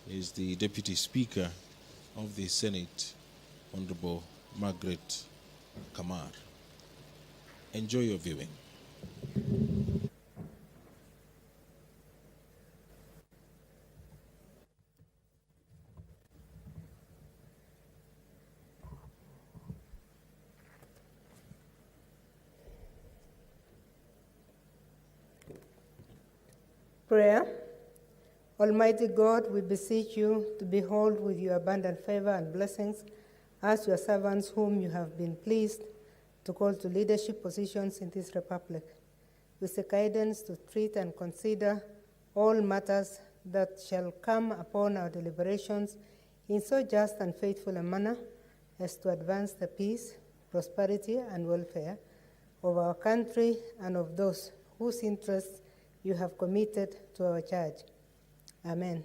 is the Deputy Speaker of the Senate, Honorable Margaret Kamar. Enjoy your viewing. Prayer. Almighty God, we beseech you to behold with your abundant favor and blessings as your servants whom you have been pleased to call to leadership positions in this republic, with the guidance to treat and consider all matters that shall come upon our deliberations in so just and faithful a manner as to advance the peace, prosperity, and welfare of our country and of those whose interests you have committed to our charge. Amen.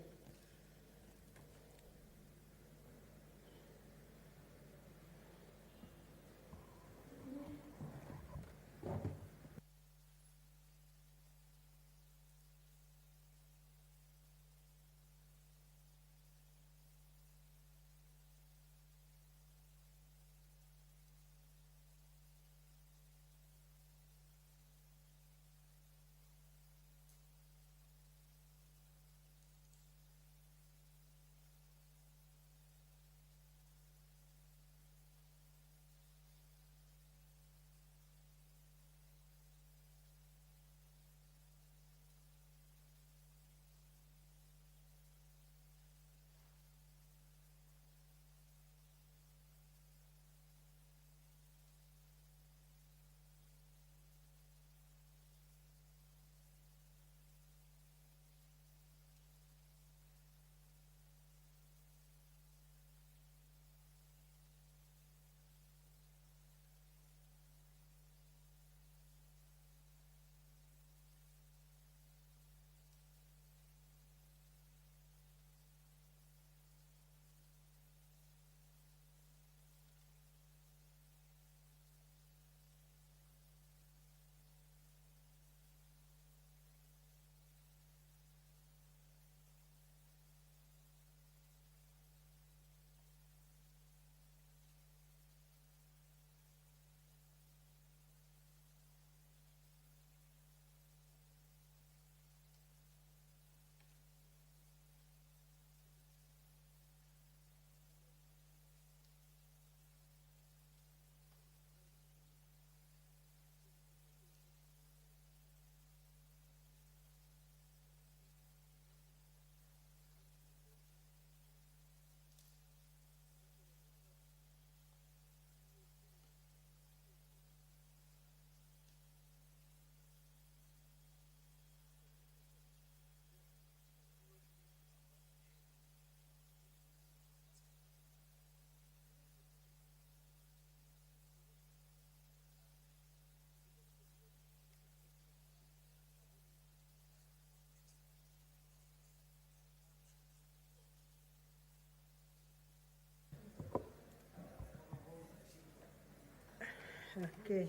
Okay.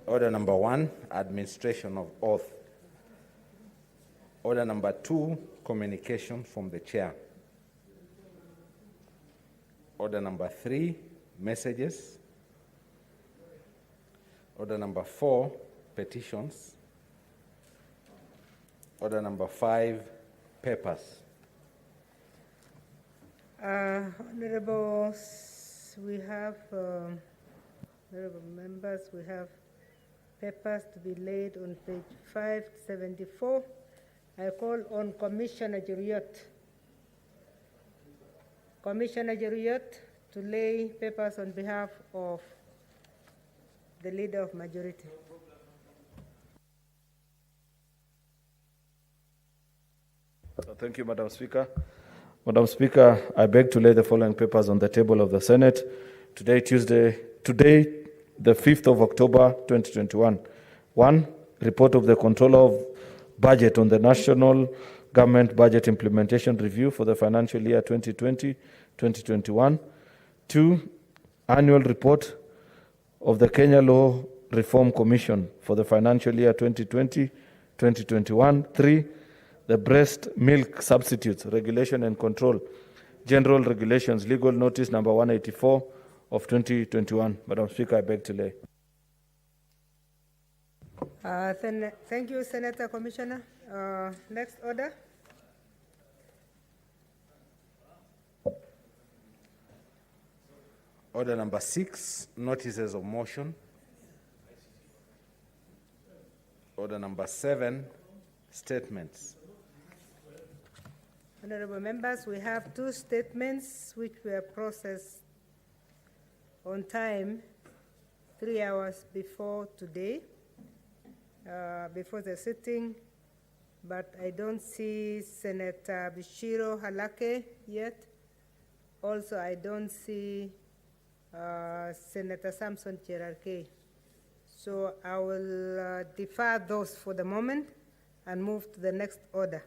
Order number 1, administration of oath. Order number 2, communication from the chair. Order number 3, messages. Order number 4, petitions. Order number 5, papers. Honorables, we have, honorable members, we have papers to be laid on page 574. I call on Commissioner Jeriot. Commissioner Jeriot to lay papers on behalf of the Leader of Majority. Thank you, Madam Speaker. Madam Speaker, I beg to lay the following papers on the table of the Senate. Today, the 5th of October, 2021. 1, report of the Controller of Budget on the National Government Budget Implementation Review for the financial year 2020-2021. 2, annual report of the Kenya Law Reform Commission for the financial year 2020-2021. 3, the Breast Milk Substitutes Regulation and Control, General Regulations, Legal Notice number 184 of 2021. Madam Speaker, I beg to lay. Thank you, Senator Commissioner. Next order. Order number 6, notices of motion. Order number 7, statements. Honorable members, we have 2 statements which were processed on time 3 hours before today, before the sitting, but I don't see Senator Bishiro Halake yet. Also, I don't see Senator Samson Cherarke. So I will defer those for the moment and move to the next order.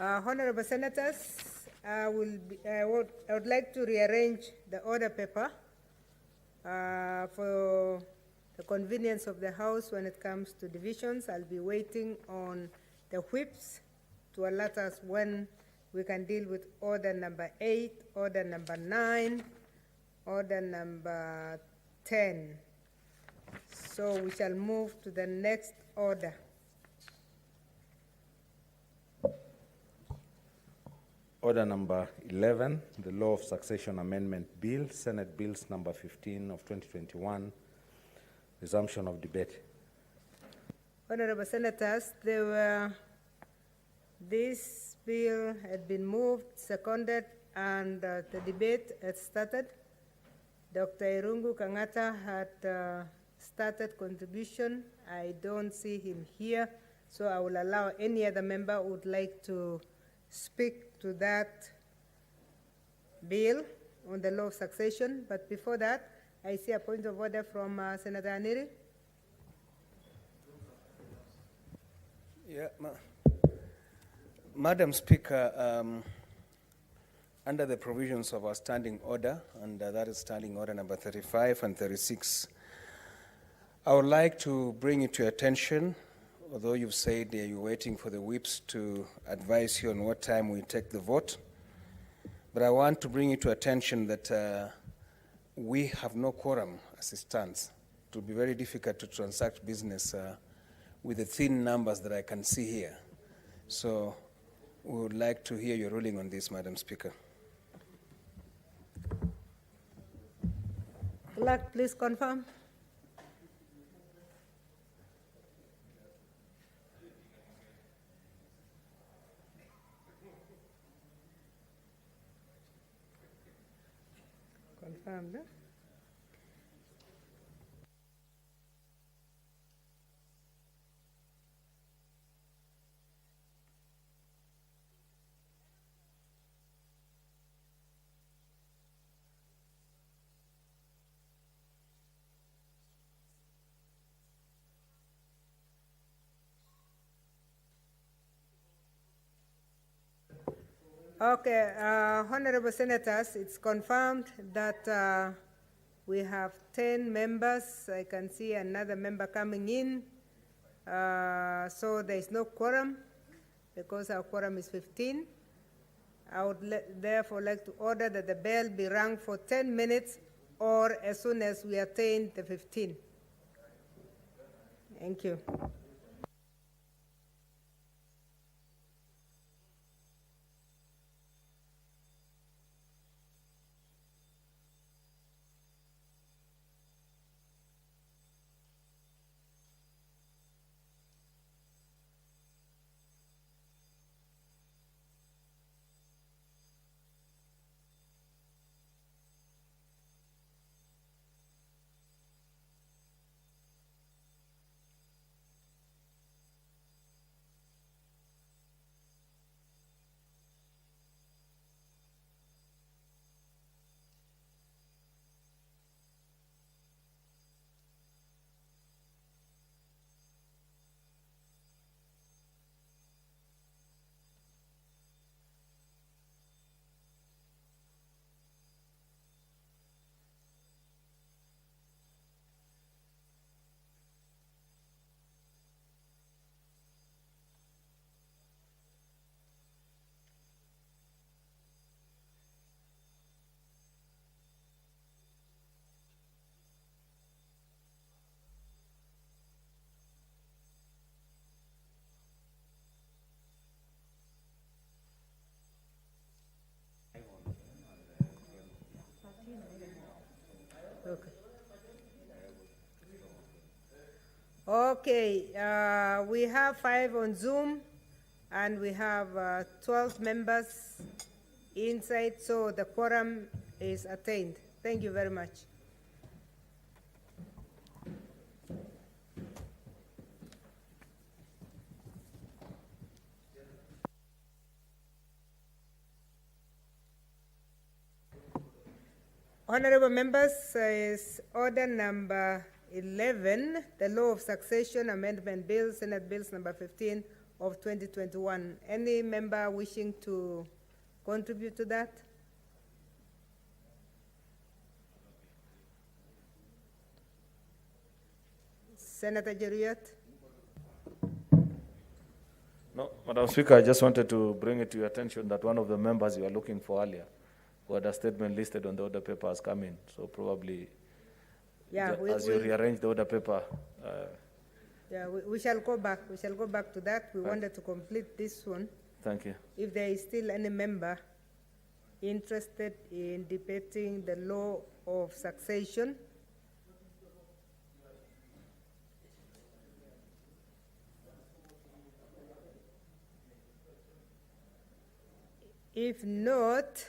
Honorable Senators, I would like to rearrange the order paper for the convenience of the House when it comes to divisions. I'll be waiting on the whips to alert us when we can deal with order number 8, order number 9, order number 10. So we shall move to the next order. Order number 11, the Law of Succession Amendment Bill, Senate Bills number 15 of 2021, resumption of debate. Honorable Senators, this bill had been moved, seconded, and the debate had started. Dr. Irungu Kangata had started contribution. I don't see him here, so I will allow any other member who would like to speak to that bill on the law of succession. But before that, I see a point of order from Senator Aniri. Yeah, Madam Speaker, under the provisions of our standing order, and that is standing order number 35 and 36, I would like to bring it to your attention, although you've said you're waiting for the whips to advise you on what time we take the vote, but I want to bring it to attention that we have no quorum as it stands. It will be very difficult to transact business with the thin numbers that I can see here. So we would like to hear your ruling on this, Madam Speaker. Clerk, please confirm. Confirmed. Okay, Honorable Senators, it's confirmed that we have 10 members. I can see another member coming in. So there is no quorum. because our quorum is 15. I would therefore like to order that the bell be rung for 10 minutes or as soon as we attain the 15. Thank you. Okay. Okay, we have 5 on Zoom, and we have 12 members inside, so the quorum is attained. Thank you very much. Honorable members, is order number 11, the Law of Succession Amendment Bill, Senate Bills number 15 of 2021. Any member wishing to contribute to that? Senator Jeruyot? No, Madam Speaker, I just wanted to bring it to your attention that one of the members you were looking for earlier, who had a statement listed on the order paper, has come in. So probably, Yeah, as you rearrange the order paper. Yeah, we shall go back. We shall go back to that. We wanted to complete this one. Thank you. If there is still any member interested in debating the law of succession, if not,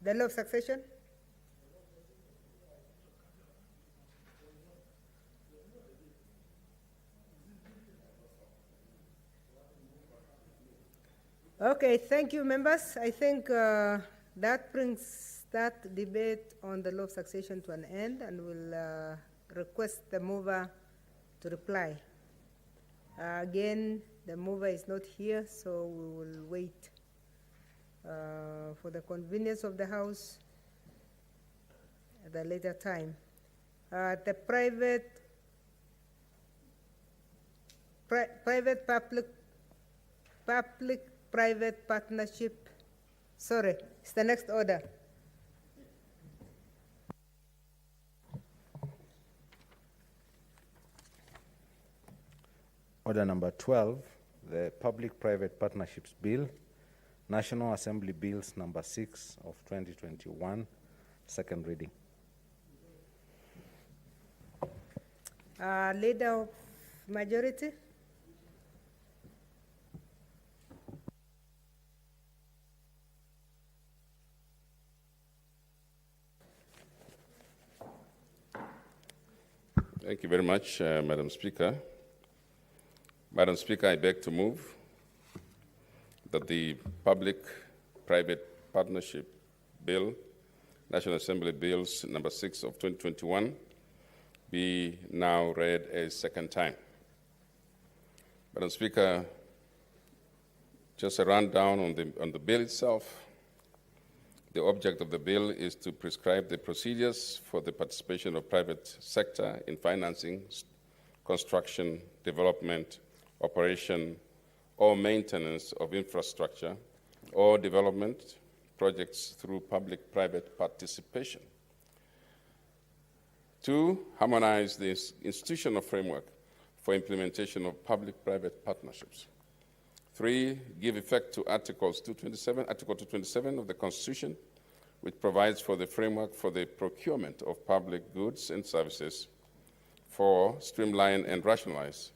the law of succession? Okay, thank you, members. I think that brings that debate on the law of succession to an end, and we'll request the mover to reply. Again, the mover is not here, so we will wait for the convenience of the House at a later time. The public-private partnership, sorry, it's the next order. Order number 12, the Public-Private Partnerships Bill, National Assembly Bills number 6 of 2021, second reading. Leader of majority? Thank you very much, Madam Speaker. Madam Speaker, I beg to move that the Public-Private Partnership Bill, National Assembly Bills number 6 of 2021, be now read a second time. Madam Speaker, just a rundown on the bill itself. The object of the bill is to prescribe the procedures for the participation of private sector in financing, construction, development, operation, or maintenance of infrastructure or development projects through public-private participation. 2, harmonize the institutional framework for implementation of public-private partnerships. 3, give effect to Article 227 of the Constitution, which provides for the framework for the procurement of public goods and services. 4, streamline and rationalize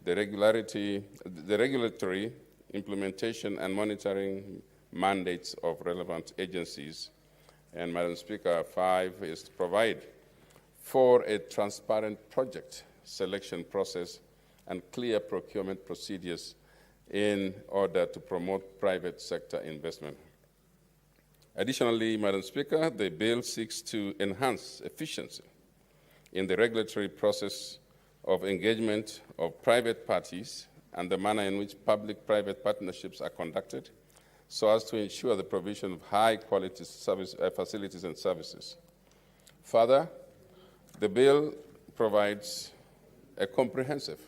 the regulatory implementation and monitoring mandates of relevant agencies. And Madam Speaker, 5 is to provide for a transparent project selection process and clear procurement procedures in order to promote private sector investment. Additionally, Madam Speaker, the bill seeks to enhance efficiency in the regulatory process of engagement of private parties and the manner in which public-private partnerships are conducted, so as to ensure the provision of high-quality facilities and services. Further, the bill provides a comprehensive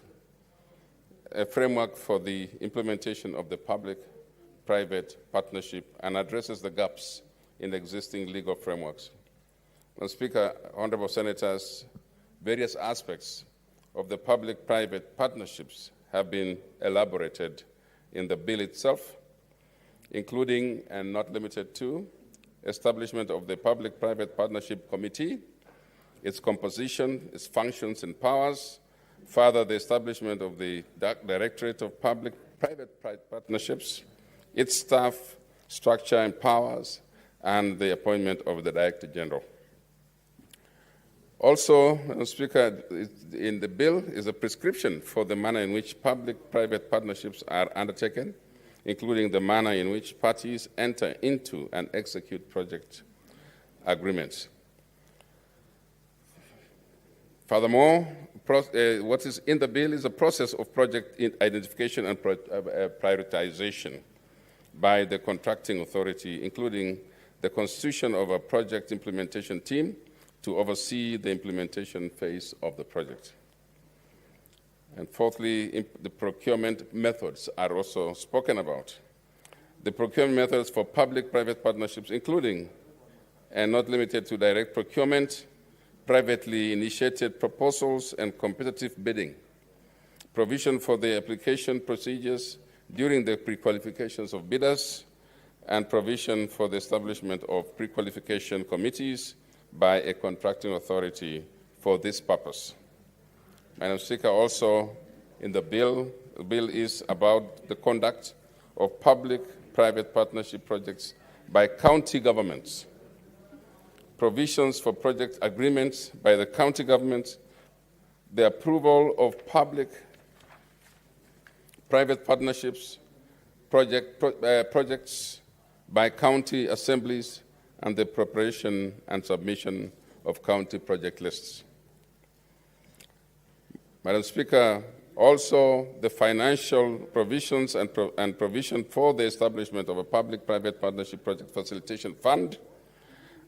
framework for the implementation of the public-private partnership and addresses the gaps in existing legal frameworks. Madam Speaker, honorable senators, various aspects of the public-private partnerships have been elaborated in the bill itself, including and not limited to establishment of the Public-Private Partnership Committee, its composition, its functions and powers, further the establishment of the Directorate of Public-Private Partnerships, its staff, structure and powers, and the appointment of the Director General. Also, Madam Speaker, in the bill is a prescription for the manner in which public-private partnerships are undertaken, including the manner in which parties enter into and execute project agreements. Furthermore, what is in the bill is a process of project identification and prioritization by the contracting authority, including the constitution of a project implementation team to oversee the implementation phase of the project. And fourthly, the procurement methods are also spoken about. The procurement methods for public-private partnerships, including and not limited to direct procurement, privately initiated proposals, and competitive bidding. Provision for the application procedures during the pre-qualifications of bidders, and provision for the establishment of pre-qualification committees by a contracting authority for this purpose. Madam Speaker, also in the bill is about the conduct of public-private partnership projects by county governments. Provisions for project agreements by the county government, the approval of public-private partnerships, projects by county assemblies, and the preparation and submission of county project lists. Madam Speaker, also the financial provisions and provision for the establishment of a public-private partnership project facilitation fund,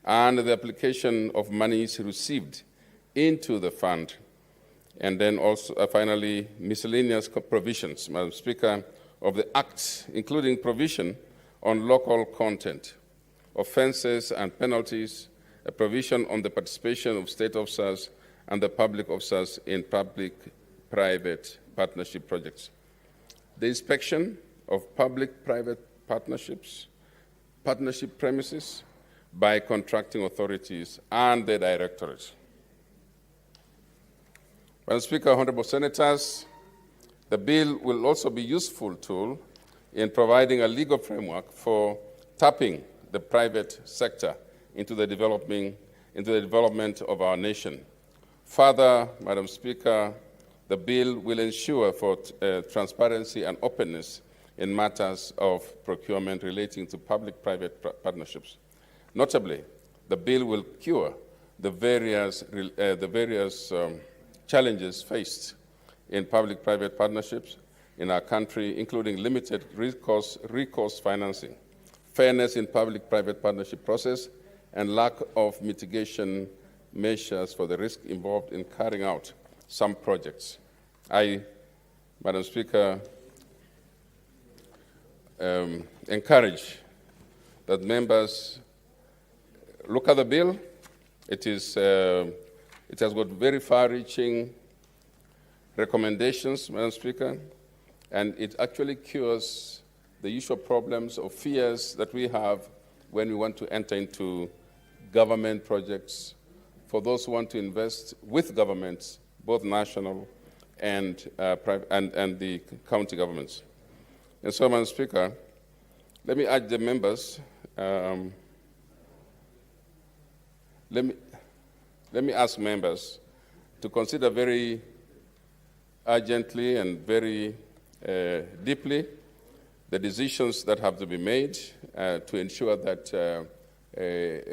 and the application of monies received into the fund, and then also finally miscellaneous provisions, Madam Speaker, of the Act, including provision on local content, offences and penalties, a provision on the participation of state officers and the public officers in public-private partnership projects, the inspection of public-private partnerships, partnership premises by contracting authorities and the directorates. Madam Speaker, honorable senators, the bill will also be a useful tool in providing a legal framework for tapping the private sector into the development of our nation. Further, Madam Speaker, the bill will ensure for transparency and openness in matters of procurement relating to public-private partnerships. Notably, the bill will cure the various challenges faced in public-private partnerships in our country, including limited recourse financing, fairness in public-private partnership process, and lack of mitigation measures for the risk involved in carrying out some projects. I, Madam Speaker, encourage that members look at the bill. It has got very far-reaching recommendations, Madam Speaker, and it actually cures the usual problems or fears that we have when we want to enter into government projects for those who want to invest with governments, both national and the county governments. And so, Madam Speaker, let me urge the members, let me ask members to consider very urgently and very deeply the decisions that have to be made to ensure that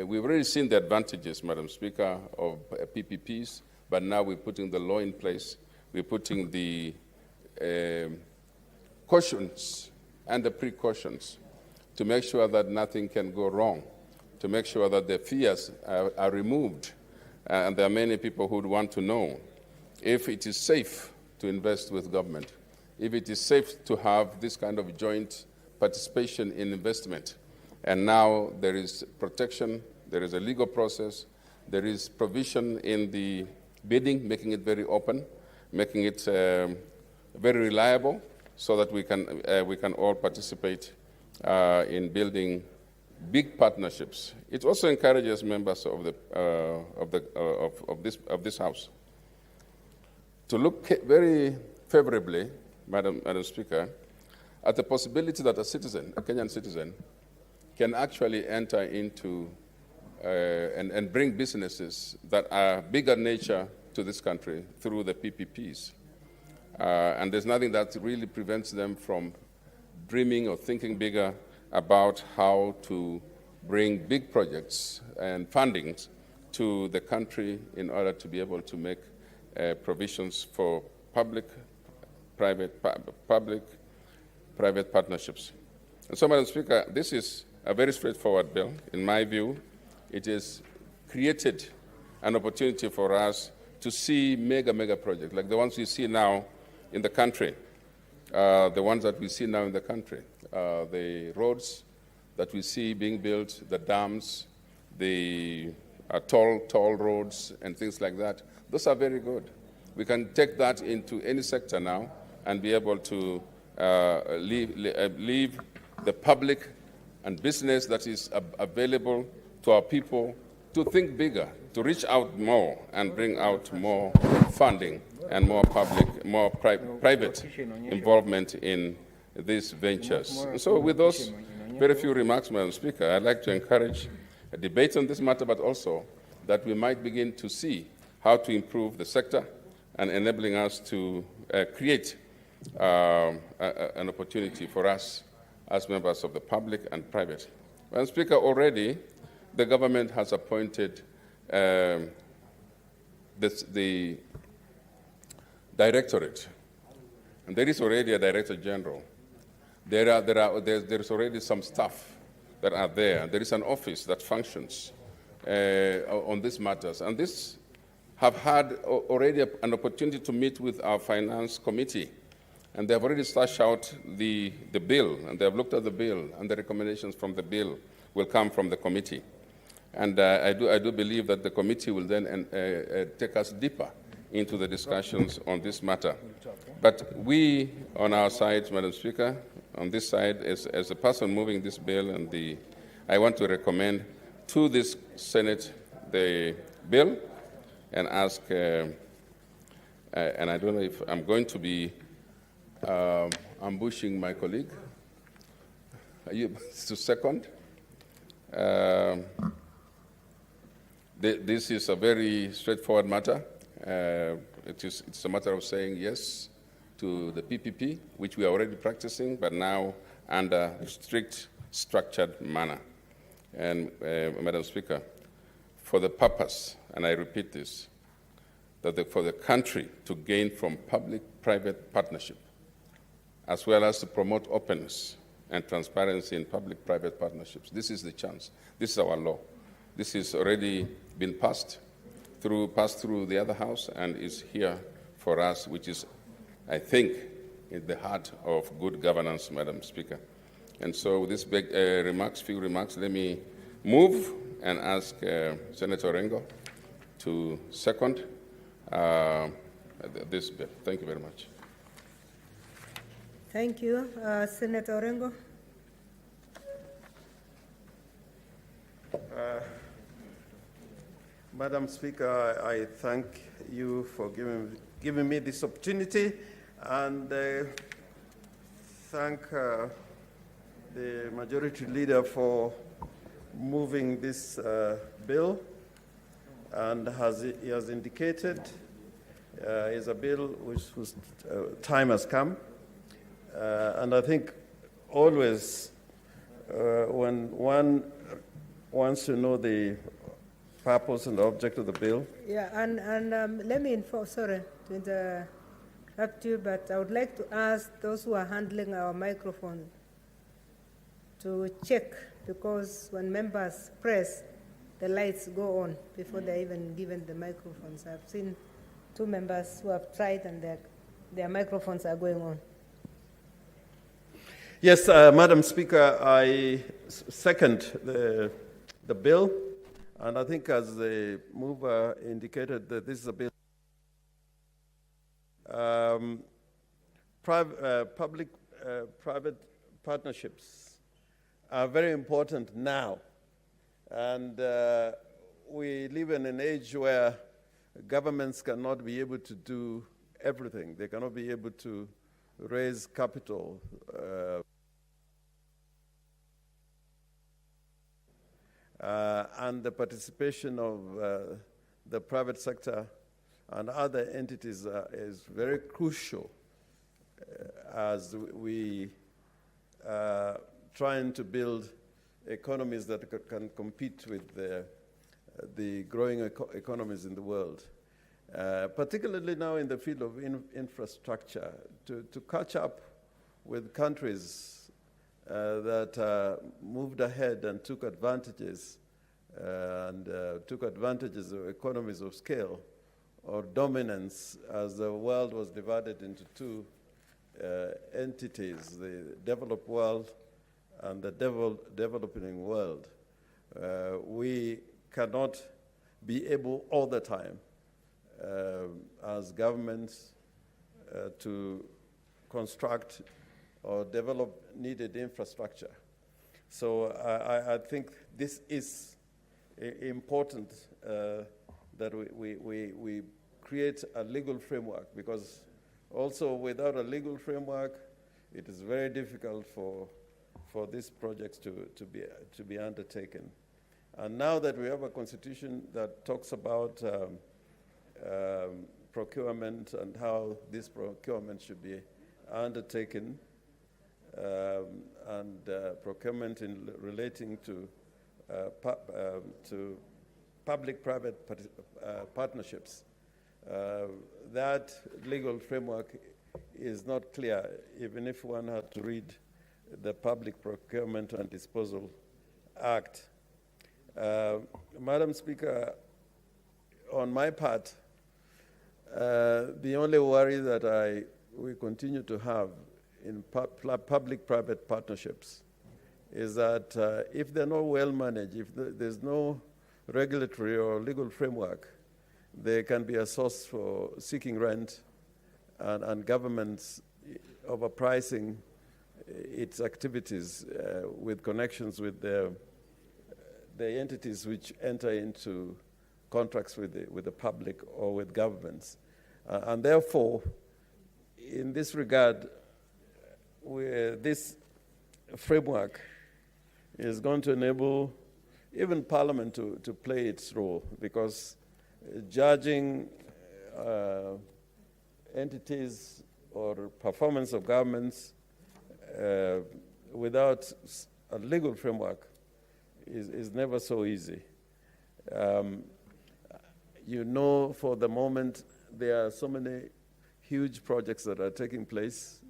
we've already seen the advantages, Madam Speaker, of PPPs, but now we're putting the law in place. We're putting the cautions and the precautions to make sure that nothing can go wrong, to make sure that the fears are removed. And there are many people who would want to know if it is safe to invest with government, if it is safe to have this kind of joint participation in investment. And now there is protection, there is a legal process, there is provision in the bidding, making it very open, making it very reliable, so that we can all participate in building big partnerships. It also encourages members of this House to look very favorably, Madam Speaker, at the possibility that a Kenyan citizen, can actually enter into and bring businesses that are bigger nature to this country through the PPPs. And there's nothing that really prevents them from dreaming or thinking bigger about how to bring big projects and fundings to the country in order to be able to make provisions for public-private partnerships. And so, Madam Speaker, this is a very straightforward bill. In my view, it has created an opportunity for us to see mega projects, like the ones we see now in the country, the roads that we see being built, the dams, the tall roads and things like that. Those are very good. We can take that into any sector now and be able to leave the public and business that is available to our people to think bigger, to reach out more and bring out more funding and more private involvement in these ventures. And so with those very few remarks, Madam Speaker, I'd like to encourage a debate on this matter, but also that we might begin to see how to improve the sector and enabling us to create an opportunity for us as members of the public and private. Madam Speaker, already the government has appointed the directorate, and there is already a director general. There's already some staff that are there. There is an office that functions on these matters, and this have had already an opportunity to meet with our finance committee, and they have already stashed out the bill, and they have looked at the bill, and the recommendations from the bill will come from the committee. And I do believe that the committee will then take us deeper into the discussions on this matter. But we, on our side, Madam Speaker, on this side, as a person moving this bill, I want to recommend to this Senate the bill and ask, and I don't know if I'm going to be ambushing my colleague. Are you to second? This is a very straightforward matter. It's a matter of saying yes to the PPP, which we are already practicing, but now under a strict, structured manner. And, Madam Speaker, for the purpose, and I repeat this, that for the country to gain from public-private partnership, as well as to promote openness and transparency in public-private partnerships. This is the chance. This is our law. This has already been passed through the other house and is here for us, which is I think, is the heart of good governance, Madam Speaker. And so with these few remarks, let me move and ask Senator Orengo to second this bill. Thank you very much. Thank you. Senator Orengo. Madam Speaker, I thank you for giving me this opportunity, and thank the Majority Leader for moving this bill. And as he has indicated, is a bill whose time has come. And I think always when one wants to know the purpose and object of the bill. Yeah, and let me inform, sorry to interrupt you, but I would like to ask those who are handling our microphone to check, because when members press, the lights go on before they're even given the microphones. I've seen 2 members who have tried and their microphones are going on. Yes, Madam Speaker, I second the bill, and I think as the mover indicated that this is a bill public-private partnerships are very important now. And we live in an age where governments cannot be able to do everything. They cannot be able to raise capital. And the participation of the private sector and other entities is very crucial as we trying to build economies that can compete with the growing economies in the world. Particularly now in the field of infrastructure, to catch up with countries that moved ahead and took advantages of economies of scale or dominance as the world was divided into 2 entities, the developed world and the developing world. We cannot be able all the time as governments to construct or develop needed infrastructure. So I think this is important that we create a legal framework, because also without a legal framework, it is very difficult for these projects to be undertaken. And now that we have a constitution that talks about procurement and how this procurement should be undertaken, and procurement in relating to public-private partnerships, that legal framework is not clear, even if one had to read the Public Procurement and Disposal Act. Madam Speaker, on my part, the only worry that we continue to have in public-private partnerships is that if they're not well managed, if there's no regulatory or legal framework, they can be a source for seeking rent and governments overpricing its activities with connections with the entities which enter into contracts with the public or with governments. And therefore, in this regard, this framework is going to enable even Parliament to play its role, because judging entities or performance of governments without a legal framework is never so easy. You know, for the moment, there are so many huge projects that are taking place,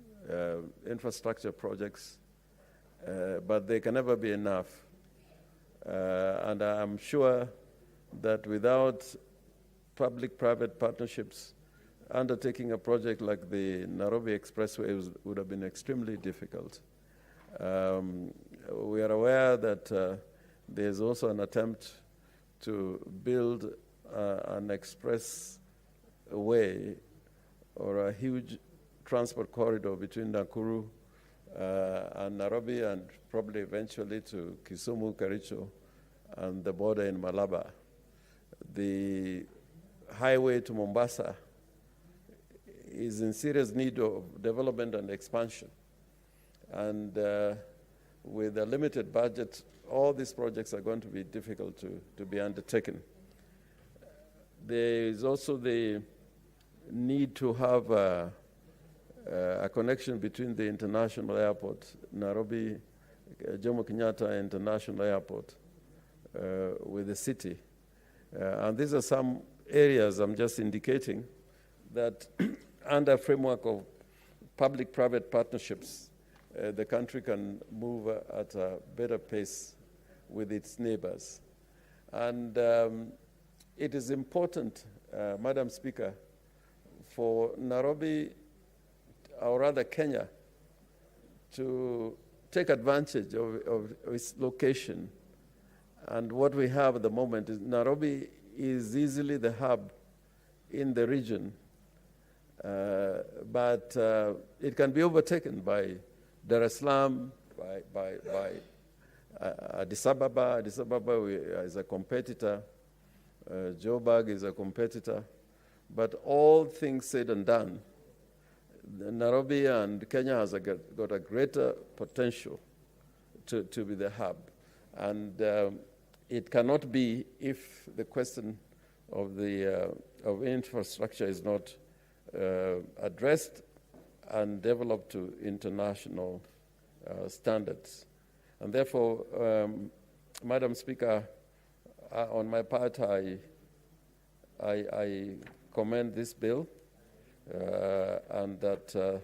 infrastructure projects, but they can never be enough. And I'm sure that without public-private partnerships, undertaking a project like the Nairobi Expressway would have been extremely difficult. We are aware that there's also an attempt to build an express way or a huge transport corridor between Nakuru and Nairobi, and probably eventually to Kisumu, Kericho, and the border in Malaba. The highway to Mombasa is in serious need of development and expansion. And with a limited budget, all these projects are going to be difficult to be undertaken. There is also the need to have a connection between the international airport, Nairobi, Jomo Kenyatta International Airport, with the city. And these are some areas I'm just indicating that under framework of public-private partnerships, the country can move at a better pace with its neighbors. And it is important, Madam Speaker, for Nairobi, or rather Kenya, to take advantage of its location. And what we have at the moment is Nairobi is easily the hub in the region, but it can be overtaken by Dar es Salaam, by Addis Ababa. Addis Ababa is a competitor. Joburg is a competitor. But all things said and done, Nairobi and Kenya has got a greater potential to be the hub. And it cannot be if the question of infrastructure is not addressed and developed to international standards. And therefore, Madam Speaker, on my part, I commend this bill, and that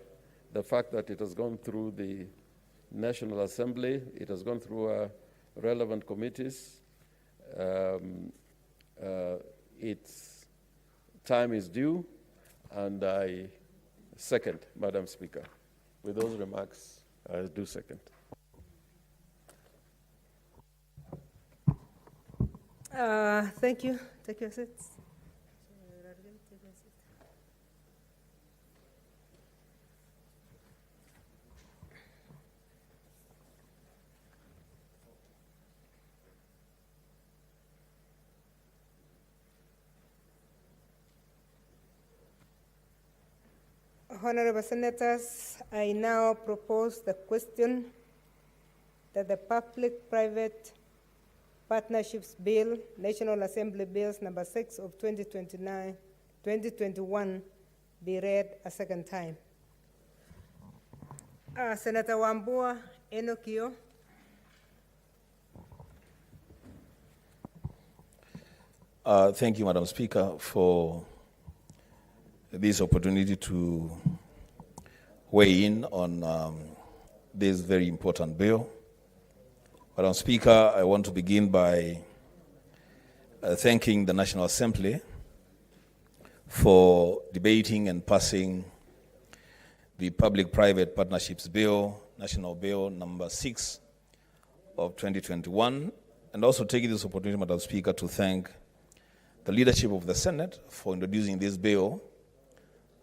the fact that it has gone through the National Assembly, it has gone through relevant committees. Its time is due, and I second, Madam Speaker. With those remarks, I do second. Thank you. Take your seats. Honorable Senators, I now propose the question that the Public-Private Partnerships Bill, National Assembly Bills number 6 of 2021 be read a second time. Senator Wambua Enokio. Thank you, Madam Speaker, for this opportunity to weigh in on this very important bill. Madam Speaker, I want to begin by thanking the National Assembly for debating and passing the Public-Private Partnerships Bill, National Bill number 6 of 2021, and also taking this opportunity, Madam Speaker, to thank the leadership of the Senate for introducing this bill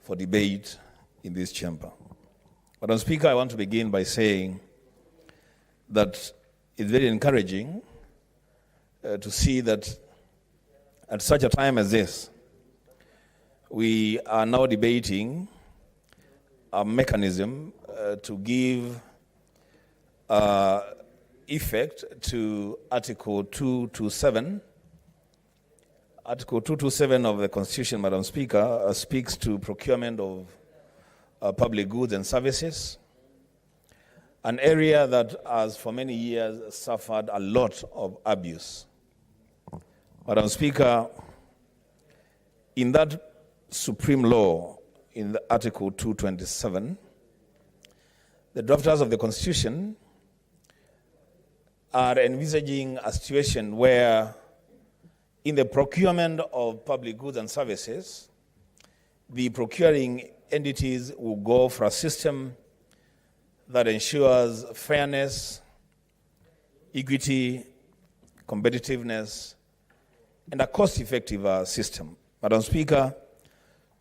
for debate in this chamber. Madam Speaker, I want to begin by saying that it's very encouraging to see that at such a time as this, we are now debating a mechanism to give effect to Article 227. Article 227 of the Constitution, Madam Speaker, speaks to procurement of public goods and services, an area that has for many years suffered a lot of abuse. Madam Speaker, in that supreme law, in the Article 227, the drafters of the Constitution are envisaging a situation where in the procurement of public goods and services, the procuring entities will go for a system that ensures fairness, equity, competitiveness, and a cost-effective system. Madam Speaker,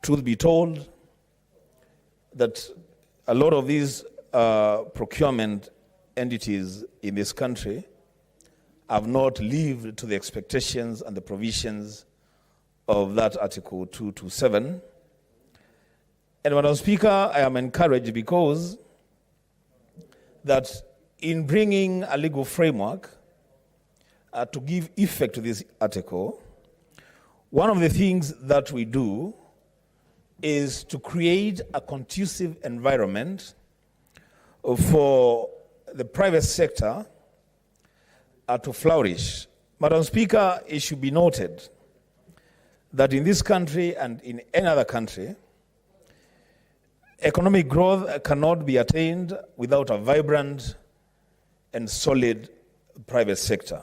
truth be told, that a lot of these procurement entities in this country have not lived to the expectations and the provisions of that Article 227. And Madam Speaker, I am encouraged because that in bringing a legal framework to give effect to this article, one of the things that we do is to create a conducive environment for the private sector to flourish. Madam Speaker, it should be noted that in this country and in any other country, economic growth cannot be attained without a vibrant and solid private sector.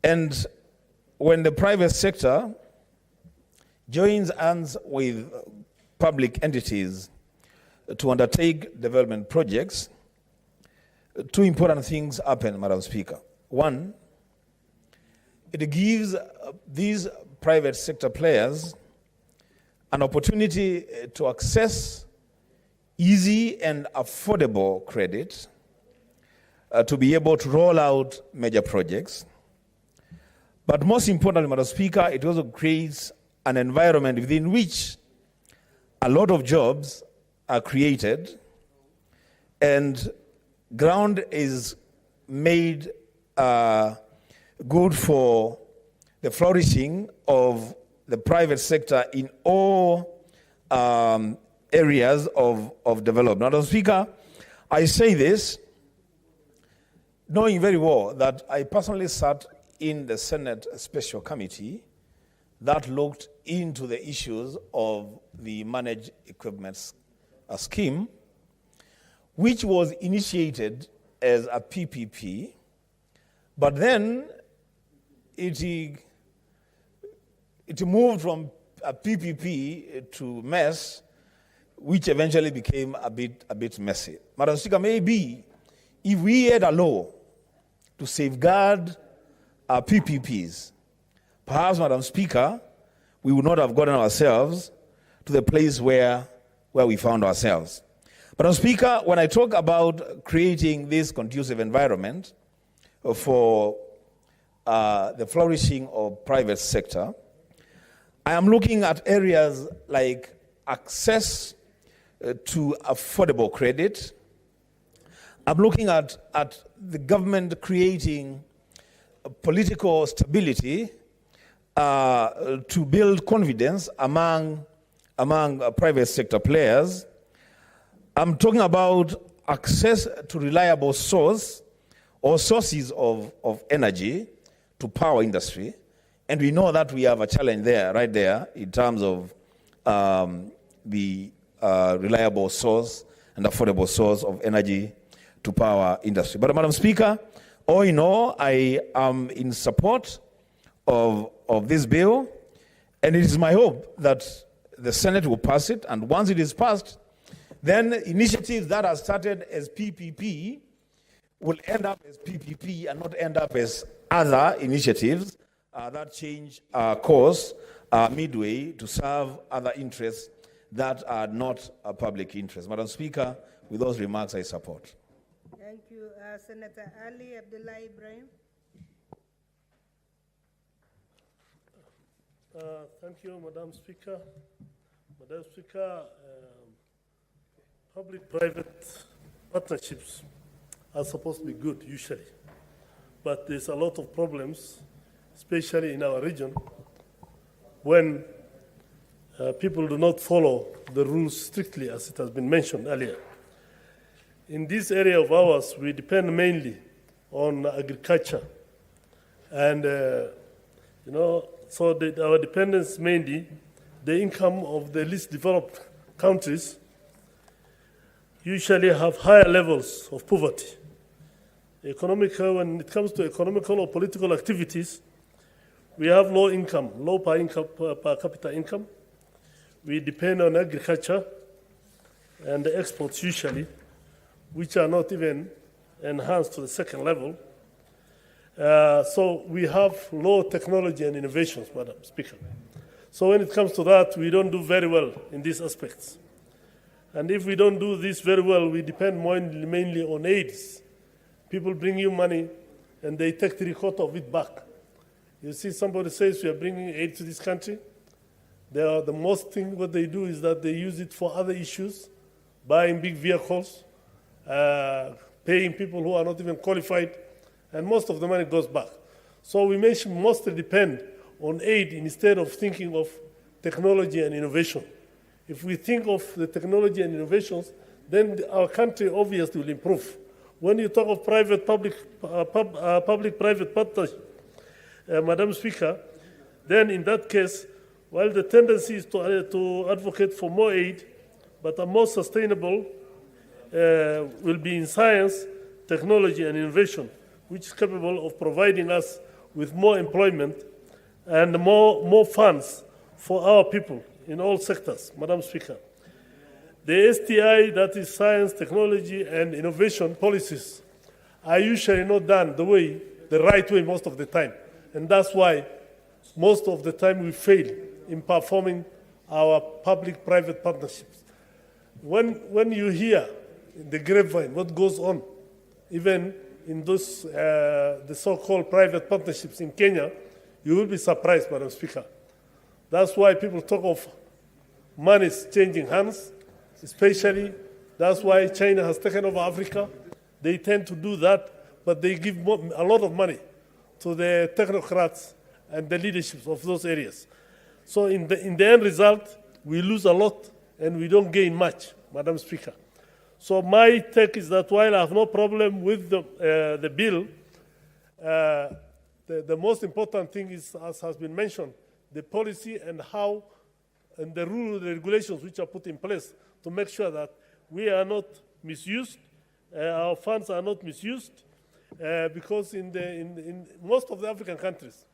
And when the private sector joins hands with public entities to undertake development projects, two important things happen, Madam Speaker. One, it gives these private sector players an opportunity to access easy and affordable credit to be able to roll out major projects. But most importantly, Madam Speaker, it also creates an environment within which a lot of jobs are created and ground is made good for the flourishing of the private sector in all areas of development. Madam Speaker, I say this knowing very well that I personally sat in the Senate Special Committee that looked into the issues of the managed equipment scheme, which was initiated as a PPP, but then it moved from a PPP to MES, which eventually became a bit messy. Madam Speaker, maybe if we had a law to safeguard our PPPs, perhaps, Madam Speaker, we would not have gotten ourselves to the place where we found ourselves. Madam Speaker, when I talk about creating this conducive environment for the flourishing of private sector, I am looking at areas like access to affordable credit. I'm looking at the government creating political stability to build confidence among private sector players. I'm talking about access to reliable sources of energy to power industry. And we know that we have a challenge there, right there, in terms of the reliable source and affordable source of energy to power industry. But Madam Speaker, all in all, I am in support of this bill, and it is my hope that the Senate will pass it, and once it is passed, then initiatives that are started as PPP will end up as PPP and not end up as other initiatives that change course midway to serve other interests that are not a public interest. Madam Speaker, with those remarks, I support. Thank you. Senator Ali Abdullah Ibrahim. Thank you, Madam Speaker. Madam Speaker, public-private partnerships are supposed to be good, usually. But there's a lot of problems, especially in our region, when people do not follow the rules strictly, as it has been mentioned earlier. In this area of ours, we depend mainly on agriculture. And, so our dependence mainly, the income of the least developed countries usually have higher levels of poverty. When it comes to economical or political activities, we have low per capita income. we depend on agriculture and the exports usually, which are not even enhanced to the second level. So we have low technology and innovations, Madam Speaker. So when it comes to that, we don't do very well in these aspects. And if we don't do this very well, we depend mainly on aids. People bring you money, and they take 3/4 of it back. You see, somebody says we are bringing aid to this country. The most thing what they do is that they use it for other issues, buying big vehicles, paying people who are not even qualified, and most of the money goes back. So we mostly depend on aid instead of thinking of technology and innovation. If we think of the technology and innovations, then our country obviously will improve. When you talk of public-private partnership, Madam Speaker, then in that case, while the tendency is to advocate for more aid, but a more sustainable will be in science, technology, and innovation, which is capable of providing us with more employment and more funds for our people in all sectors, Madam Speaker. The STI, that is science, technology, and innovation policies, are usually not done the right way most of the time. And that's why most of the time we fail in performing our public-private partnerships. When you hear in the grapevine what goes on, even in those the so-called private partnerships in Kenya, you will be surprised, Madam Speaker. That's why people talk of money changing hands, especially that's why China has taken over Africa. They tend to do that, but they give a lot of money to the technocrats and the leadership of those areas. So in the end result, we lose a lot and we don't gain much, Madam Speaker. So my take is that while I have no problem with the bill, the most important thing is, as has been mentioned, the policy and how, and the rules, the regulations which are put in place to make sure that we are not misused, our funds are not misused, because in most of the African countries,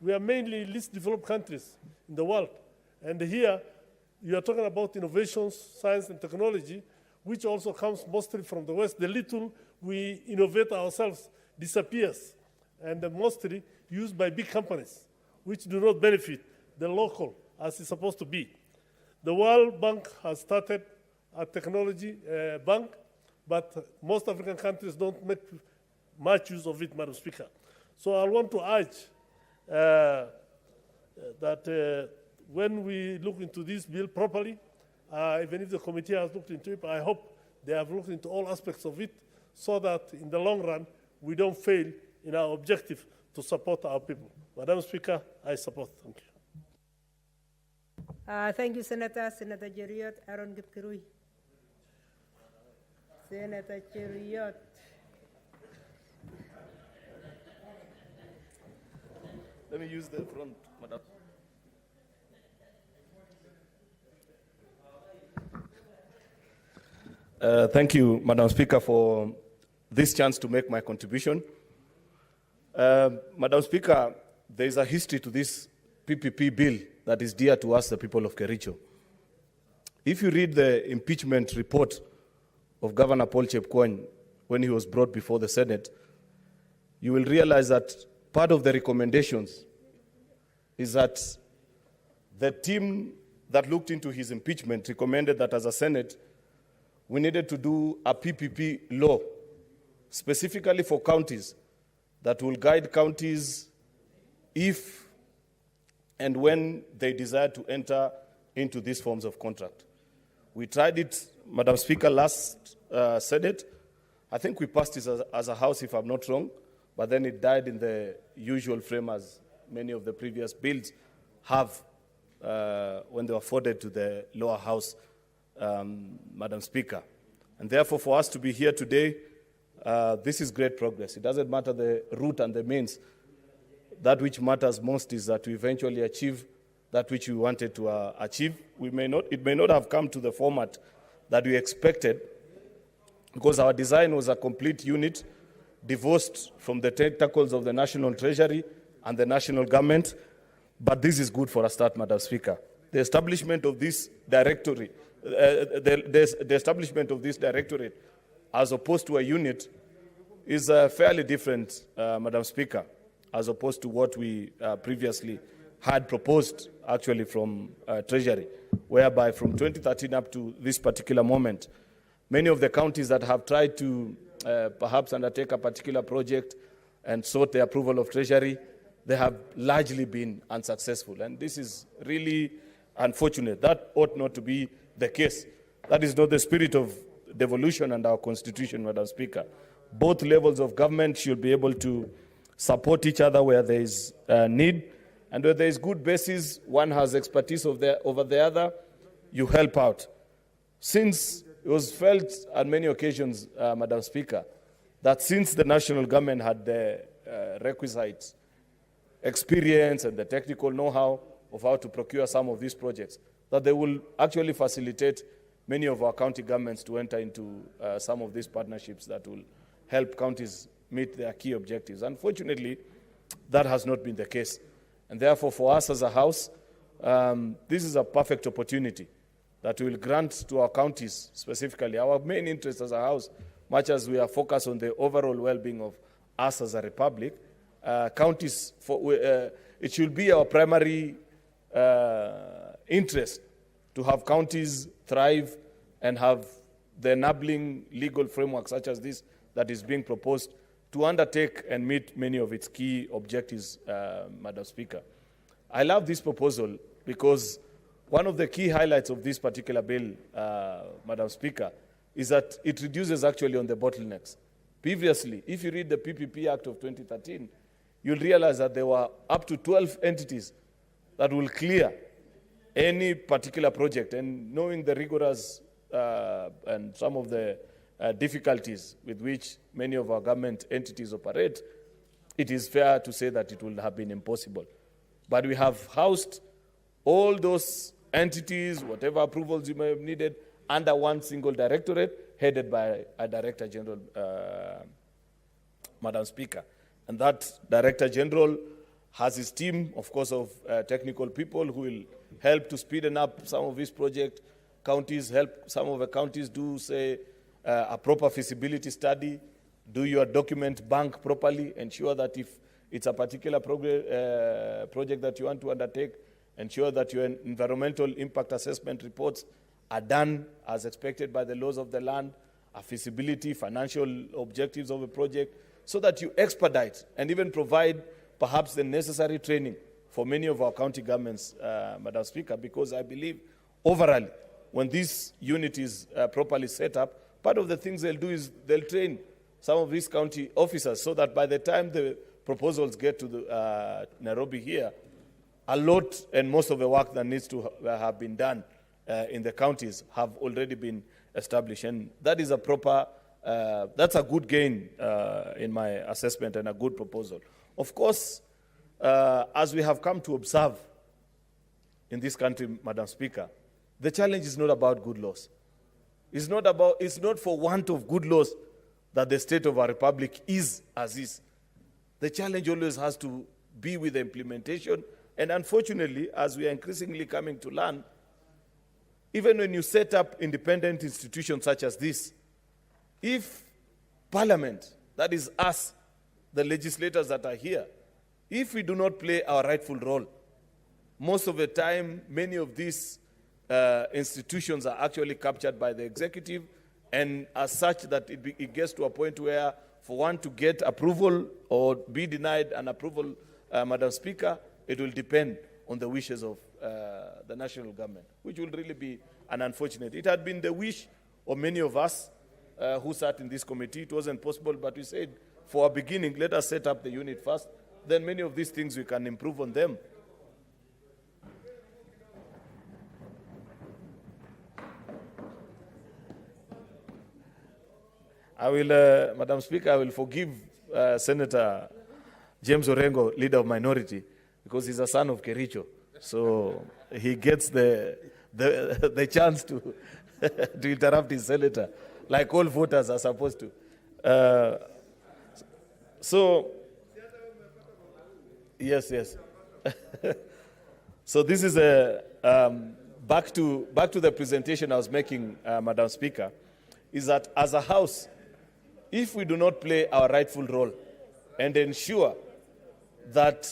we are mainly least developed countries in the world. And here, you are talking about innovations, science and technology, which also comes mostly from the West. The little we innovate ourselves disappears, and mostly used by big companies, which do not benefit the local as it's supposed to be. The World Bank has started a technology bank, but most African countries don't make much use of it, Madam Speaker. So I want to urge that when we look into this bill properly, even if the committee has looked into it, I hope they have looked into all aspects of it so that in the long run, we don't fail in our objective to support our people. Madam Speaker, I support. Thank you. Thank you, Senator. Senator Jeriot Aaron Gipkirui. Senator Jeriot. Let me use the front, Madam. Thank you, Madam Speaker, for this chance to make my contribution. Madam Speaker, there is a history to this PPP bill that is dear to us, the people of Kericho. If you read the impeachment report of Governor Paul Chepkwony when he was brought before the Senate, you will realize that part of the recommendations is that the team that looked into his impeachment recommended that as a Senate, we needed to do a PPP law, specifically for counties, that will guide counties if and when they desire to enter into these forms of contract. We tried it, Madam Speaker, last Senate. I think we passed it as a House, if I'm not wrong, but then it died in the usual frame as many of the previous bills have when they were forwarded to the lower house, Madam Speaker. And therefore, for us to be here today, this is great progress. It doesn't matter the route and the means. That which matters most is that we eventually achieve that which we wanted to achieve. It may not have come to the format that we expected, because our design was a complete unit divorced from the tentacles of the National Treasury and the national government. But this is good for a start, Madam Speaker. the establishment of this directorate, the establishment of this directorate as opposed to a unit is fairly different, Madam Speaker, as opposed to what we previously had proposed actually from Treasury, whereby from 2013 up to this particular moment, many of the counties that have tried to perhaps undertake a particular project and sought the approval of Treasury, they have largely been unsuccessful. And this is really unfortunate. That ought not to be the case. That is not the spirit of devolution and our Constitution, Madam Speaker. Both levels of government should be able to support each other where there is need, and where there is good basis, one has expertise over the other, you help out. Since it was felt on many occasions, Madam Speaker, that since the national government had the requisite experience and the technical know-how of how to procure some of these projects, that they will actually facilitate many of our county governments to enter into some of these partnerships that will help counties meet their key objectives. Unfortunately, that has not been the case. And therefore, for us as a House, this is a perfect opportunity that will grant to our counties, specifically, our main interest as a House, much as we are focused on the overall well-being of us as a republic, counties, it should be our primary interest to have counties thrive and have the enabling legal framework such as this that is being proposed to undertake and meet many of its key objectives, Madam Speaker. I love this proposal because one of the key highlights of this particular bill, Madam Speaker, is that it reduces actually on the bottlenecks. Previously, if you read the PPP Act of 2013, you'll realize that there were up to 12 entities that will clear any particular project, and knowing the rigorous and some of the difficulties with which many of our government entities operate, it is fair to say that it would have been impossible. But we have housed all those entities, whatever approvals you may have needed, under one single directorate headed by a Director General, Madam Speaker. And that Director General has his team, of course, of technical people who will help to speeden up some of these projects. Counties help some of the counties do, say, a proper feasibility study, do your document bank properly, ensure that if it's a particular project that you want to undertake, ensure that your environmental impact assessment reports are done as expected by the laws of the land, a feasibility, financial objectives of a project, so that you expedite and even provide perhaps the necessary training for many of our county governments, Madam Speaker, because I believe overall, when this unit is properly set up, part of the things they'll do is they'll train some of these county officers so that by the time the proposals get to the Nairobi here, a lot and most of the work that needs to have been done in the counties have already been established. And that is a proper, that's a good gain in my assessment and a good proposal. Of course, as we have come to observe in this country, Madam Speaker, the challenge is not about good laws. It's not for want of good laws that the state of our republic is as is. The challenge always has to be with the implementation. And unfortunately, as we are increasingly coming to learn, even when you set up independent institutions such as this, if Parliament, that is us, the legislators that are here, if we do not play our rightful role, most of the time, many of these institutions are actually captured by the executive, and as such that it gets to a point where for one to get approval or be denied an approval, Madam Speaker, it will depend on the wishes of the national government, which will really be an unfortunate. It had been the wish of many of us who sat in this committee. It wasn't possible, but we said, for a beginning, let us set up the unit first. Then many of these things, we can improve on them. I will, Madam Speaker, I will forgive Senator James Orengo, leader of minority, because he's a son of Kericho. So he gets the chance to, to interrupt his senator, like all voters are supposed to. So, yes. So this is back to the presentation I was making, Madam Speaker, is that as a House, if we do not play our rightful role and ensure that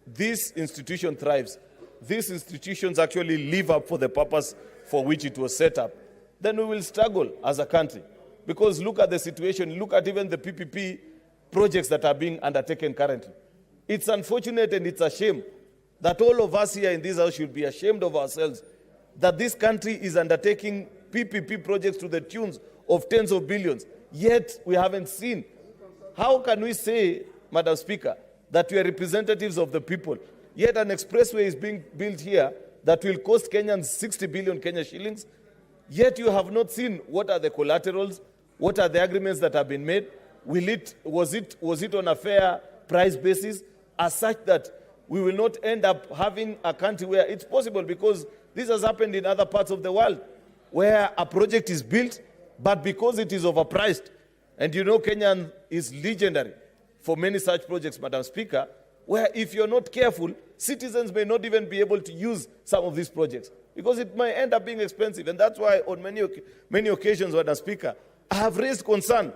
this institution thrives, these institutions actually live up for the purpose for which it was set up, then we will struggle as a country. Because look at the situation, look at even the PPP projects that are being undertaken currently. It's unfortunate and it's a shame that all of us here in this house should be ashamed of ourselves that this country is undertaking PPP projects to the tunes of tens of billions, yet we haven't seen. How can we say, Madam Speaker, that we are representatives of the people, yet an expressway is being built here that will cost Kenyans 60 billion Kenya shillings, yet you have not seen what are the collaterals, what are the agreements that have been made? Was it on a fair price basis, as such that we will not end up having a country where it's possible, because this has happened in other parts of the world, where a project is built, but because it is overpriced, and you know Kenya is legendary for many such projects, Madam Speaker, where if you're not careful, citizens may not even be able to use some of these projects, because it might end up being expensive. And that's why on many occasions, Madam Speaker, I have raised concern.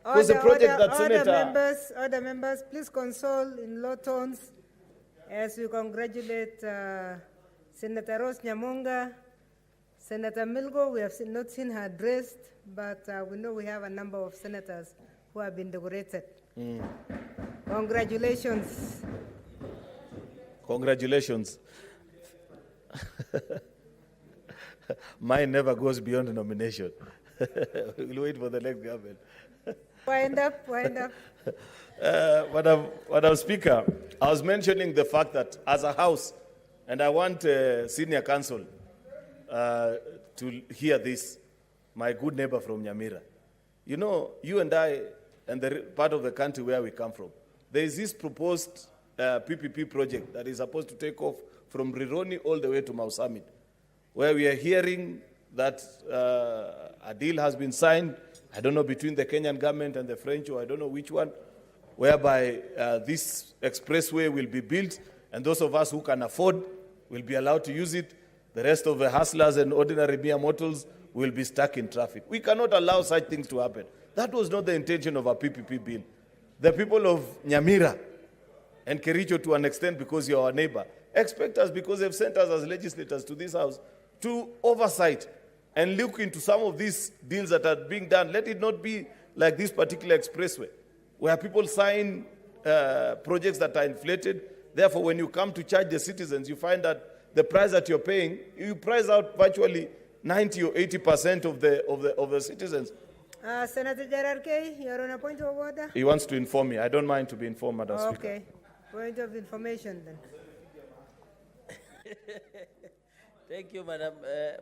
Because the project that Senator... Order members, please console in low tones as we congratulate Senator Rose Nyamonga. Senator Milgo, we have not seen her dressed, but we know we have a number of senators who have been decorated. Congratulations. Congratulations. Mine never goes beyond the nomination. We'll wait for the next government. Wind up. Madam Speaker, I was mentioning the fact that as a House, and I want senior counsel to hear this, my good neighbor from Nyamira. You know, you and I, and the part of the country where we come from, there is this proposed PPP project that is supposed to take off from Rironi all the way to Mau Summit, where we are hearing that a deal has been signed, I don't know, between the Kenyan government and the French, or I don't know which one, whereby this expressway will be built, and those of us who can afford will be allowed to use it. The rest of the hustlers and ordinary mere mortals will be stuck in traffic. We cannot allow such things to happen. That was not the intention of a PPP bill. The people of Nyamira and Kericho, to an extent, because you're our neighbor, expect us, because they've sent us as legislators to this house, to oversight and look into some of these deals that are being done. Let it not be like this particular expressway, where people sign projects that are inflated. Therefore, when you come to charge the citizens, you find that the price that you're paying, you price out virtually 90 or 80% of the citizens. Senator Gerard Kay, you're on a point of order. He wants to inform me. I don't mind to be informed, Madam Speaker. Okay. Point of information then. Thank you, Madam.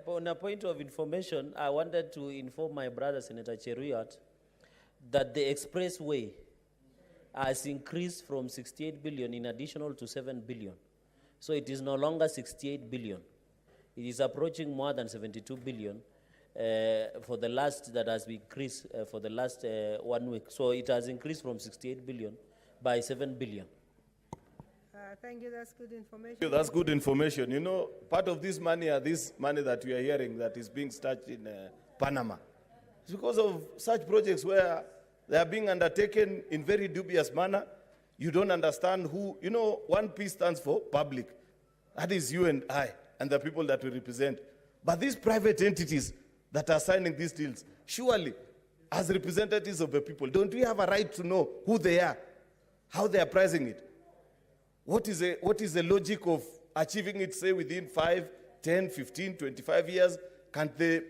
On a point of information, I wanted to inform my brother, Senator Cheruiyot, that the expressway has increased from 68 billion in additional to 7 billion. So it is no longer 68 billion. It is approaching more than 72 billion for the last, that has been increased for the last 1 week. So it has increased from 68 billion by 7 billion. Thank you, that's good information. That's good information. You know, part of this money that we are hearing that is being stashed in Panama. It's because of such projects where they are being undertaken in very dubious manner. You don't understand who, you know, 1P stands for public. That is you and I and the people that we represent. But these private entities that are signing these deals, surely, as representatives of the people, don't we have a right to know who they are, how they are pricing it? What is the logic of achieving it, say, within 5, 10, 15, 25 years? Can't the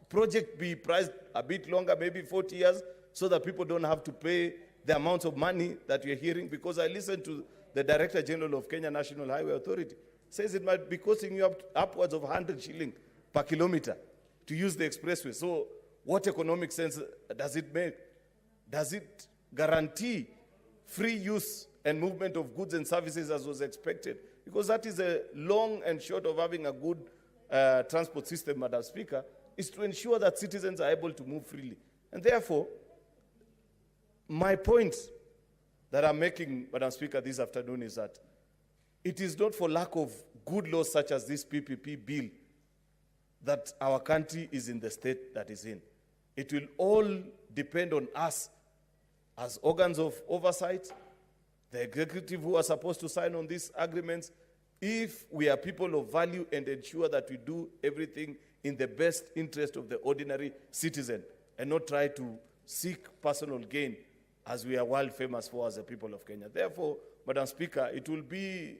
project be priced a bit longer, maybe 40 years, so that people don't have to pay the amounts of money that we're hearing? Because I listened to the Director General of Kenya National Highway Authority, says it might be costing you upwards of 100 shilling per kilometer to use the expressway. So what economic sense does it make? Does it guarantee free use and movement of goods and services as was expected? Because that is a long and short of having a good transport system, Madam Speaker, is to ensure that citizens are able to move freely. And therefore, my point that I'm making, Madam Speaker, this afternoon is that it is not for lack of good laws such as this PPP bill, that our country is in the state that is in. It will all depend on us as organs of oversight, the executive who are supposed to sign on these agreements, if we are people of value and ensure that we do everything in the best interest of the ordinary citizen and not try to seek personal gain as we are world famous for as a people of Kenya. Therefore, Madam Speaker, it will be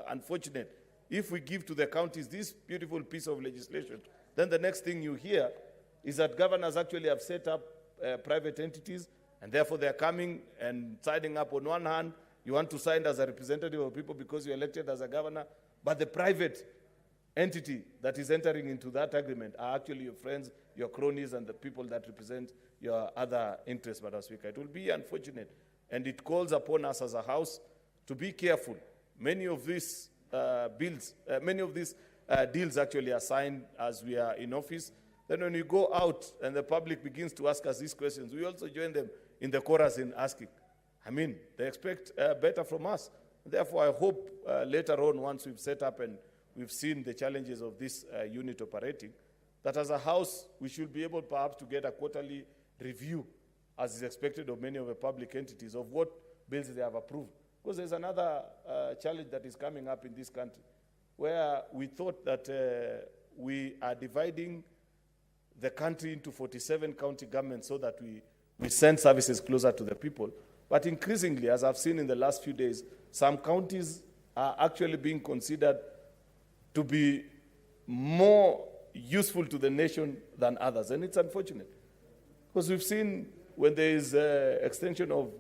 unfortunate if we give to the counties this beautiful piece of legislation. Then the next thing you hear is that governors actually have set up private entities, and therefore they are coming and signing up. On one hand, you want to sign as a representative of people because you're elected as a governor, but the private entity that is entering into that agreement are actually your friends, your cronies, and the people that represent your other interests, Madam Speaker. It will be unfortunate, and it calls upon us as a House to be careful. Many of these deals actually are signed as we are in office. Then when we go out and the public begins to ask us these questions, we also join them in the chorus in asking. I mean, they expect better from us. Therefore, I hope later on, once we've set up and we've seen the challenges of this unit operating, that as a House, we should be able perhaps to get a quarterly review, as is expected of many of the public entities, of what bills they have approved. Because there's another challenge that is coming up in this country, where we thought that we are dividing the country into 47 county governments so that we send services closer to the people. But increasingly, as I've seen in the last few days, some counties are actually being considered to be more useful to the nation than others. And it's unfortunate. Because we've seen when there is extension of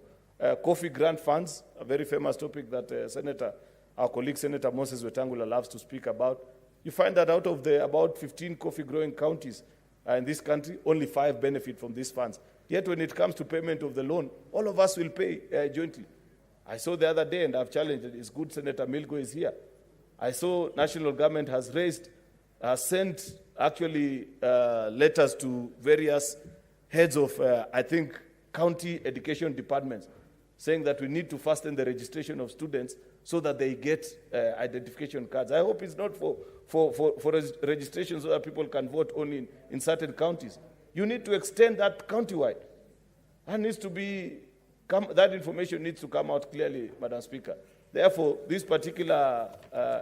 coffee grant funds, a very famous topic that our colleague Senator Moses Wetangula loves to speak about, you find that out of the about 15 coffee growing counties in this country, only 5 benefit from these funds. Yet when it comes to payment of the loan, all of us will pay jointly. I saw the other day, and I've challenged it, it's good Senator Milgo is here. I saw national government has sent actually letters to various heads of, I think, county education departments, saying that we need to fasten the registration of students so that they get identification cards. I hope it's not for registration so that people can vote only in certain counties. You need to extend that countywide. That information needs to come out clearly, Madam Speaker. Therefore, this particular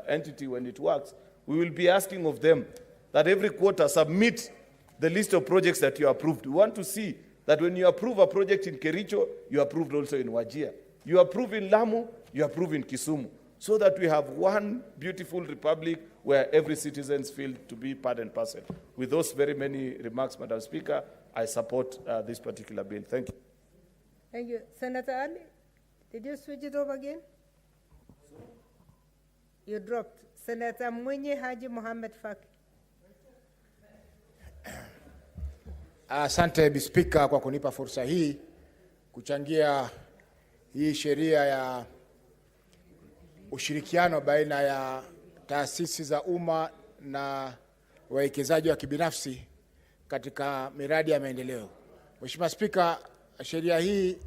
entity, when it works, we will be asking of them that every quarter submit the list of projects that you approved. We want to see that when you approve a project in Kericho, you approved also in Wajir. You approve in Lamu, you approve in Kisumu, so that we have one beautiful republic where every citizen feels to be part and parcel. With those very many remarks, Madam Speaker, I support this particular bill. Thank you. Thank you. Senator Ali, did you switch it over again? You dropped. Senator Mwenye Haji Mohamed Faki. Asante Bispika kwa kunipa fursa hii kuchangia hii sheria ya ushirikiano baina ya taasisi za umma na wawekezaji wa kibinafsi katika miradi ya maendeleo. Mheshimiwa Spika, sheria hii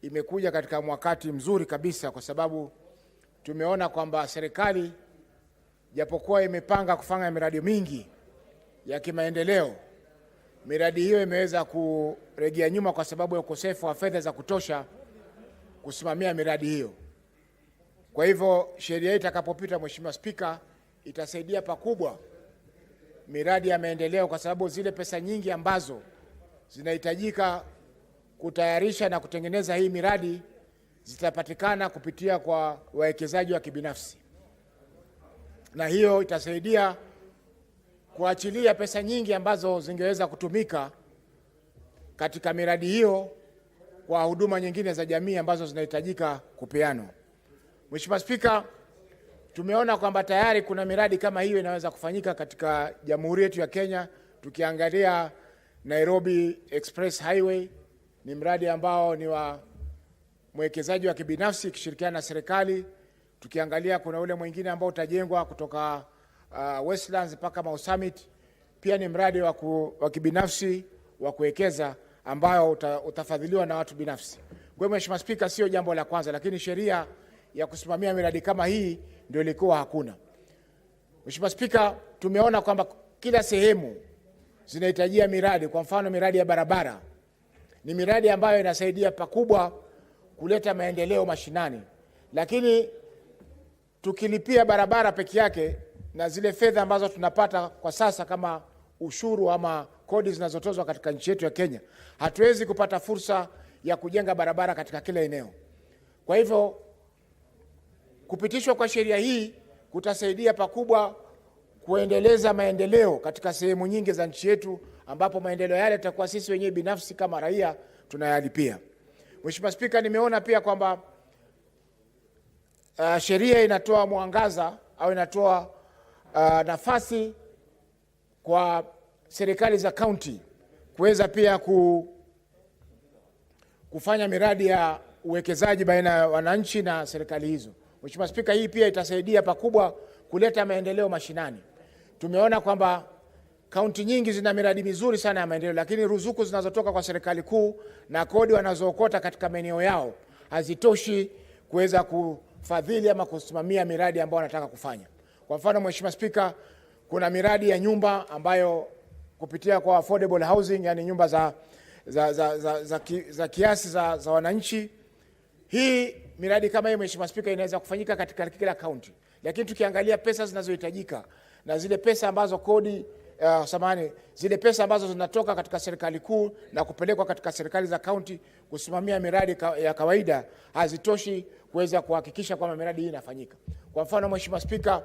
imekuja katika wakati mzuri kabisa kwa sababu tumeona kwamba serikali japokuwa imepanga kufanya miradi mingi ya kimaendeleo, miradi hiyo imeweza kurejea nyuma kwa sababu ya ukosefu wa fedha za kutosha kusimamia miradi hiyo. Kwa hivyo sheria hii itakapopita, Mheshimiwa Spika, itasaidia pakubwa miradi ya maendeleo kwa sababu zile pesa nyingi ambazo zinahitajika kutayarisha na kutengeneza hii miradi zitapatikana kupitia kwa wawekezaji wa kibinafsi. Na hiyo itasaidia kuachilia pesa nyingi ambazo zingeweza kutumika katika miradi hiyo kwa huduma nyingine za jamii ambazo zinahitajika kupeanwa. Mheshimiwa Spika, tumeona kwamba tayari kuna miradi kama hiyo inaweza kufanyika katika Jamhuri yetu ya Kenya. Tukiangalia Nairobi Express Highway ni mradi ambao ni wa mwekezaji wa kibinafsi kishirikiana na serikali. Tukiangalia kuna ule mwingine ambao utajengwa kutoka Westlands mpaka Mau Summit, pia ni mradi wa kibinafsi wa kuwekeza ambao utafadhiliwa na watu binafsi. Kwa hiyo Mheshimiwa Spika, sio jambo la kwanza, lakini sheria ya kusimamia miradi kama hii ndio ilikuwa hakuna. Mheshimiwa Spika, tumeona kwamba kila sehemu zinahitajia miradi. Kwa mfano miradi ya barabara ni miradi ambayo inasaidia pakubwa kuleta maendeleo mashinani, lakini tukilipia barabara peke yake na zile fedha ambazo tunapata kwa sasa kama ushuru ama kodi zinazotozwa katika nchi yetu ya Kenya, hatuwezi kupata fursa ya kujenga barabara katika kila eneo. Kwa hivyo kupitishwa kwa sheria hii kutasaidia pakubwa kuendeleza maendeleo katika sehemu nyingi za nchi yetu, ambapo maendeleo yale tutakuwa sisi wenyewe binafsi kama raia tunayalipia. Mheshimiwa Spika, nimeona pia kwamba sheria inatoa mwangaza au inatoa nafasi kwa serikali za kaunti kuweza pia kufanya miradi ya uwekezaji baina ya wananchi na serikali hizo. Mheshimiwa Spika, hii pia itasaidia pakubwa kuleta maendeleo mashinani. Tumeona kwamba kaunti nyingi zina miradi mizuri sana ya maendeleo, lakini ruzuku zinazotoka kwa serikali kuu na kodi wanazookota katika maeneo yao hazitoshi kuweza kufadhili ama kusimamia miradi ambayo wanataka kufanya. Kwa mfano, Mheshimiwa Spika, kuna miradi ya nyumba ambayo kupitia kwa affordable housing, yani nyumba za kiasi za wananchi. Hii miradi kama hii, Mheshimiwa Spika, inaweza kufanyika katika kila kaunti, lakini tukiangalia pesa zinazohitajika na zile pesa ambazo zile pesa ambazo zinatoka katika serikali kuu na kupelekwa katika serikali za kaunti kusimamia miradi ya kawaida hazitoshi kuweza kuhakikisha kwamba miradi hii inafanyika. Kwa mfano, Mheshimiwa Spika,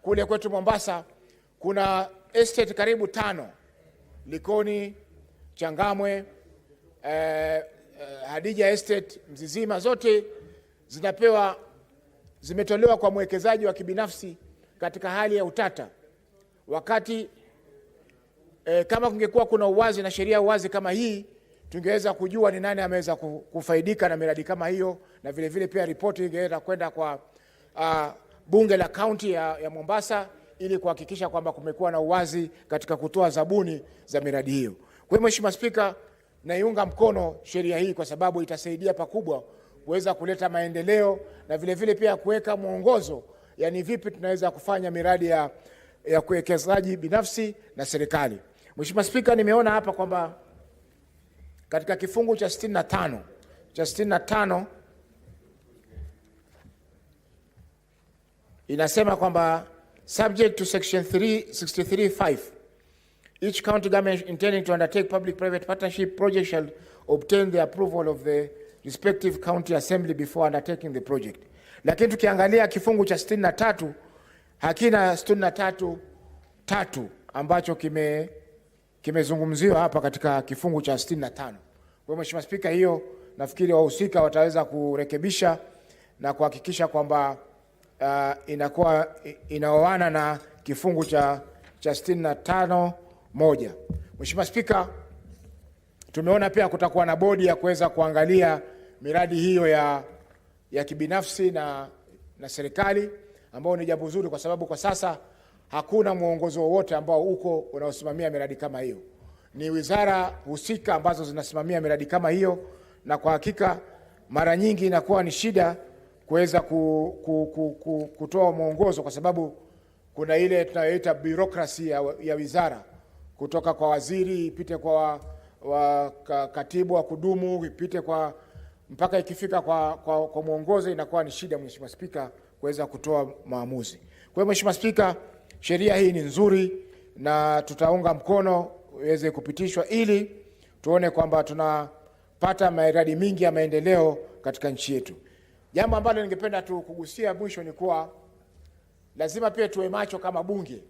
kule kwetu Mombasa kuna estate karibu 5, Likoni, Changamwe, Hadija Estate, Mzizima, zote zimetolewa kwa mwekezaji wa kibinafsi katika hali ya utata. Wakati kama kungekuwa kuna uwazi na sheria uwazi kama hii, tungeweza kujua ni nani ameweza kufaidika na miradi kama hiyo, na vile vile pia ripoti ingeweza kwenda kwa bunge la kaunti ya Mombasa ili kuhakikisha kwamba kumekuwa na uwazi katika kutoa zabuni za miradi hiyo. Kwa hiyo Mheshimiwa Spika, naiunga mkono sheria hii kwa sababu itasaidia pakubwa kuweza kuleta maendeleo na vile vile pia kuweka mwongozo, yani vipi tunaweza kufanya miradi ya kuwekezaji binafsi na serikali. Mheshimiwa Spika, nimeona hapa kwamba katika kifungu cha 65 inasema kwamba subject to section 363(5), each county government intending to undertake public-private partnership project shall obtain the approval of the respective county assembly before undertaking the project. Lakini tukiangalia kifungu cha 63 hakina 63(3) ambacho kimezungumziwa hapa katika kifungu cha 65. Kwa Mheshimiwa Spika, hiyo nafikiri wahusika wataweza kurekebisha na kuhakikisha kwamba inakuwa inaoana na kifungu cha 65(1). Mheshimiwa Spika, tumeona pia kutakuwa na bodi ya kuweza kuangalia miradi hiyo ya kibinafsi na serikali, ambao ni jambo zuri kwa sababu kwa sasa hakuna mwongozo wowote ambao unaosimamia miradi kama hiyo. Ni wizara husika ambazo zinasimamia miradi kama hiyo, na kwa hakika mara nyingi inakuwa ni shida kuweza kutoa mwongozo kwa sababu kuna ile tunayoita bureaucracy ya wizara, kutoka kwa waziri ipite kwa katibu wa kudumu, ipite mpaka ikifika kwa mwongozo, inakuwa ni shida Mheshimiwa Spika kuweza kutoa maamuzi. Kwa hiyo Mheshimiwa Spika, sheria hii ni nzuri na tutaunga mkono iweze kupitishwa ili tuone kwamba tunapata miradi mingi ya maendeleo katika nchi yetu. Jambo ambalo ningependa tu kugusia mwisho ni kuwa lazima pia tuwe macho kama bunge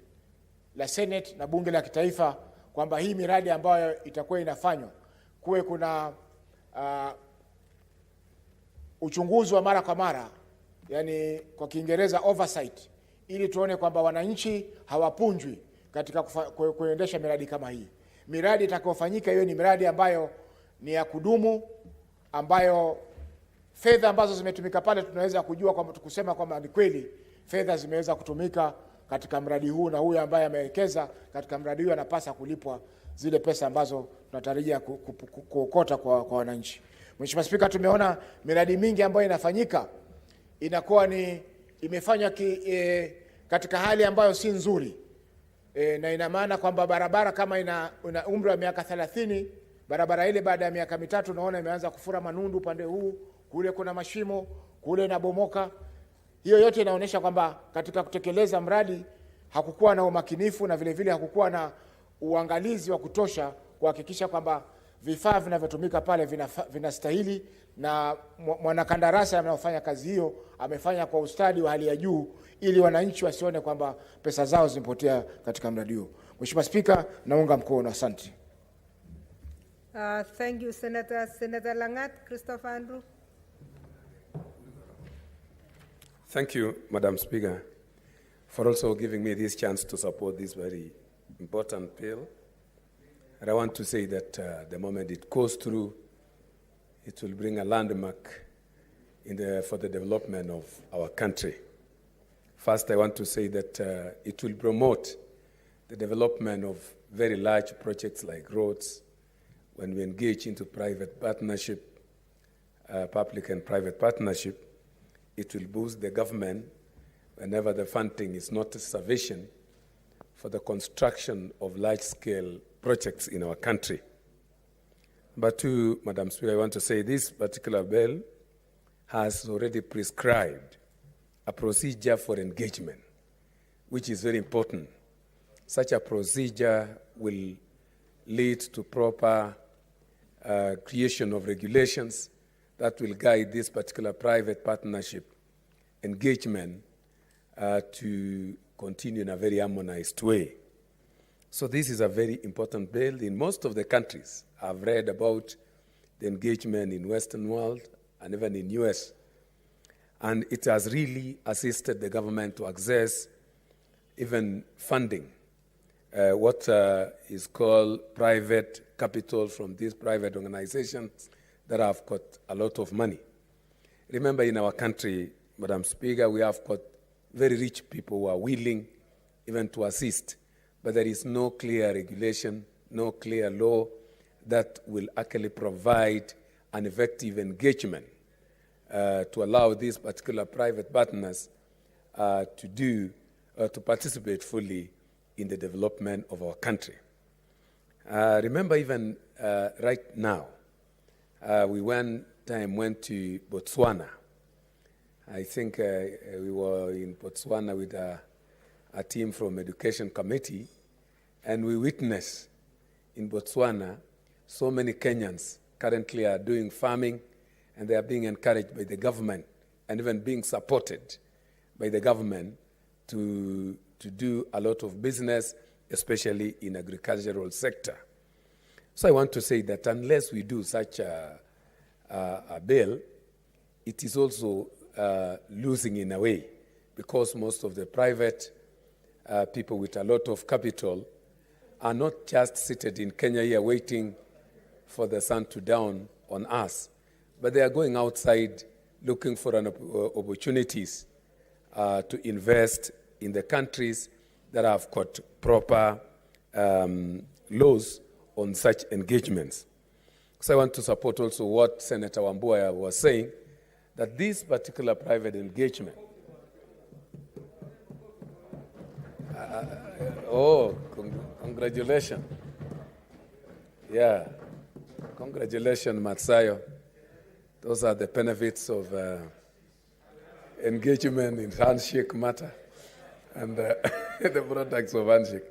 la Senate na bunge la kitaifa kwamba hii miradi ambayo itakuwa inafanywa kuwe kuna uchunguzi wa mara kwa mara, yani kwa Kiingereza oversight, ili tuone kwamba wananchi hawapunjwi katika kuendesha miradi kama hii. Miradi itakayofanyika hiyo ni miradi ambayo ni ya kudumu, ambayo fedha ambazo zimetumika pale tunaweza kujua kwamba kusema kwamba ni kweli fedha zimeweza kutumika katika mradi huu, na huyu ambaye amewekeza katika mradi huu anapaswa kulipwa zile pesa ambazo tunatarajia kuokota kwa wananchi. Mheshimiwa Spika, tumeona miradi mingi ambayo inafanyika inakuwa ni imefanywa katika hali ambayo si nzuri. Na ina maana kwamba barabara kama ina umri wa miaka 30, barabara ile baada ya miaka mitatu naona imeanza kufura manundu upande huu, kule kuna mashimo, kule inabomoka. Hiyo yote inaonyesha kwamba katika kutekeleza mradi hakukuwa na umakinifu na vile vile hakukuwa na uangalizi wa kutosha kuhakikisha kwamba vifaa vinavyotumika pale vinastahili, na mwanakandarasi anayofanya kazi hiyo amefanya kwa ustadi wa hali ya juu ili wananchi wasione kwamba pesa zao zimepotea katika mradi huo. Mheshimiwa Spika, naunga mkono. Asante. Thank you, Senator. Senator Langat, Christopher Andrew. Thank you, Madam Speaker, for also giving me this chance to support this very important bill. And I want to say that the moment it goes through, it will bring a landmark for the development of our country. First, I want to say that it will promote the development of very large projects like roads. When we engage into private partnership, public and private partnership, it will boost the government whenever the funding is not sufficient for the construction of large-scale projects in our country. But two, Madam Speaker, I want to say this particular bill has already prescribed a procedure for engagement, which is very important. Such a procedure will lead to proper creation of regulations that will guide this particular private partnership engagement to continue in a very harmonized way. So this is a very important bill. In most of the countries, I've read about the engagement in Western world and even in US, and it has really assisted the government to access even funding, what is called private capital from these private organizations that have got a lot of money. Remember, in our country, Madam Speaker, we have got very rich people who are willing even to assist, but there is no clear regulation, no clear law that will actually provide an effective engagement to allow these particular private partners to participate fully in the development of our country. Remember, even right now, we went to Botswana. I think we were in Botswana with a team from Education Committee, and we witnessed in Botswana so many Kenyans currently are doing farming, and they are being encouraged by the government and even being supported by the government to do a lot of business, especially in agricultural sector. So I want to say that unless we do such a bill, it is also losing in a way, because most of the private people with a lot of capital are not just seated in Kenya here waiting for the sun to down on us, but they are going outside looking for opportunities to invest in the countries that have got proper laws on such engagements. So I want to support also what Senator Wambua was saying, that this particular private engagement, congratulations. Yeah, congratulations, Matsayo. Those are the benefits of engagement in handshake matter and the products of handshake.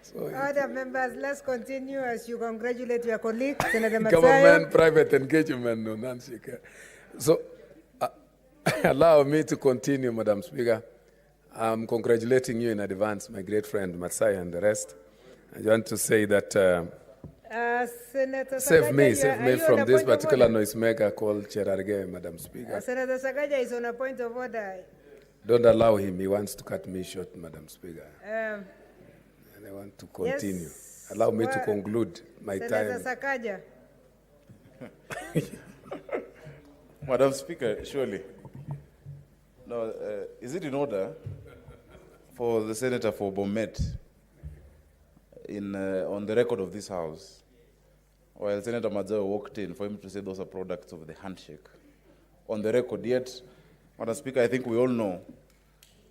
So other members, let's continue as you congratulate your colleague, Senator Matsayo. Government private engagement on handshake. So allow me to continue, Madam Speaker. I'm congratulating you in advance, my great friend Matsayo and the rest. I want to say that Senator save me Sakaja, from this particular noisemaker called Cherargei, Madam Speaker. Senator Sakaja is on a point of order. Don't allow him. He wants to cut me short, Madam Speaker. And I want to continue. Yes, allow me to conclude my Senator time. Sakaja. Madam Speaker, surely. No, is it in order for the Senator for Bomet on the record of this House, while Senator Matsayo walked in, for him to say those are products of the handshake? On the record, yet, Madam Speaker, I think we all know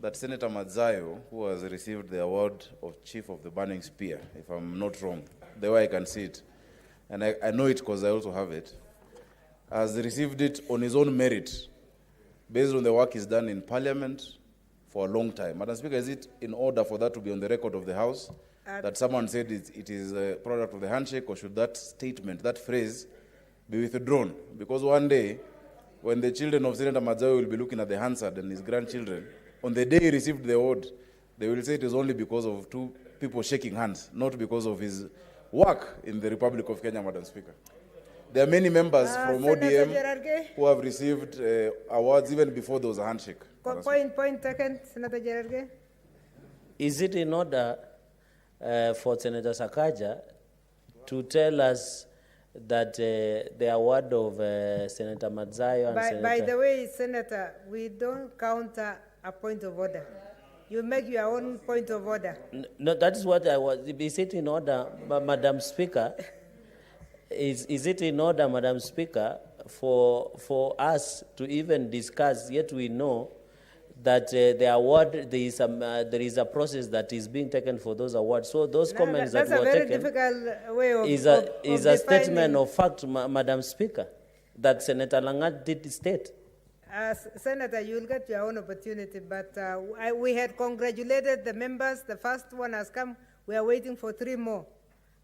that Senator Madzayo, who has received the award of Chief of the Burning Spear, if I'm not wrong, the way I can see it, and I know it because I also have it, has received it on his own merit, based on the work he's done in Parliament for a long time. Madam Speaker, is it in order for that to be on the record of the House, that someone said it is a product of the handshake, or should that statement, that phrase, be withdrawn? Because one day, when the children of Senator Madzayo will be looking at the Hansard and his grandchildren, on the day he received the award, they will say it is only because of two people shaking hands, not because of his work in the Republic of Kenya, Madam Speaker. There are many members from ODM who have received awards even before there was a handshake. Point taken, Senator Jerarge. Is it in order for Senator Sakaja to tell us that the award of Senator Madzayo and Senator... By the way, Senator, we don't counter a point of order. You make your own point of order. No, that is what I was... Is it in order, Madam Speaker? Is it in order, Madam Speaker, for us to even discuss, yet we know that the award, there is a process that is being taken for those awards. So those comments that were taken... That's a very difficult way of is a statement of fact, Madam Speaker, that Senator Langat did state. Senator, you will get your own opportunity, but we had congratulated the members. The first one has come. We are waiting for 3 more.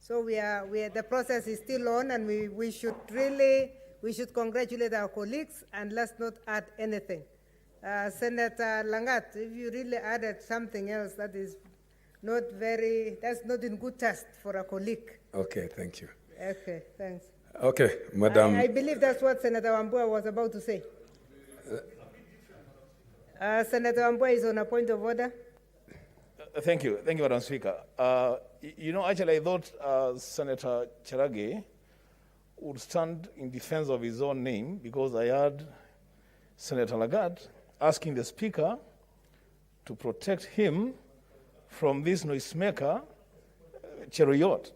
So the process is still on, and we should congratulate our colleagues, and let's not add anything. Senator Langat, if you really added something else that is that's not in good taste for a colleague. Okay, thank you. Okay, thanks. Okay, Madam. I believe that's what Senator Wambua was about to say. Senator Wambua is on a point of order. Thank you, Madam Speaker. Actually, I thought Senator Cherage would stand in defense of his own name, because I heard Senator Lagat asking the Speaker to protect him from this noisemaker, Cherage.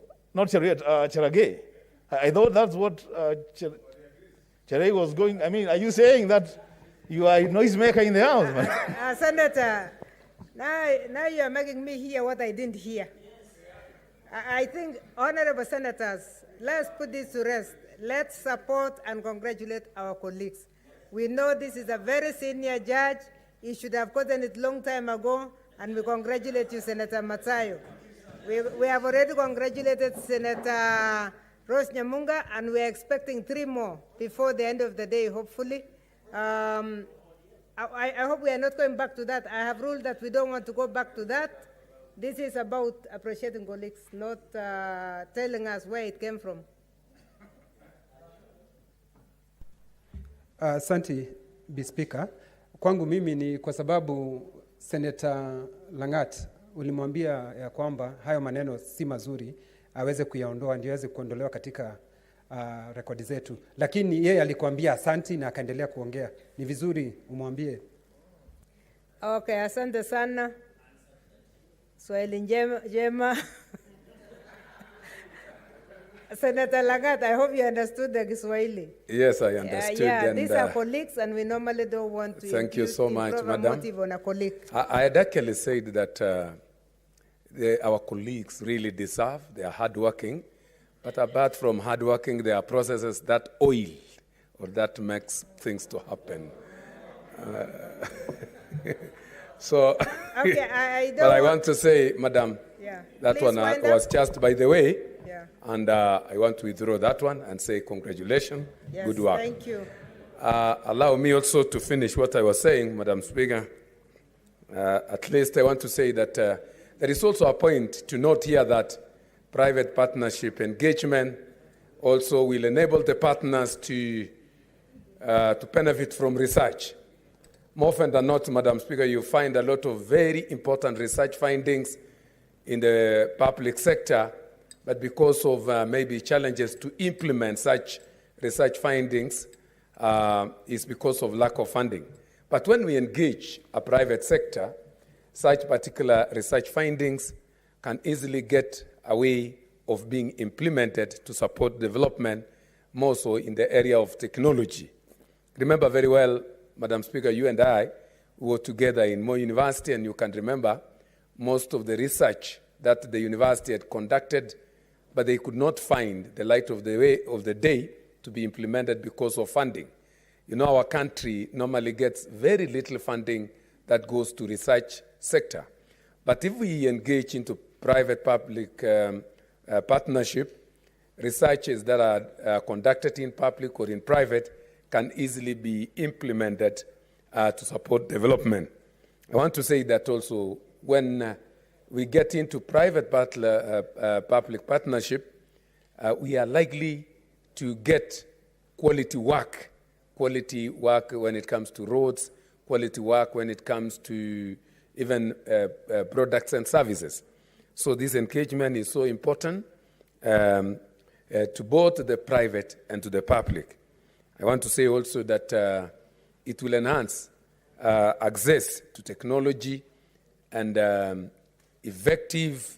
I thought that's what Cherage was going. I mean, are you saying that you are a noisemaker in the House? Senator, now you are making me hear what I didn't hear. I think, honorable senators, let's put this to rest. Let's support and congratulate our colleagues. We know this is a very senior judge. He should have gotten it long time ago, and we congratulate you, Senator Madzayo. We have already congratulated Senator Rose Nyamunga, and we are expecting 3 more before the end of the day, hopefully. I hope we are not going back to that. I have ruled that we don't want to go back to that. This is about appreciating colleagues, not telling us where it came from. Asante, Speaker. Kwangu mimi ni kwa sababu Senator Langat ulimwambia ya kwamba hayo maneno si mazuri, aweze kuyaondoa ndio aweze kuondolewa katika rekodi zetu. Lakini yeye alikwambia asante na akaendelea kuongea. Ni vizuri umwambie. Okay, asante sana. Swahili njema. Senator Lagat, I hope you understood the Kiswahili. Yes, I understood. Yeah, these are colleagues, and we normally don't want to thank you so much, Madam. Motive on a colleague. I had actually said that our colleagues really deserve, they are hardworking, but apart from hardworking, there are processes that oil or that makes things to happen. So, okay, I don't but I want to say, Madam, that please one was just by the way, and I want to withdraw that one and say congratulations, yes, good work. Thank you. Allow me also to finish what I was saying, Madam Speaker. At least I want to say that there is also a point to note here that private partnership engagement also will enable the partners to benefit from research. More often than not, Madam Speaker, you find a lot of very important research findings in the public sector, but because of maybe challenges to implement such research findings is because of lack of funding. But when we engage a private sector, such particular research findings can easily get a way of being implemented to support development, more so in the area of technology. Remember very well, Madam Speaker, you and I, we were together in Moi University, and you can remember most of the research that the university had conducted, but they could not find the light of the day to be implemented because of funding. You know, our country normally gets very little funding that goes to research sector. But if we engage into private-public partnership, researches that are conducted in public or in private can easily be implemented to support development. I want to say that also when we get into private public partnership, we are likely to get quality work when it comes to roads, quality work when it comes to even products and services. So this engagement is so important to both the private and to the public. I want to say also that it will enhance access to technology and effective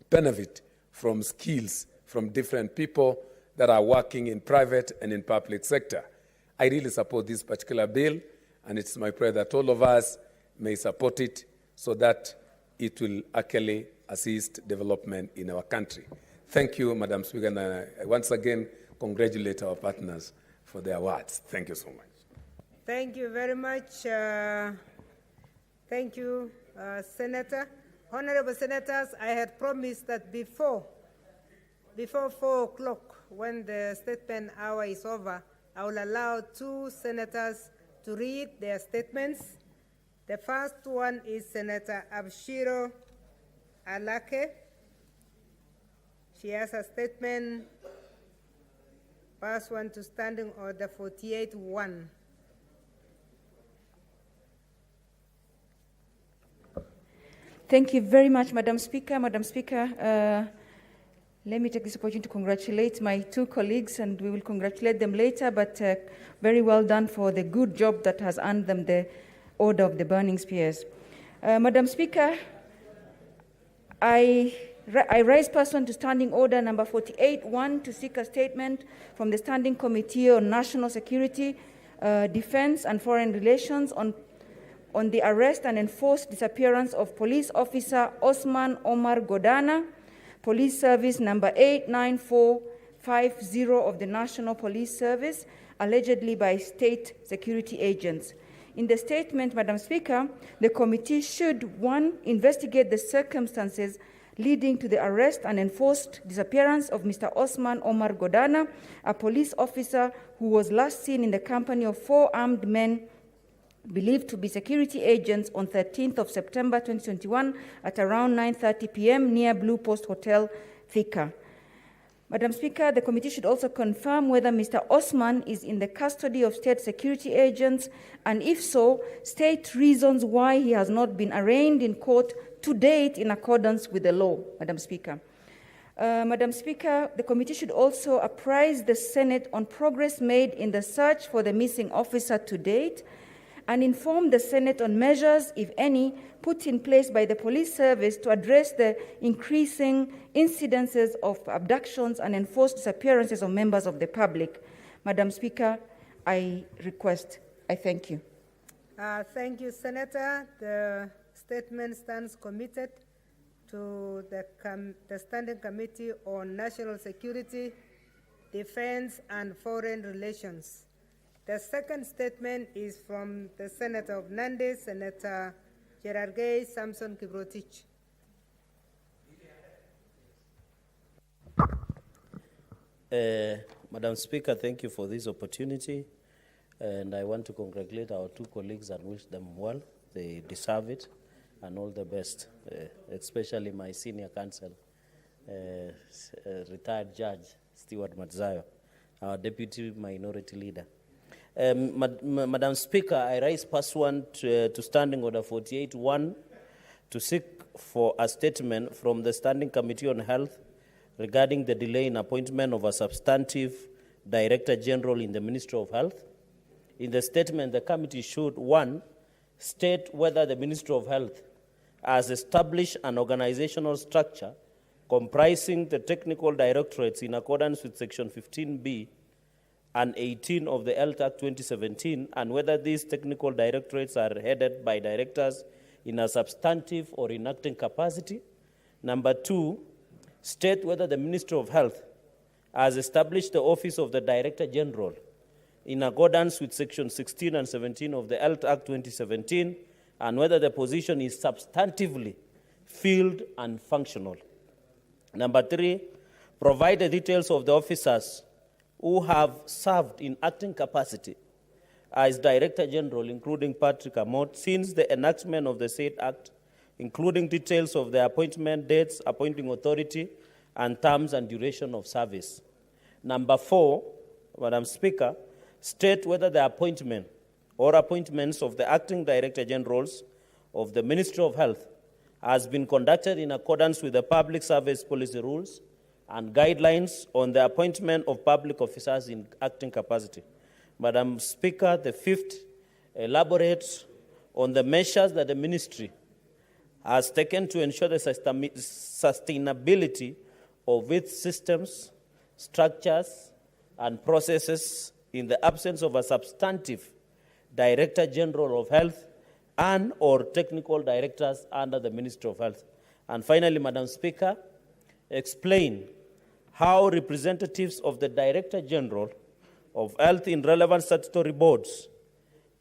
benefit from skills from different people that are working in private and in public sector. I really support this particular bill, and it's my prayer that all of us may support it so that it will actually assist development in our country. Thank you, Madam Speaker, and I once again congratulate our partners for their awards. Thank you so much. Thank you very much. Thank you, Senator. Honorable Senators, I had promised that before 4 o'clock, when the statement hour is over, I will allow 2 senators to read their statements. The first one is Senator Abshiro Alake. She has a statement, pass 1 to Standing Order 48-1. Thank you very much, Madam Speaker. Madam Speaker, let me take this opportunity to congratulate my 2 colleagues, and we will congratulate them later, but very well done for the good job that has earned them the Order of the Burning Spears. Madam Speaker, I raise pursuant to Standing Order number 48-1 to seek a statement from the Standing Committee on National Security, Defense and Foreign Relations on the arrest and enforced disappearance of Police Officer Osman Omar Godana, Police Service number 89450 of the National Police Service, allegedly by state security agents. In the statement, Madam Speaker, the committee should, 1, investigate the circumstances leading to the arrest and enforced disappearance of Mr. Osman Omar Godana, a police officer who was last seen in the company of 4 armed men believed to be security agents on 13th of September 2021 at around 9:30 p.m. near Blue Post Hotel, Thika. Madam Speaker, the committee should also confirm whether Mr. Osman is in the custody of state security agents, and if so, state reasons why he has not been arraigned in court to date in accordance with the law, Madam Speaker. Madam Speaker, the committee should also apprise the Senate on progress made in the search for the missing officer to date, and inform the Senate on measures, if any, put in place by the police service to address the increasing incidences of abductions and enforced disappearances of members of the public. Madam Speaker, I thank you. Thank you, Senator. The statement stands committed to the Standing Committee on National Security, Defense and Foreign Relations. The second statement is from the Senator of Nandi, Senator Cherargei Samson Kiprotich. Madam Speaker, thank you for this opportunity, and I want to congratulate our 2 colleagues and wish them well. They deserve it, and all the best, especially my senior counsel, retired Judge Stewart Matzayo, our Deputy Minority Leader. Madam Speaker, I raise pursuant to Standing Order 48-1 to seek for a statement from the Standing Committee on Health regarding the delay in appointment of a substantive Director General in the Ministry of Health. In the statement, the committee should, 1, state whether the Ministry of Health has established an organizational structure comprising the technical directorates in accordance with Section 15B and 18 of the Health Act 2017, and whether these technical directorates are headed by directors in a substantive or enacting capacity. Number 2, state whether the Ministry of Health has established the Office of the Director General in accordance with Section 16 and 17 of the Health Act 2017, and whether the position is substantively filled and functional. Number 3, provide the details of the officers who have served in acting capacity as Director General, including Patrick Amot, since the enactment of the said Act, including details of the appointment dates, appointing authority, and terms and duration of service. Number 4, Madam Speaker, state whether the appointment or appointments of the acting Director Generals of the Ministry of Health has been conducted in accordance with the Public Service Policy Rules and guidelines on the appointment of public officers in acting capacity. Madam Speaker, the 5th elaborates on the measures that the Ministry has taken to ensure the sustainability of its systems, structures, and processes in the absence of a substantive Director General of Health and or technical directors under the Ministry of Health. And finally, Madam Speaker, explain how representatives of the Director General of Health in relevant statutory boards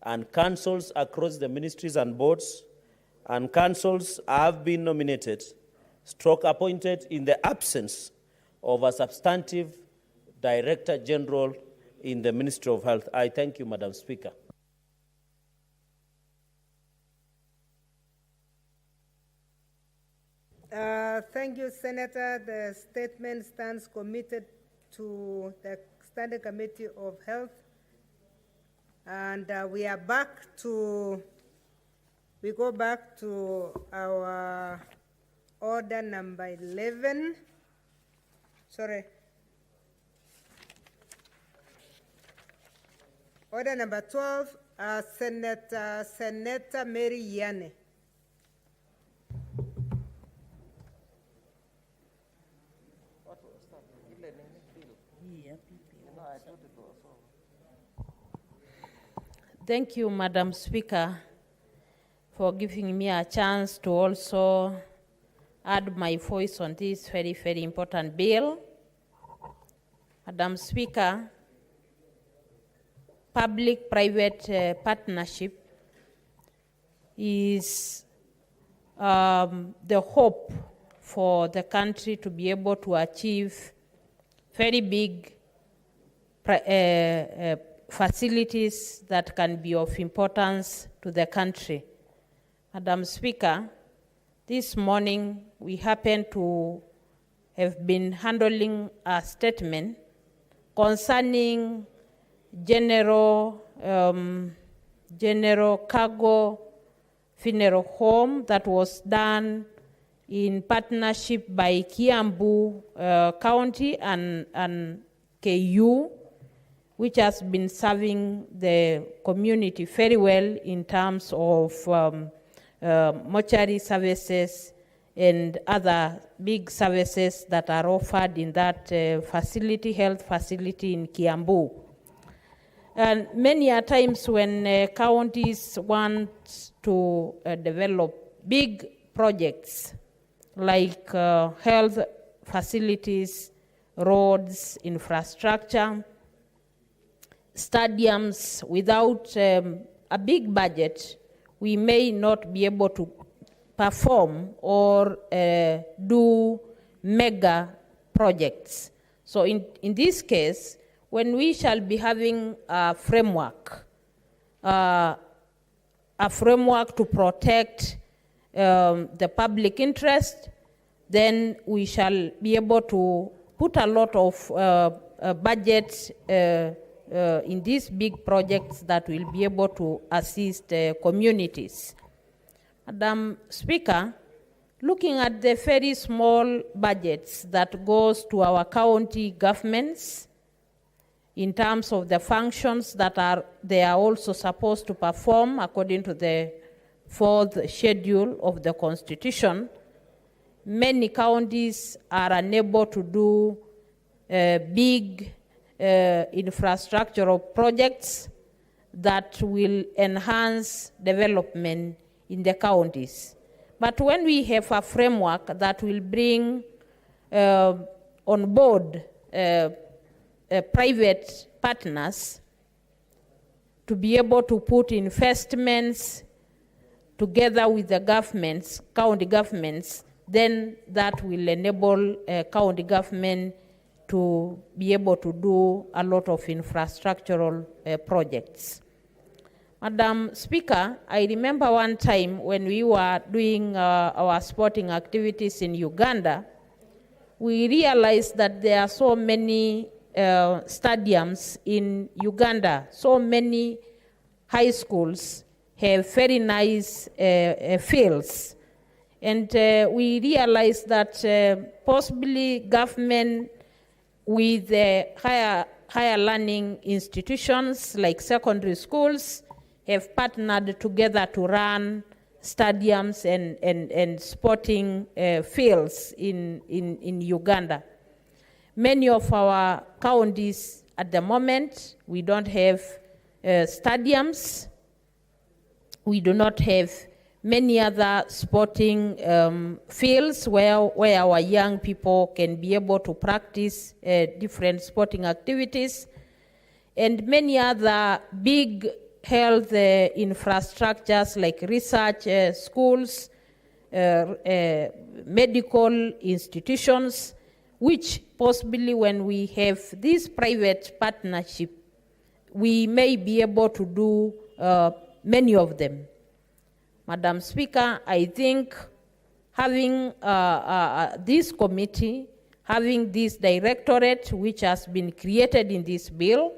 and councils across the ministries and boards and councils have been nominated, appointed in the absence of a substantive Director General in the Ministry of Health. I thank you, Madam Speaker. Thank you, Senator. The statement stands committed to the Standing Committee of Health. And we go back to our order number 11. Sorry. Order number 12, Senator Mary Yane. Thank you, Madam Speaker, for giving me a chance to also add my voice on this very, very important bill. Madam Speaker, public-private partnership is the hope for the country to be able to achieve very big facilities that can be of importance to the country. Madam Speaker, this morning we happen to have been handling a statement concerning general cargo funeral home that was done in partnership by Kiambu County and KU, which has been serving the community very well in terms of mortuary services and other big services that are offered in that facility, health facility in Kiambu. And many a times when counties want to develop big projects like health facilities, roads, infrastructure, stadiums, without a big budget, we may not be able to perform or do mega projects. So in this case, when we shall be having a framework to protect the public interest, then we shall be able to put a lot of budget in these big projects that will be able to assist communities. Madam Speaker, looking at the very small budgets that goes to our county governments in terms of the functions that they are also supposed to perform according to the 4th schedule of the Constitution, many counties are unable to do big infrastructural projects that will enhance development in the counties. But when we have a framework that will bring on board private partners to be able to put investments together with the governments, county governments, then that will enable county government to be able to do a lot of infrastructural projects. Madam Speaker, I remember one time when we were doing our sporting activities in Uganda, we realized that there are so many stadiums in Uganda, so many high schools have very nice fields. And we realized that possibly government with higher learning institutions like secondary schools have partnered together to run stadiums and sporting fields in Uganda. Many of our counties at the moment, we don't have stadiums. We do not have many other sporting fields where our young people can be able to practice different sporting activities, and many other big health infrastructures like research schools, medical institutions, which possibly when we have this private partnership, we may be able to do many of them. Madam Speaker, I think having this committee, having this directorate which has been created in this bill,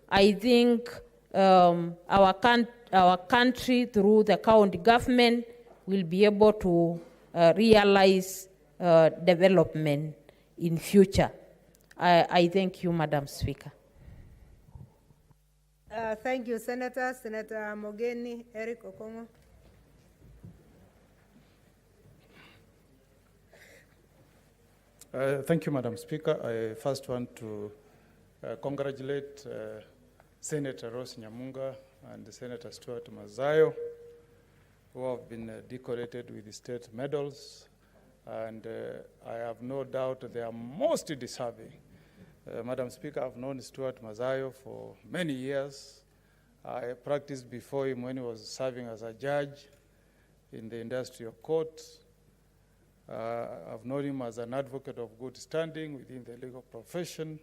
I think our country through the county government will be able to realize development in future. I thank you, Madam Speaker. Thank you, Senator. Senator Mogeni, Eric Okongo. Thank you, Madam Speaker. I first want to congratulate Senator Rose Nyamunga and Senator Stuart Mazayo, who have been decorated with the state medals, and I have no doubt they are most deserving. Madam Speaker, I've known Stuart Mazayo for many years. I practiced before him when he was serving as a judge in the industrial court. I've known him as an advocate of good standing within the legal profession,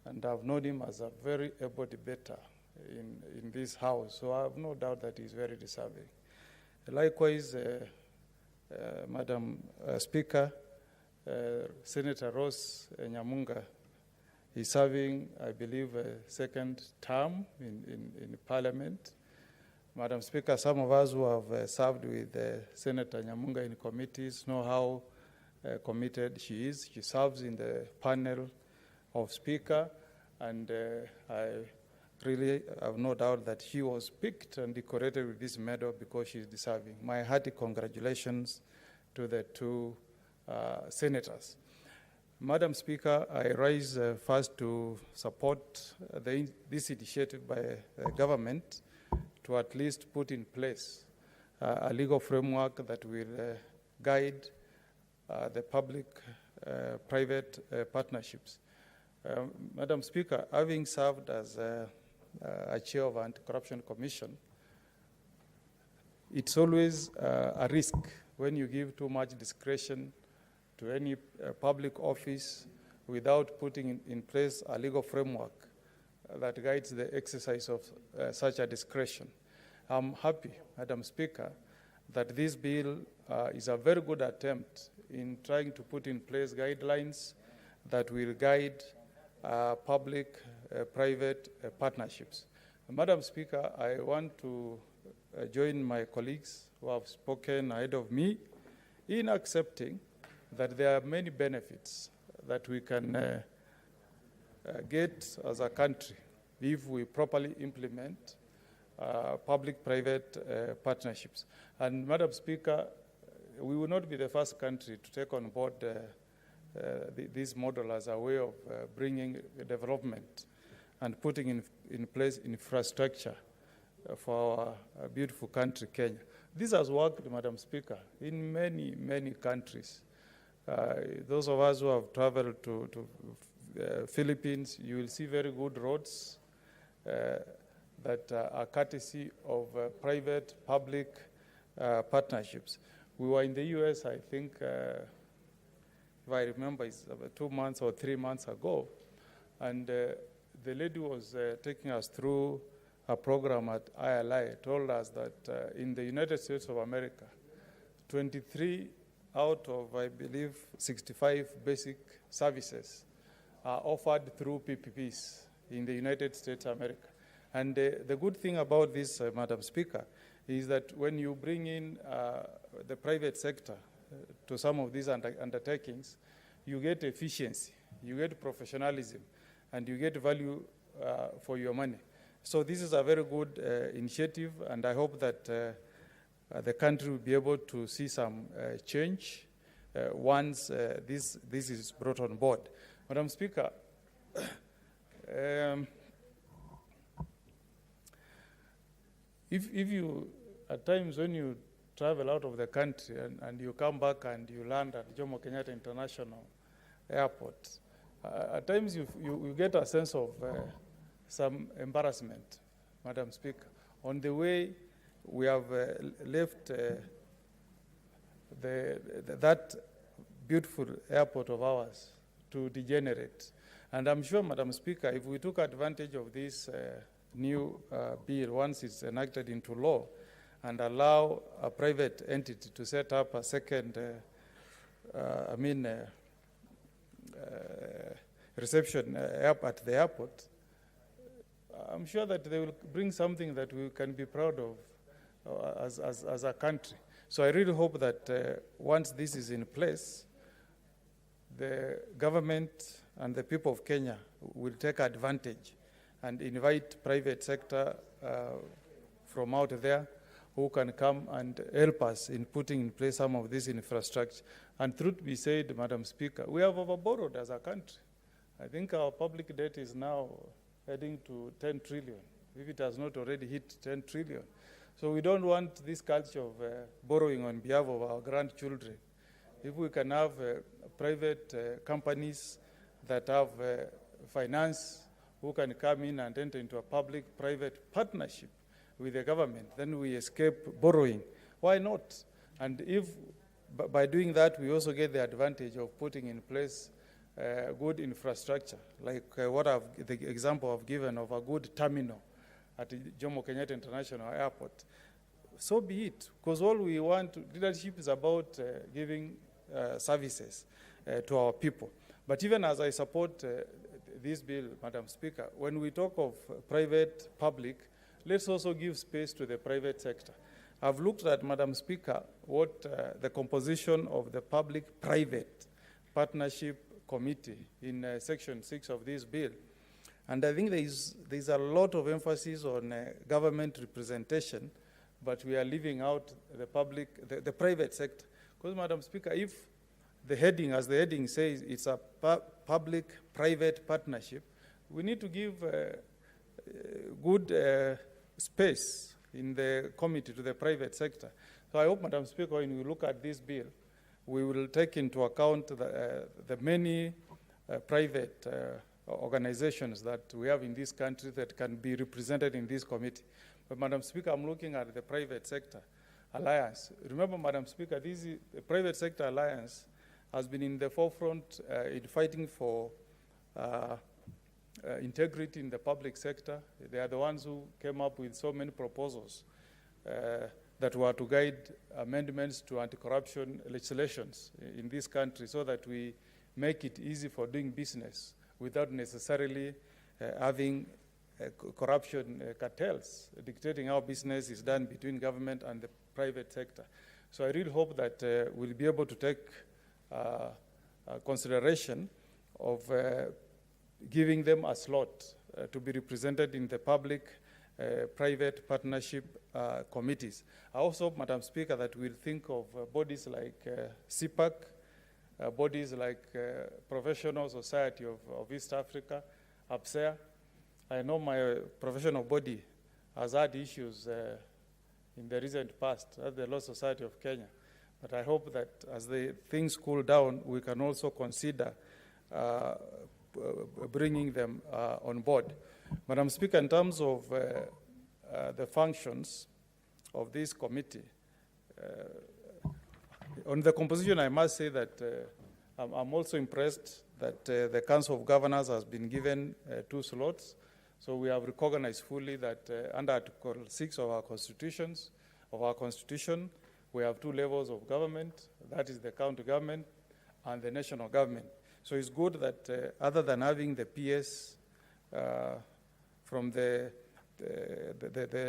and I've known him as a very able debater in this house, so I have no doubt that he's very deserving. Likewise, Madam Speaker, Senator Rose Nyamunga is serving, I believe, a second term in Parliament. Madam Speaker, some of us who have served with Senator Nyamunga in committees know how committed she is. She serves in the panel of Speaker, and I really have no doubt that she was picked and decorated with this medal because she is deserving. My hearty congratulations to the two senators. Madam Speaker, I rise first to support this initiative by the government to at least put in place a legal framework that will guide the public-private partnerships. Madam Speaker, having served as a chair of Anti-Corruption Commission, it's always a risk when you give too much discretion to any public office without putting in place a legal framework that guides the exercise of such a discretion. I'm happy, Madam Speaker, that this bill is a very good attempt in trying to put in place guidelines that will guide public-private partnerships. Madam Speaker, I want to join my colleagues who have spoken ahead of me in accepting that there are many benefits that we can get as a country if we properly implement public-private partnerships. And Madam Speaker, we will not be the first country to take on board this model as a way of bringing development and putting in place infrastructure for our beautiful country, Kenya. This has worked, Madam Speaker, in many, many countries. Those of us who have traveled to Philippines, you will see very good roads that are courtesy of private, public partnerships. We were in the US, I think, if I remember, it's about 2 months or 3 months ago, and the lady was taking us through a program at ILI, told us that in the United States of America, 23 out of, I believe, 65 basic services are offered through PPPs in the United States of America. And the good thing about this, Madam Speaker, is that when you bring in the private sector to some of these undertakings, you get efficiency, you get professionalism, and you get value for your money. So this is a very good initiative, and I hope that the country will be able to see some change once this is brought on board. Madam Speaker, if you, at times when you travel out of the country and you come back and you land at Jomo Kenyatta International Airport, at times you get a sense of some embarrassment, Madam Speaker. On the way, we have left that beautiful airport of ours to degenerate. And I'm sure, Madam Speaker, if we took advantage of this new bill, once it's enacted into law, and allow a private entity to set up a second, reception at the airport, I'm sure that they will bring something that we can be proud of as a country. So I really hope that once this is in place, the government and the people of Kenya will take advantage and invite private sector from out there who can come and help us in putting in place some of this infrastructure. And truth be said, Madam Speaker, we have overborrowed as a country. I think our public debt is now heading to 10 trillion, if it has not already hit 10 trillion. So we don't want this culture of borrowing on behalf of our grandchildren. If we can have private companies that have finance who can come in and enter into a public-private partnership with the government, then we escape borrowing. Why not? And if by doing that, we also get the advantage of putting in place good infrastructure, like the example I've given of a good terminal at Jomo Kenyatta International Airport. So be it, because all we want, leadership is about giving services to our people. But even as I support this bill, Madam Speaker, when we talk of private, public, let's also give space to the private sector. I've looked at, Madam Speaker, what the composition of the public-private partnership committee in section 6 of this bill. And I think there's a lot of emphasis on government representation, but we are leaving out the private sector. Because, Madam Speaker, if the heading, as the heading says, it's a public-private partnership, we need to give good space in the committee to the private sector. So I hope, Madam Speaker, when we look at this bill, we will take into account the many private organizations that we have in this country that can be represented in this committee. But, Madam Speaker, I'm looking at the private sector alliance. Remember, Madam Speaker, the private sector alliance has been in the forefront in fighting for integrity in the public sector. They are the ones who came up with so many proposals that were to guide amendments to anti-corruption legislations in this country so that we make it easy for doing business without necessarily having corruption cartels dictating how business is done between government and the private sector. So I really hope that we'll be able to take consideration of giving them a slot to be represented in the public-private partnership committees. I also hope, Madam Speaker, that we'll think of bodies like CPAC, bodies like Professional Society of East Africa, APSEA. I know my professional body has had issues in the recent past, at the Law Society of Kenya. But I hope that as the things cool down, we can also consider bringing them on board. Madam Speaker, in terms of the functions of this committee, on the composition, I must say that I'm also impressed that the Council of Governors has been given 2 slots. So we have recognized fully that under Article 6 of our Constitution, we have 2 levels of government. That is the county government and the national government. So it's good that other than having the PS from the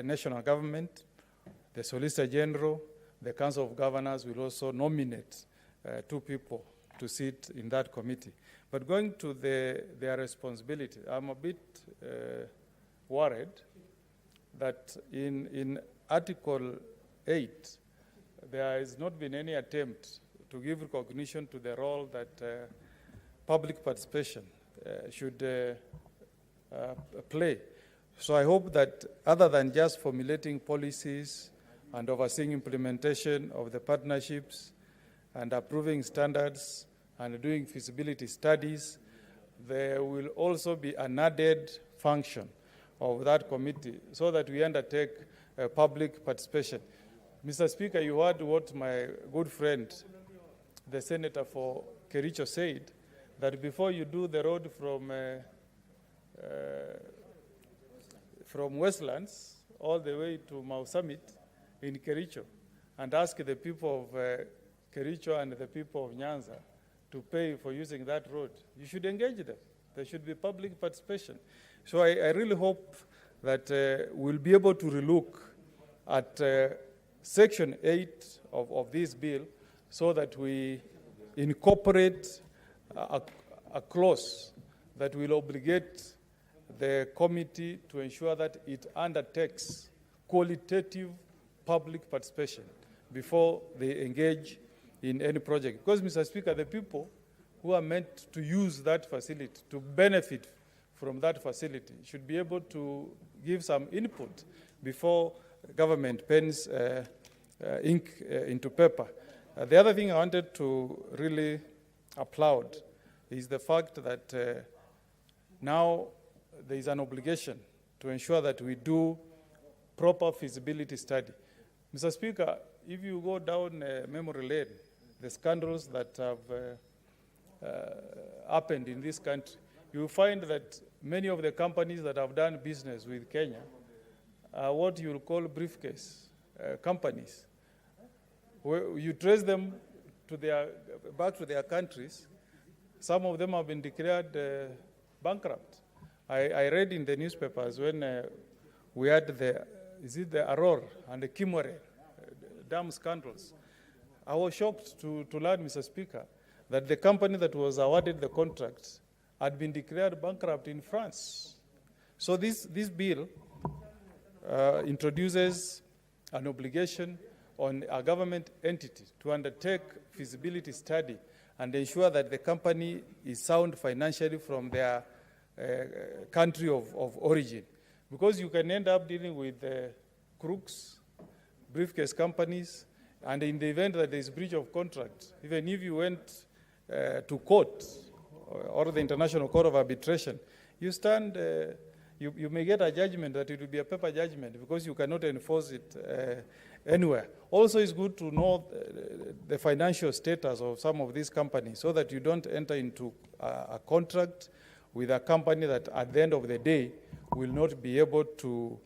national government, the Solicitor General, the Council of Governors will also nominate 2 people to sit in that committee. But going to their responsibility, I'm a bit worried that in Article 8, there has not been any attempt to give recognition to the role that public participation should play. So I hope that other than just formulating policies and overseeing implementation of the partnerships and approving standards and doing feasibility studies, there will also be an added function of that committee so that we undertake public participation. Mr. Speaker, you heard what my good friend, the Senator for Kericho said, that before you do the road from Westlands all the way to Mau Summit in Kericho and ask the people of Kericho and the people of Nyanza to pay for using that road, you should engage them. There should be public participation. So I really hope that we'll be able to relook at Section 8 of this bill so that we incorporate a clause that will obligate the committee to ensure that it undertakes qualitative public participation before they engage in any project. Because, Mr. Speaker, the people who are meant to use that facility, to benefit from that facility, should be able to give some input before government pens ink into paper. The other thing I wanted to really applaud is the fact that now there is an obligation to ensure that we do proper feasibility study. Mr. Speaker, if you go down memory lane, the scandals that have happened in this country, you find that many of the companies that have done business with Kenya are what you will call briefcase companies. Where you trace them to back to their countries. Some of them have been declared bankrupt. I read in the newspapers when we had the Aror and the Kimore dam scandals. I was shocked to learn, Mr. Speaker, that the company that was awarded the contract had been declared bankrupt in France. So this bill introduces an obligation on a government entity to undertake feasibility study and ensure that the company is sound financially from their country of origin. Because you can end up dealing with crooks, briefcase companies, and in the event that there is breach of contract, even if you went to court or the International Court of Arbitration, you may get a judgment that it will be a paper judgment because you cannot enforce it anywhere. Also, it's good to know the financial status of some of these companies so that you don't enter into a contract with a company that at the end of the day will not be able to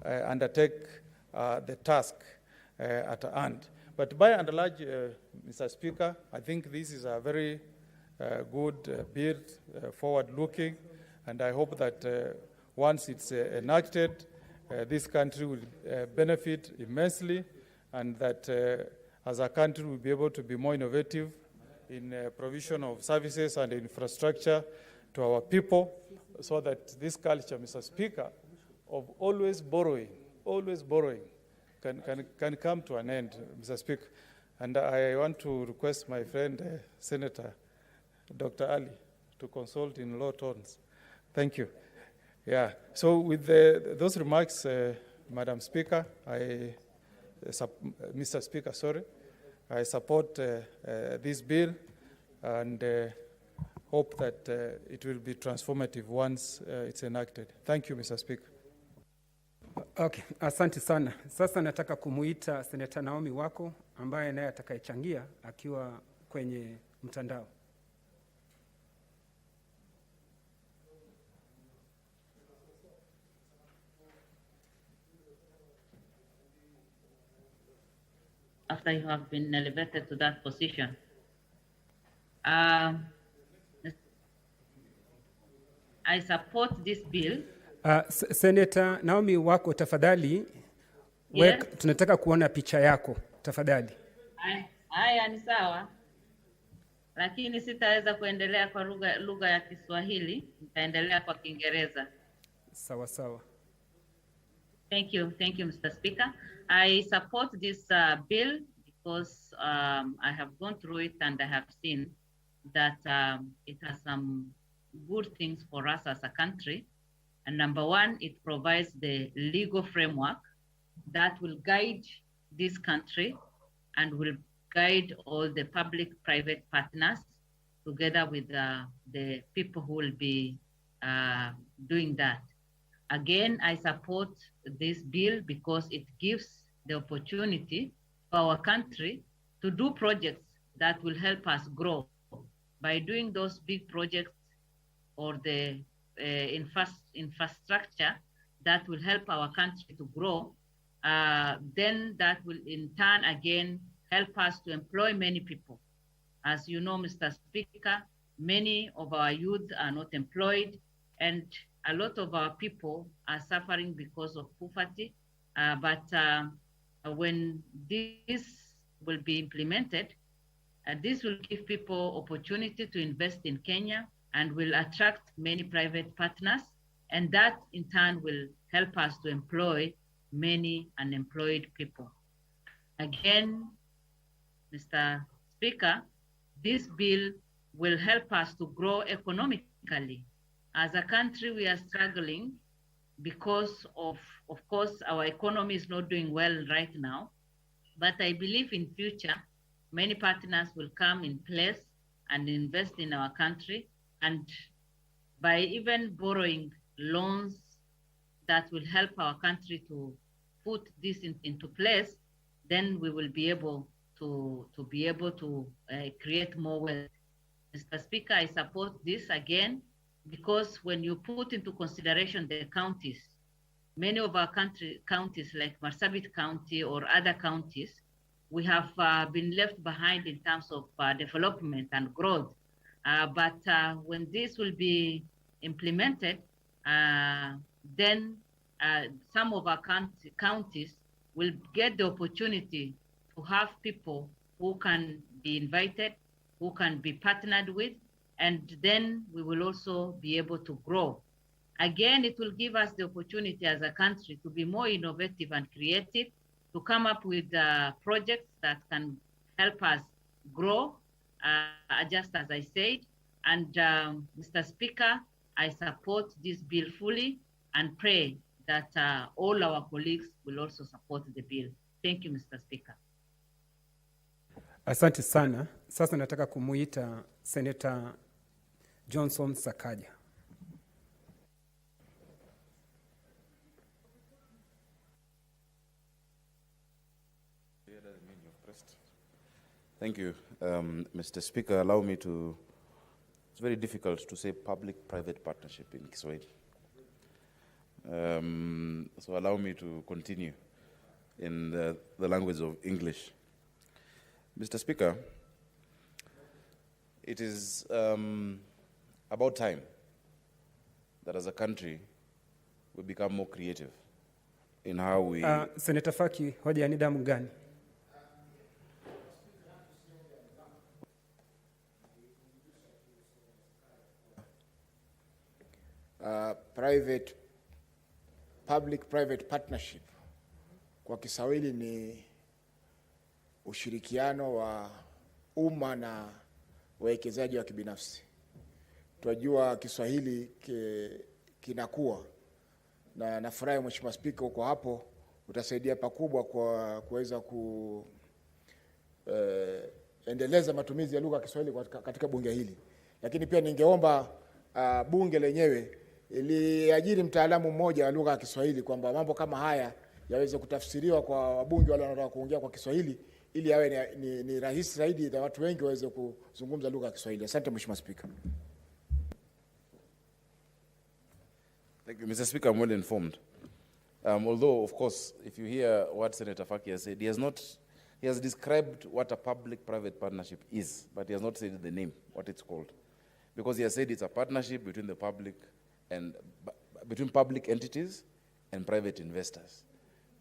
undertake the task at hand. But by and large, Mr. Speaker, I think this is a very good bill, forward-looking, and I hope that once it's enacted, this country will benefit immensely, and that as a country we'll be able to be more innovative in provision of services and infrastructure to our people, so that this culture, Mr. Speaker, of always borrowing, can come to an end, Mr. Speaker. And I want to request my friend, Senator Dr. Ali, to consult in low tones. Thank you. Yeah, so with those remarks, Madam Speaker, Mr. Speaker, sorry, I support this bill and hope that it will be transformative once it's enacted. Thank you, Mr. Speaker. Okay, asante sana. Sasa nataka kumuita Seneta Naomi Wako ambaye naye atakayechangia akiwa kwenye mtandao. After you have been elevated to that position. I support this bill. Senator Naomi Wako, tafadhali, Yes. tunataka kuona picha yako, tafadhali. Haya ni sawa, lakini sitaweza kuendelea kwa lugha ya Kiswahili, nitaendelea kwa Kiingereza. Sawa sawa. Thank you, Mr. Speaker. I support this bill because I have gone through it and I have seen that it has some good things for us as a country. And number one, it provides the legal framework that will guide this country and will guide all the public-private partners together with the people who will be doing that. Again, I support this bill because it gives the opportunity for our country to do projects that will help us grow. By doing those big projects or the infrastructure that will help our country to grow, then that will in turn again help us to employ many people. As you know, Mr. Speaker, many of our youth are not employed, and a lot of our people are suffering because of poverty. But when this will be implemented, this will give people opportunity to invest in Kenya and will attract many private partners. And that in turn will help us to employ many unemployed people. Again, Mr. Speaker, this bill will help us to grow economically. As a country, we are struggling because of course, our economy is not doing well right now. But I believe in future, many partners will come in place and invest in our country. And by even borrowing loans that will help our country to put this into place, then we will be able to create more wealth. Mr. Speaker, I support this again, because when you put into consideration the counties, many of our counties like Marsabit County or other counties, we have been left behind in terms of development and growth. But when this will be implemented, then some of our counties will get the opportunity to have people who can be invited, who can be partnered with, and then we will also be able to grow. Again, it will give us the opportunity as a country to be more innovative and creative, to come up with projects that can help us grow, just as I said. And Mr. Speaker, I support this bill fully and pray that all our colleagues will also support the bill. Thank you, Mr. Speaker. Asante sana. Sasa nataka kumuita Senator Johnson Sakaja. Thank you, Mr. Speaker. Allow me to, it's very difficult to say public-private partnership in Kiswahili. So allow me to continue in the language of English. Mr. Speaker, it is about time that as a country we become more creative in how we... Senator Faki, hoja ya nidhamu gani? Public-private partnership kwa Kiswahili ni ushirikiano wa umma na wawekezaji wa kibinafsi. Tunajua Kiswahili kinakuwa na nafurahi Mheshimiwa Spika uko hapo, utasaidia pakubwa kwa kuweza endeleza matumizi ya lugha ya Kiswahili katika bunge hili. Lakini pia ningeomba bunge lenyewe iliajiri mtaalamu mmoja wa lugha ya Kiswahili kwamba mambo kama haya yaweze kutafsiriwa kwa wabunge wale wanaotaka kuongea kwa Kiswahili ili yawe ni rahisi zaidi na watu wengi waweze kuzungumza lugha ya Kiswahili. Asante Mheshimiwa Spika. Thank you, Mr. Speaker. I'm well informed. Although, of course, if you hear what Senator Faki has said, he has described what a public-private partnership is, but he has not said the name, what it's called. Because he has said it's a partnership between the public and between public entities and private investors.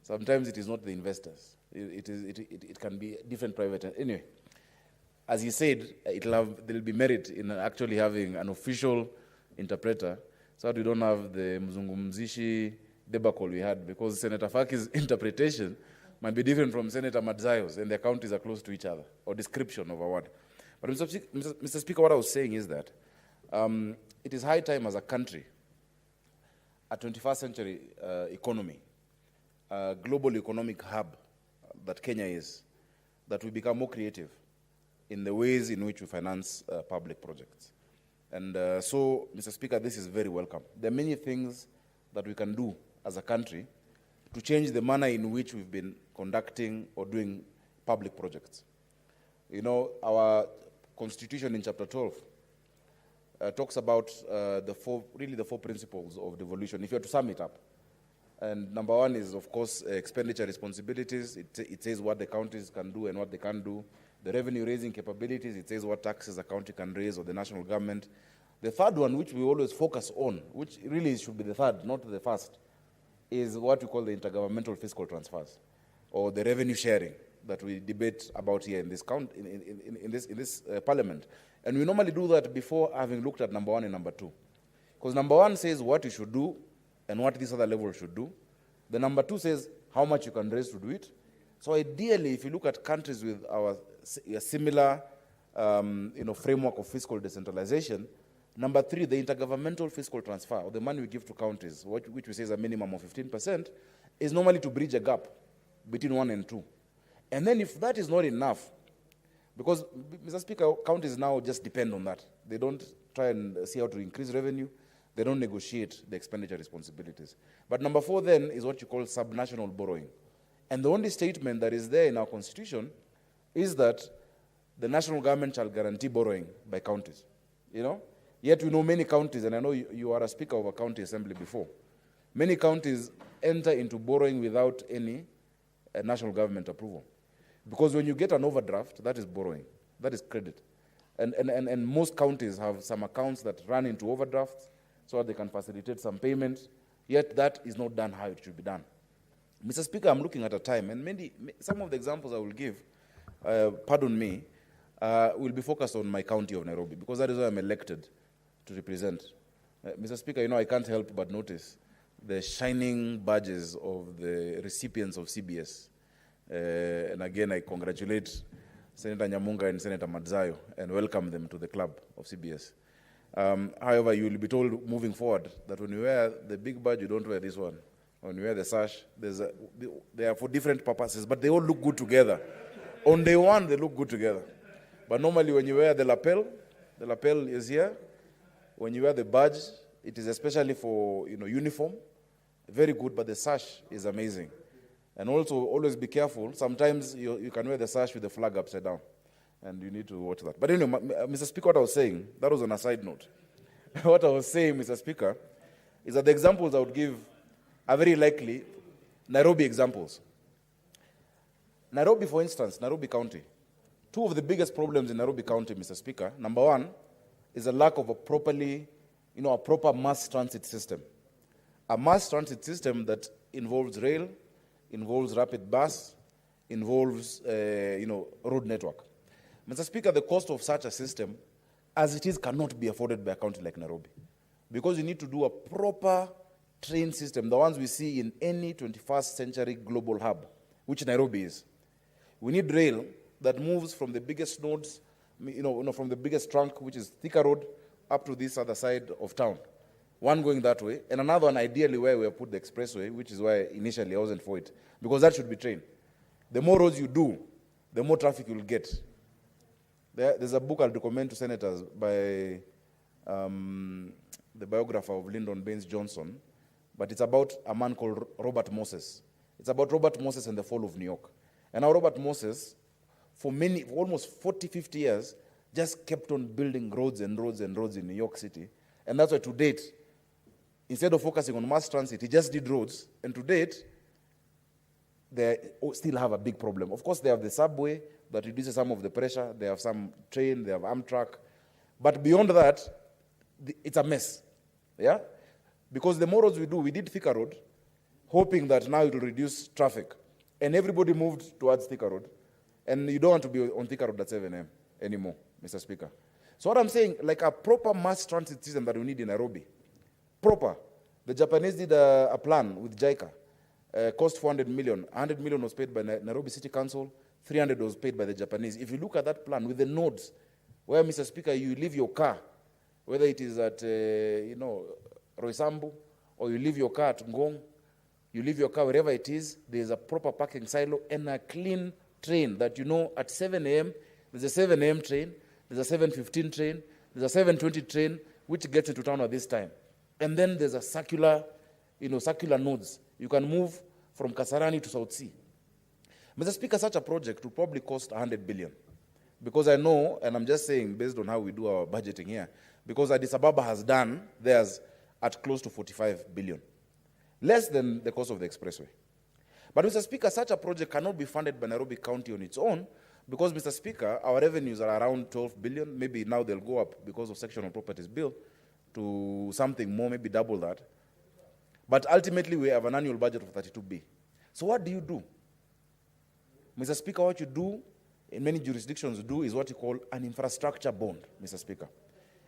Sometimes it is not the investors. It can be different private. Anyway, as he said, there will be merit in actually having an official interpreter, so that we don't have the mzungumzishi debacle we had, because Senator Faki's interpretation might be different from Senator Madzayo's, and their counties are close to each other, or description of a word. But Mr. Speaker, what I was saying is that it is high time as a country, a 21st century economy, a global economic hub that Kenya is, that we become more creative in the ways in which we finance public projects. And so, Mr. Speaker, this is very welcome. There are many things that we can do as a country to change the manner in which we've been conducting or doing public projects. You know, our constitution in chapter 12 talks about the four principles of devolution, if you have to sum it up. And number one is, of course, expenditure responsibilities. It says what the counties can do and what they can't do. The revenue-raising capabilities, it says what taxes a county can raise or the national government. The third one, which we always focus on, which really should be the third, not the first, is what we call the intergovernmental fiscal transfers, or the revenue sharing that we debate about here in this parliament. And we normally do that before having looked at number one and number two. Because number one says what you should do and what this other level should do. The number two says how much you can raise to do it. So ideally, if you look at countries with a similar framework of fiscal decentralization, number three, the intergovernmental fiscal transfer, or the money we give to counties, which we say is a minimum of 15%, is normally to bridge a gap between 1 and 2. And then if that is not enough, because, Mr. Speaker, counties now just depend on that. They don't try and see how to increase revenue. They don't negotiate the expenditure responsibilities. But number 4 then is what you call subnational borrowing. And the only statement that is there in our constitution is that the national government shall guarantee borrowing by counties. You know? Yet we know many counties, and I know you are a speaker of a county assembly before, many counties enter into borrowing without any national government approval. Because when you get an overdraft, that is borrowing, that is credit. And most counties have some accounts that run into overdrafts so that they can facilitate some payments, yet that is not done how it should be done. Mr. Speaker, I'm looking at a time, and some of the examples I will give, pardon me, will be focused on my county of Nairobi, because that is where I'm elected to represent. Mr. Speaker, you know, I can't help but notice the shining badges of the recipients of CBS. And again, I congratulate Senator Nyamunga and Senator Madzayo and welcome them to the club of CBS. However, you will be told moving forward that when you wear the big badge, you don't wear this one. When you wear the sash, they are for different purposes, but they all look good together. On day one, they look good together. But normally when you wear the lapel is here. When you wear the badge, it is especially for uniform. Very good, but the sash is amazing. And also, always be careful. Sometimes you can wear the sash with the flag upside down, and you need to watch that. But anyway, Mr. Speaker, what I was saying, that was on a side note. What I was saying, Mr. Speaker, is that the examples I would give are very likely Nairobi examples. Nairobi, for instance, Nairobi County. Two of the biggest problems in Nairobi County, Mr. Speaker, number one, is a lack of a proper mass transit system. A mass transit system that involves rail, involves rapid bus, involves road network. Mr. Speaker, the cost of such a system, as it is, cannot be afforded by a county like Nairobi, because you need to do a proper train system, the ones we see in any 21st century global hub, which Nairobi is. We need rail that moves from the biggest nodes, from the biggest trunk, which is Thika Road, up to this other side of town. One going that way, and another one ideally where we have put the expressway, which is why initially I wasn't for it, because that should be train. The more roads you do, the more traffic you'll get. There's a book I'll recommend to senators by the biographer of Lyndon Baines Johnson, but it's about a man called Robert Moses. It's about Robert Moses and the fall of New York. And now Robert Moses, for almost 40, 50 years, just kept on building roads and roads and roads in New York City. And that's why to date, instead of focusing on mass transit, he just did roads. And to date, they still have a big problem. Of course, they have the subway that reduces some of the pressure. They have some train, they have Amtrak. But beyond that, it's a mess. Yeah? Because the more roads we do, we did Thika Road, hoping that now it will reduce traffic. And everybody moved towards Thika Road. And you don't want to be on Thika Road at 7 a.m. anymore, Mr. Speaker. So what I'm saying, like a proper mass transit system that we need in Nairobi, proper. The Japanese did a plan with JICA, cost 400 million. 100 million was paid by Nairobi City Council, 300 was paid by the Japanese. If you look at that plan with the nodes, where, Mr. Speaker, you leave your car, whether it is at, Roysambu, or you leave your car at Ngong, you leave your car wherever it is, there's a proper parking silo and a clean train that at 7 a.m., there's a 7 a.m. train, there's a 7:15 train, there's a 7:20 train, which gets into town at this time. And then there's a circular nodes. You can move from Kasarani to South Sea. Mr. Speaker, such a project will probably cost 100 billion. Because I know, and I'm just saying based on how we do our budgeting here, because Addis Ababa has done theirs at close to 45 billion. Less than the cost of the expressway. But Mr. Speaker, such a project cannot be funded by Nairobi County on its own, because, Mr. Speaker, our revenues are around 12 billion. Maybe now they'll go up because of Section on Properties Bill to something more, maybe double that. But ultimately, we have an annual budget of 32B. So what do you do? Mr. Speaker, what you do, in many jurisdictions do, is what you call an infrastructure bond, Mr. Speaker.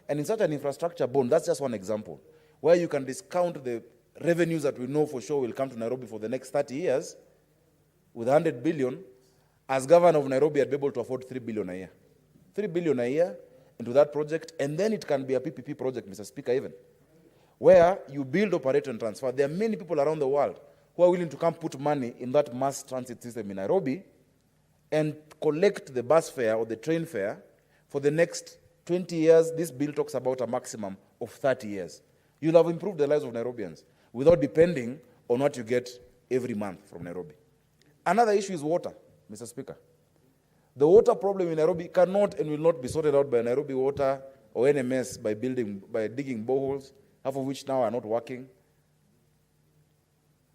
And in such an infrastructure bond, that's just one example, where you can discount the revenues that we know for sure will come to Nairobi for the next 30 years with 100 billion. As governor of Nairobi, I'd be able to afford 3 billion a year. 3 billion a year into that project, and then it can be a PPP project, Mr. Speaker, even, where you build, operate, and transfer. There are many people around the world who are willing to come put money in that mass transit system in Nairobi and collect the bus fare or the train fare for the next 20 years. This bill talks about a maximum of 30 years. You'll have improved the lives of Nairobians without depending on what you get every month from Nairobi. Another issue is water, Mr. Speaker. The water problem in Nairobi cannot and will not be sorted out by Nairobi Water or NMS by digging boreholes, half of which now are not working.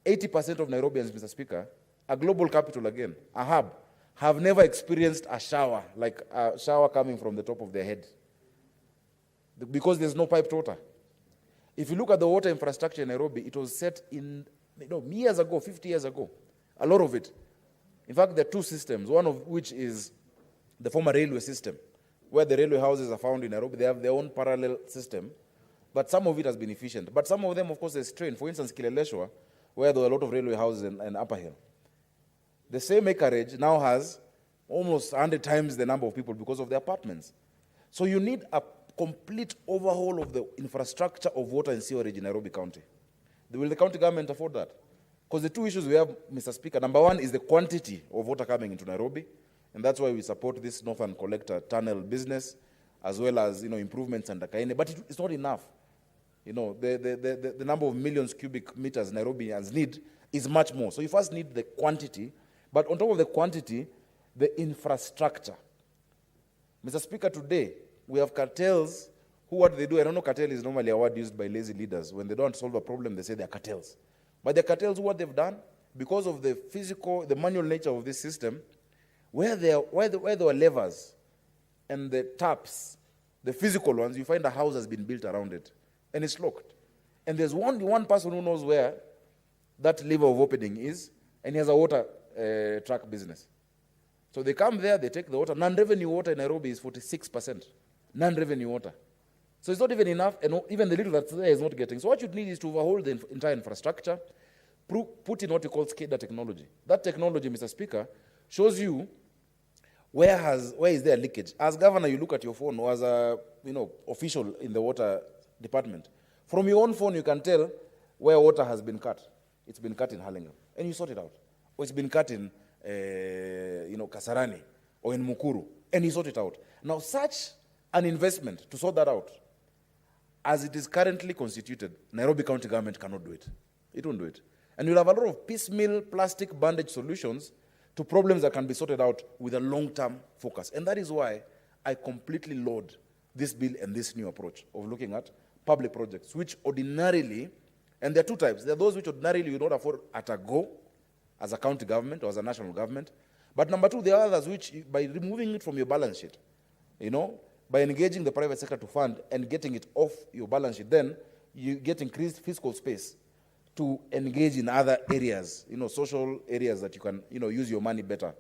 80% of Nairobians, Mr. Speaker, a global capital again, a hub, have never experienced a shower, like a shower coming from the top of their head, because there's no piped water. If you look at the water infrastructure in Nairobi, it was set in years ago, 50 years ago, a lot of it. In fact, there are two systems, one of which is the former railway system, where the railway houses are found in Nairobi. They have their own parallel system, but some of it has been efficient. But some of them, of course, are strained. For instance, Kileleshwa, where there are a lot of railway houses and Upper Hill. The same acreage now has almost 100 times the number of people because of the apartments. So you need a complete overhaul of the infrastructure of water and sewerage in Nairobi County. Will the county government afford that? Because the two issues we have, Mr. Speaker, number one is the quantity of water coming into Nairobi, and that's why we support this Northern Collector Tunnel business, as well as improvements under Kaine. But it's not enough. The number of millions cubic meters Nairobians need is much more. So you first need the quantity, but on top of the quantity, the infrastructure. Mr. Speaker, today we have cartels who, what they do, I don't know, cartel is normally a word used by lazy leaders. When they don't solve a problem, they say they're cartels. But the cartels, what they've done, because of the manual nature of this system, where there were levers and the taps, the physical ones, you find a house has been built around it, and it's locked. And there's only one person who knows where that lever of opening is, and he has a water truck business. So they come there, they take the water. Non-revenue water in Nairobi is 46%. Non-revenue water. So it's not even enough, and even the little that's there is not getting. So what you need is to overhaul the entire infrastructure, put in what you call SCADA technology. That technology, Mr. Speaker, shows you Where is there leakage? As governor, you look at your phone, or as a official in the water department. From your own phone, you can tell where water has been cut. It's been cut in Hurlingham, and you sort it out. Or it's been cut in, Kasarani, or in Mukuru, and you sort it out. Now, such an investment to sort that out, as it is currently constituted, Nairobi County government cannot do it. It won't do it. And you'll have a lot of piecemeal plastic bandage solutions to problems that can be sorted out with a long-term focus. And that is why I completely laud this bill and this new approach of looking at public projects, which ordinarily, and there are two types. There are those which ordinarily you don't afford at a go as a county government or as a national government. But number two, there are others which, by removing it from your balance sheet, by engaging the private sector to fund and getting it off your balance sheet, then you get increased fiscal space to engage in other areas, social areas that you can, use your money better.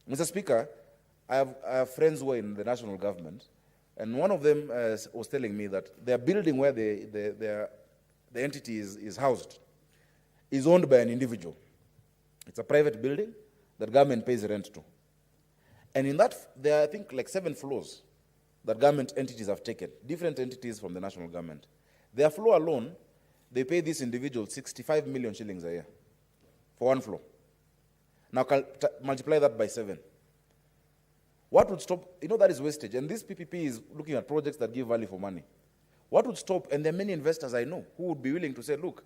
Mr. Speaker, I have friends who are in the national government, and one of them was telling me that their building where the entity is housed is owned by an individual. It's a private building that government pays rent to. And in that, there are, I think, like 7 floors that government entities have taken, different entities from the national government. Their floor alone, they pay this individual 65 million shillings a year for one floor. Now multiply that by 7. What would stop, that is wastage. And this PPP is looking at projects that give value for money. What would stop, and there are many investors I know who would be willing to say, look,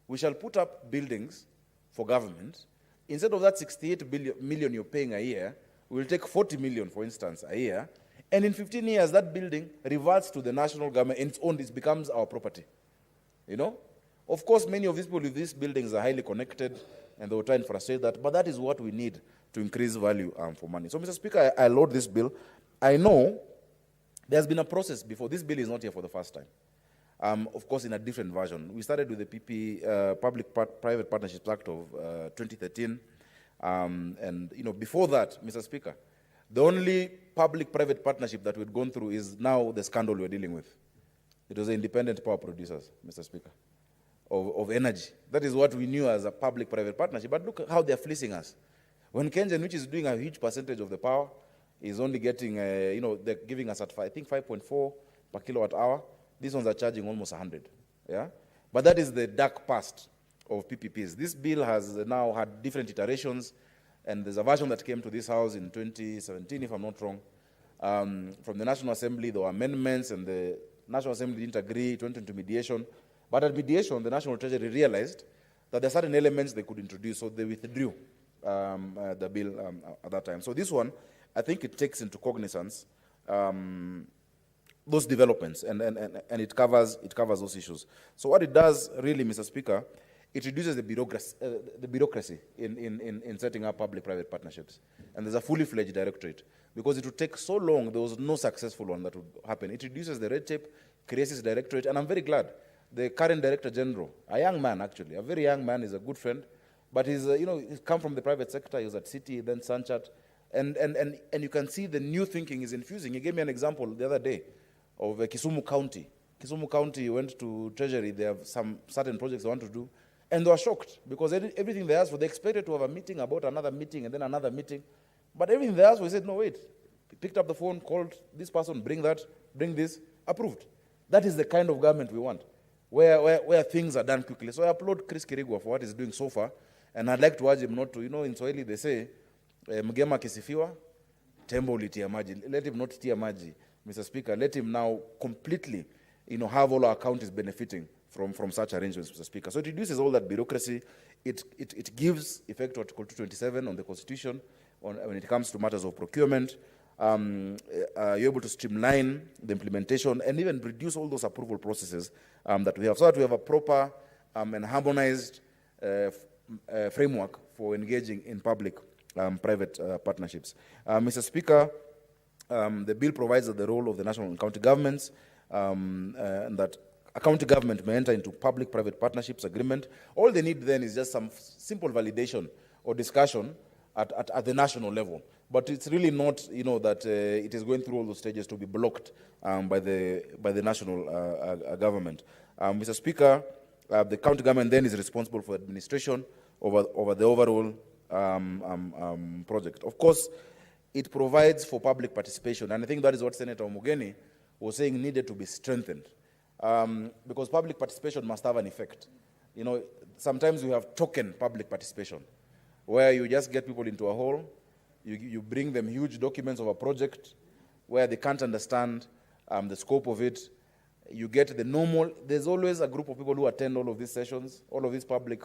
we shall put up buildings for government. Instead of that 68 million you're paying a year, we'll take 40 million, for instance, a year. And in 15 years, that building reverts to the national government and its own, it becomes our property. Of course, many of these people with these buildings are highly connected, and they will try and frustrate that, but that is what we need to increase value for money. So, Mr. Speaker, I laud this bill. I know there's been a process before. This bill is not here for the first time. Of course, in a different version. We started with the Public-Private Partnerships Act of 2013. And, before that, Mr. Speaker, the only public-private partnership that we've gone through is now the scandal we're dealing with. It was the independent power producers, Mr. Speaker, of energy. That is what we knew as a public-private partnership. But look how they're fleecing us. When Kenyan, which is doing a huge percentage of the power, is only getting, they're giving us at, I think, 5.4 per kilowatt hour. These ones are charging almost 100. Yeah? But that is the dark past of PPPs. This bill has now had different iterations, and there's a version that came to this House in 2017, if I'm not wrong. From the National Assembly, there were amendments, and the National Assembly didn't agree, it went into mediation. But at mediation, the National Treasury realized that there are certain elements they could introduce, so they withdrew the bill at that time. So this one, I think it takes into cognizance those developments, and it covers those issues. So what it does, really, Mr. Speaker, it reduces the bureaucracy in setting up public-private partnerships. And there's a fully fledged directorate. Because it would take so long, there was no successful one that would happen. It reduces the red tape, creates this directorate, and I'm very glad. The current Director General, a young man actually, a very young man, is a good friend, but he's come from the private sector. He was at City, then Sanchat, and you can see the new thinking is infusing. He gave me an example the other day of Kisumu County. Kisumu County went to Treasury. They have some certain projects they want to do, and they were shocked because everything they asked for, they expected to have a meeting about another meeting and then another meeting, but everything they asked for, he said, no, wait. He picked up the phone, called this person, bring that, bring this, approved. That is the kind of government we want, where things are done quickly. So I applaud Chris Kirigwa for what he's doing so far, and I'd like to urge him not to, in Swahili they say, mgema kisifiwa, tembo litia maji. Let him not tia maji, Mr. Speaker. Let him now completely, have all our counties benefiting from such arrangements, Mr. Speaker. So it reduces all that bureaucracy. It gives effect to Article 227 on the Constitution when it comes to matters of procurement. You're able to streamline the implementation and even reduce all those approval processes that we have, so that we have a proper and harmonized framework for engaging in public-private partnerships. Mr. Speaker, the bill provides that the role of the national and county governments, and that a county government may enter into public-private partnerships agreement. All they need then is just some simple validation or discussion at the national level. But it's really not, that it is going through all those stages to be blocked by the national government. Mr. Speaker, the county government then is responsible for administration over the overall project. Of course, it provides for public participation. And I think that is what Senator Omugeni was saying needed to be strengthened. Because public participation must have an effect. You know, sometimes we have token public participation, where you just get people into a hall, you bring them huge documents of a project where they can't understand the scope of it. You get the normal, there's always a group of people who attend all of these sessions, all of these public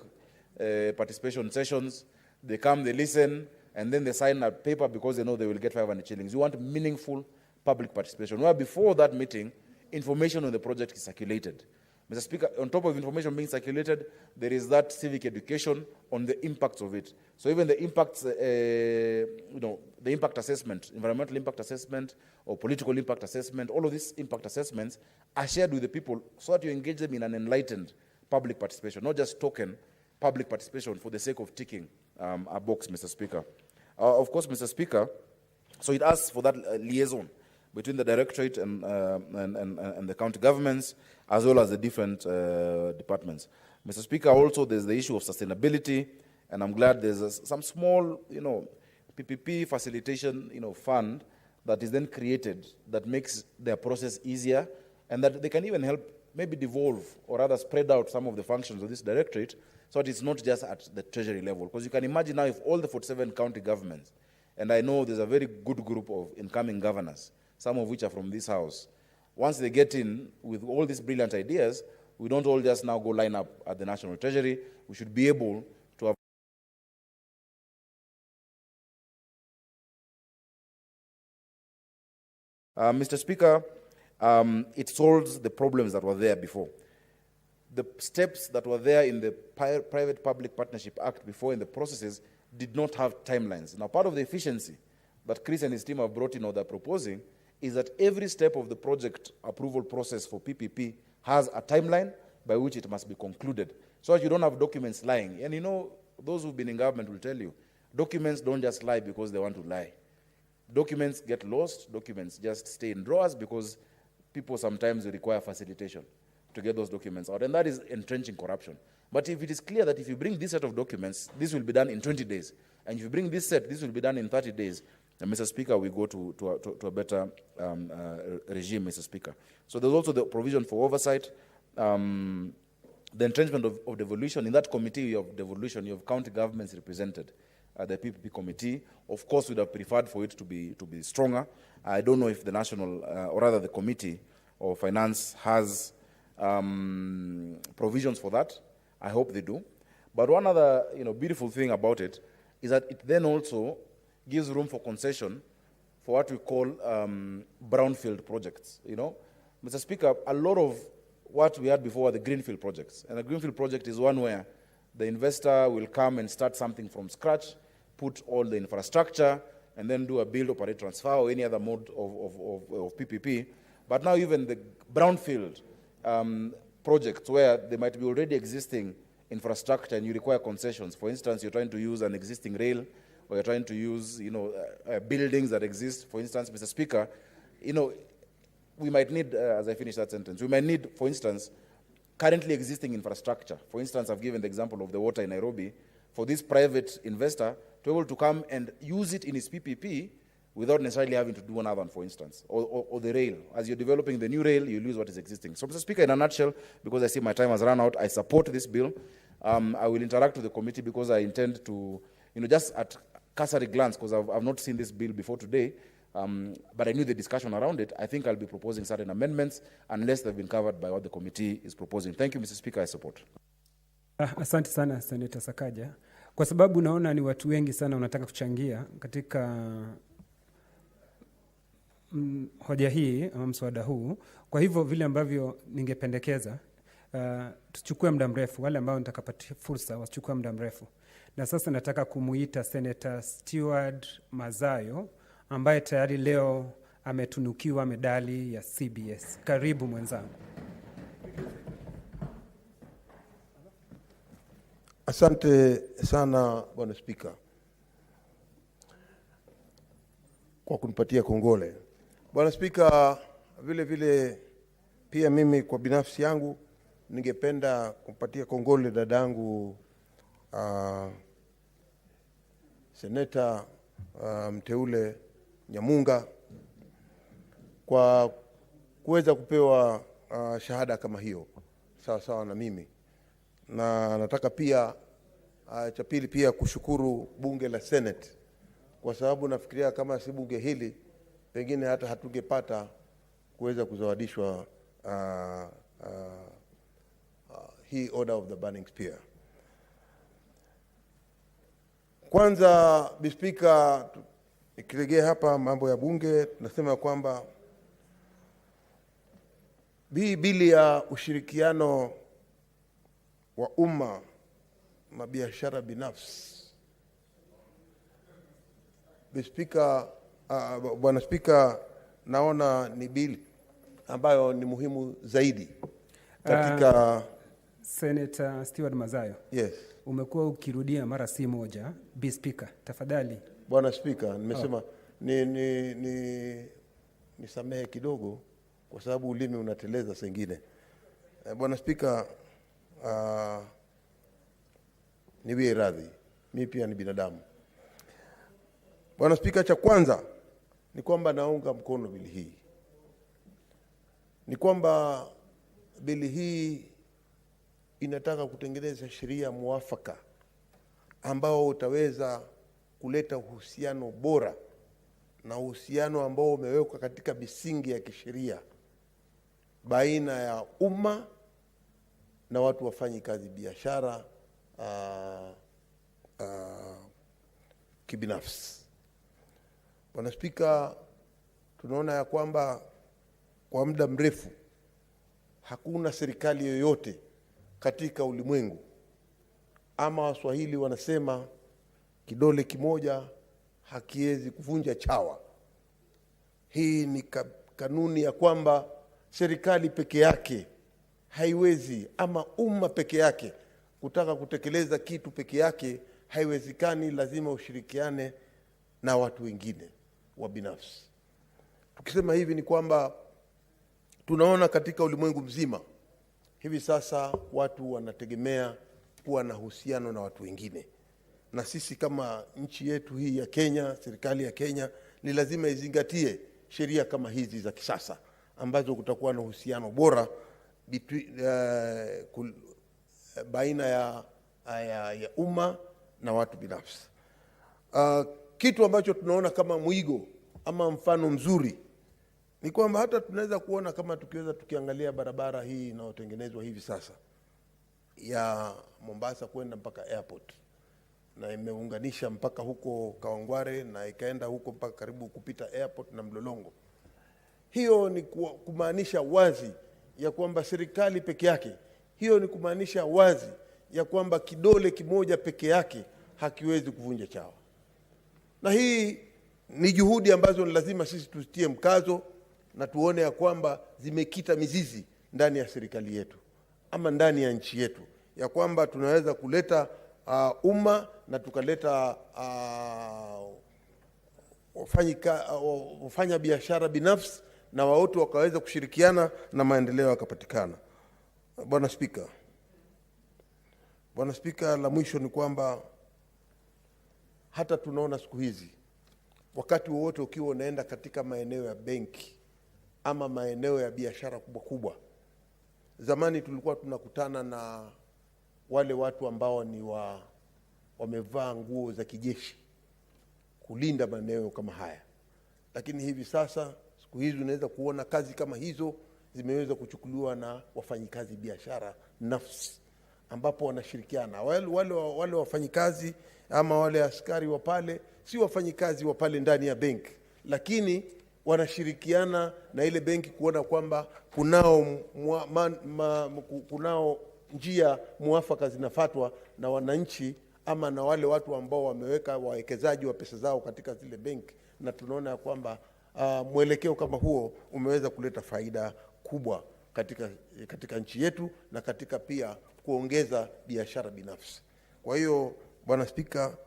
participation sessions. They come, they listen, and then they sign a paper because they know they will get 500 shillings. You want meaningful public participation, where before that meeting, information on the project is circulated. Mr. Speaker, on top of information being circulated, there is that civic education on the impacts of it. So even the impacts, the impact assessment, environmental impact assessment, or political impact assessment, all of these impact assessments are shared with the people so that you engage them in an enlightened public participation, not just token public participation for the sake of ticking a box, Mr. Speaker. Of course, Mr. Speaker, so it asks for that liaison between the directorate and the county governments, as well as the different departments. Mr. Speaker, also there's the issue of sustainability, and I'm glad there's some small, PPP facilitation, fund that is then created that makes their process easier, and that they can even help maybe devolve or rather spread out some of the functions of this directorate so that it's not just at the treasury level. Because you can imagine now if all the 47 county governments, and I know there's a very good group of incoming governors, some of which are from this house, once they get in with all these brilliant ideas, we don't all just now go line up at the National Treasury. We should be able to have Mr. Speaker, it solves the problems that were there before. The steps that were there in the Private-Public Partnership Act before in the processes did not have timelines. Now, part of the efficiency that Chris and his team have brought in or they're proposing is that every step of the project approval process for PPP has a timeline by which it must be concluded, so that you don't have documents lying. And those who've been in government will tell you, documents don't just lie because they want to lie. Documents get lost, documents just stay in drawers because people sometimes require facilitation to get those documents out, and that is entrenching corruption. But if it is clear that if you bring this set of documents, this will be done in 20 days, and if you bring this set, this will be done in 30 days, and Mr. Speaker, we go to a better regime, Mr. Speaker. So there's also the provision for oversight, the entrenchment of devolution. In that committee of devolution, you have county governments represented. The PPP committee, of course, would have preferred for it to be stronger. I don't know if the national, or rather the committee of finance has provisions for that. I hope they do. But one other, beautiful thing about it is that it then also gives room for concession for what we call brownfield projects. Mr. Speaker, a lot of what we had before were the greenfield projects, and a greenfield project is one where the investor will come and start something from scratch, put all the infrastructure, and then do a build, operate, transfer, or any other mode of PPP. But now even the brownfield projects where there might be already existing infrastructure and you require concessions. For instance, you're trying to use an existing rail, or you're trying to use, buildings that exist. For instance, Mr. Speaker, we might need, as I finish that sentence, we might need, for instance, currently existing infrastructure. For instance, I've given the example of the water in Nairobi, for this private investor to be able to come and use it in his PPP without necessarily having to do another one, for instance, or the rail. As you're developing the new rail, you'll use what is existing. So, Mr. Speaker, in a nutshell, because I see my time has run out, I support this bill. I will interact with the committee because I intend to, just at cursory glance, because I've not seen this bill before today, but I knew the discussion around it. I think I'll be proposing certain amendments unless they've been covered by what the committee is proposing. Thank you, Mr. Speaker. I support. Asante sana Senator Sakaja, kwa sababu naona ni watu wengi sana wanataka kuchangia katika hoja hii ama mswada huu. Kwa hivyo vile ambavyo ningependekeza tuchukue muda mrefu, wale ambao nitakapatia fursa wachukue muda mrefu. Na sasa nataka kumuita Senator Stewart Mazayo ambaye tayari leo ametunukiwa medali ya CBS. Karibu mwenzangu. Asante sana Bwana Spika kwa kunipatia kongole. Bwana Spika, vile vile pia mimi kwa binafsi yangu ningependa kumpatia kongole dadangu Seneta mteule Nyamunga kwa kuweza kupewa shahada kama hiyo sawa sawa na mimi. Na nataka pia cha pili pia kushukuru bunge la Senate, kwa sababu nafikiria kama si bunge hili pengine hata hatungepata kuweza kuzawadishwa hii Order of the Burning Spear. Kwanza, Speaker, nikirejea hapa mambo ya bunge, tunasema kwamba bili ya ushirikiano wa umma na biashara binafsi, Speaker, Bwana Speaker, naona ni bili ambayo ni muhimu zaidi katika Senator Stewart Mazayo. Yes. Umekuwa ukirudia mara si moja. Speaker, tafadhali. Bwana Speaker, nimesema nisamehe kidogo kwa sababu ulimi unateleza sengine. Bwana Speaker, niwie radhi. Mimi pia ni binadamu. Bwana Speaker, cha kwanza ni kwamba naunga mkono bili hii. Ni kwamba bili hii inataka kutengeneza sheria muafaka ambao utaweza kuleta uhusiano bora na uhusiano ambao umewekwa katika misingi ya kisheria baina ya umma na watu wafanyi kazi biashara kibinafsi. Bwana Speaker, tunaona ya kwamba kwa muda mrefu hakuna serikali yoyote katika ulimwengu, ama Waswahili wanasema kidole kimoja hakiwezi kuvunja chawa. Hii ni kanuni ya kwamba serikali peke yake haiwezi, ama umma peke yake kutaka kutekeleza kitu peke yake haiwezekani, lazima ushirikiane na watu wengine wa binafsi. Tukisema hivi ni kwamba tunaona katika ulimwengu mzima hivi sasa watu wanategemea kuwa na uhusiano na watu wengine. Na sisi kama nchi yetu hii ya Kenya, serikali ya Kenya ni lazima izingatie sheria kama hizi za kisasa ambazo kutakuwa na uhusiano bora baina ya umma na watu binafsi. Kitu ambacho tunaona kama mwigo ama mfano mzuri ni kwamba hata tunaweza kuona kama tukiweza tukiangalia barabara hii inayotengenezwa hivi sasa ya Mombasa kwenda mpaka airport, na imeunganisha mpaka huko Kawangware na ikaenda huko mpaka karibu kupita airport na Mlolongo. Hiyo ni kumaanisha wazi ya kwamba serikali peke yake, hiyo ni kumaanisha wazi ya kwamba kidole kimoja peke yake hakiwezi kuvunja chawa. Na hii ni juhudi ambazo ni lazima sisi tuzitie mkazo na tuone ya kwamba zimekita mizizi ndani ya serikali yetu ama ndani ya nchi yetu, ya kwamba tunaweza kuleta umma na tukaleta wafanya biashara binafsi na wote wakaweza kushirikiana na maendeleo yakapatikana. Bwana Speaker, la mwisho ni kwamba hata tunaona siku hizi wakati wowote ukiwa unaenda katika maeneo ya benki ama maeneo ya biashara kubwa kubwa, zamani tulikuwa tunakutana na wale watu ambao ni wamevaa nguo za kijeshi kulinda maeneo kama haya, lakini hivi sasa siku hizi unaweza kuona kazi kama hizo zimeweza kuchukuliwa na wafanyikazi biashara nafsi, ambapo wanashirikiana. Wale wafanyikazi ama wale askari wa pale si wafanyikazi wa pale ndani ya benki, lakini wanashirikiana na ile benki kuona kwamba kunao njia muafaka zinafuatwa na wananchi ama na wale watu ambao wameweka wawekezaji wa pesa zao katika zile benki, na tunaona ya kwamba mwelekeo kama huo umeweza kuleta faida kubwa katika nchi yetu na katika pia kuongeza biashara binafsi. Kwa hiyo Bwana Speaker,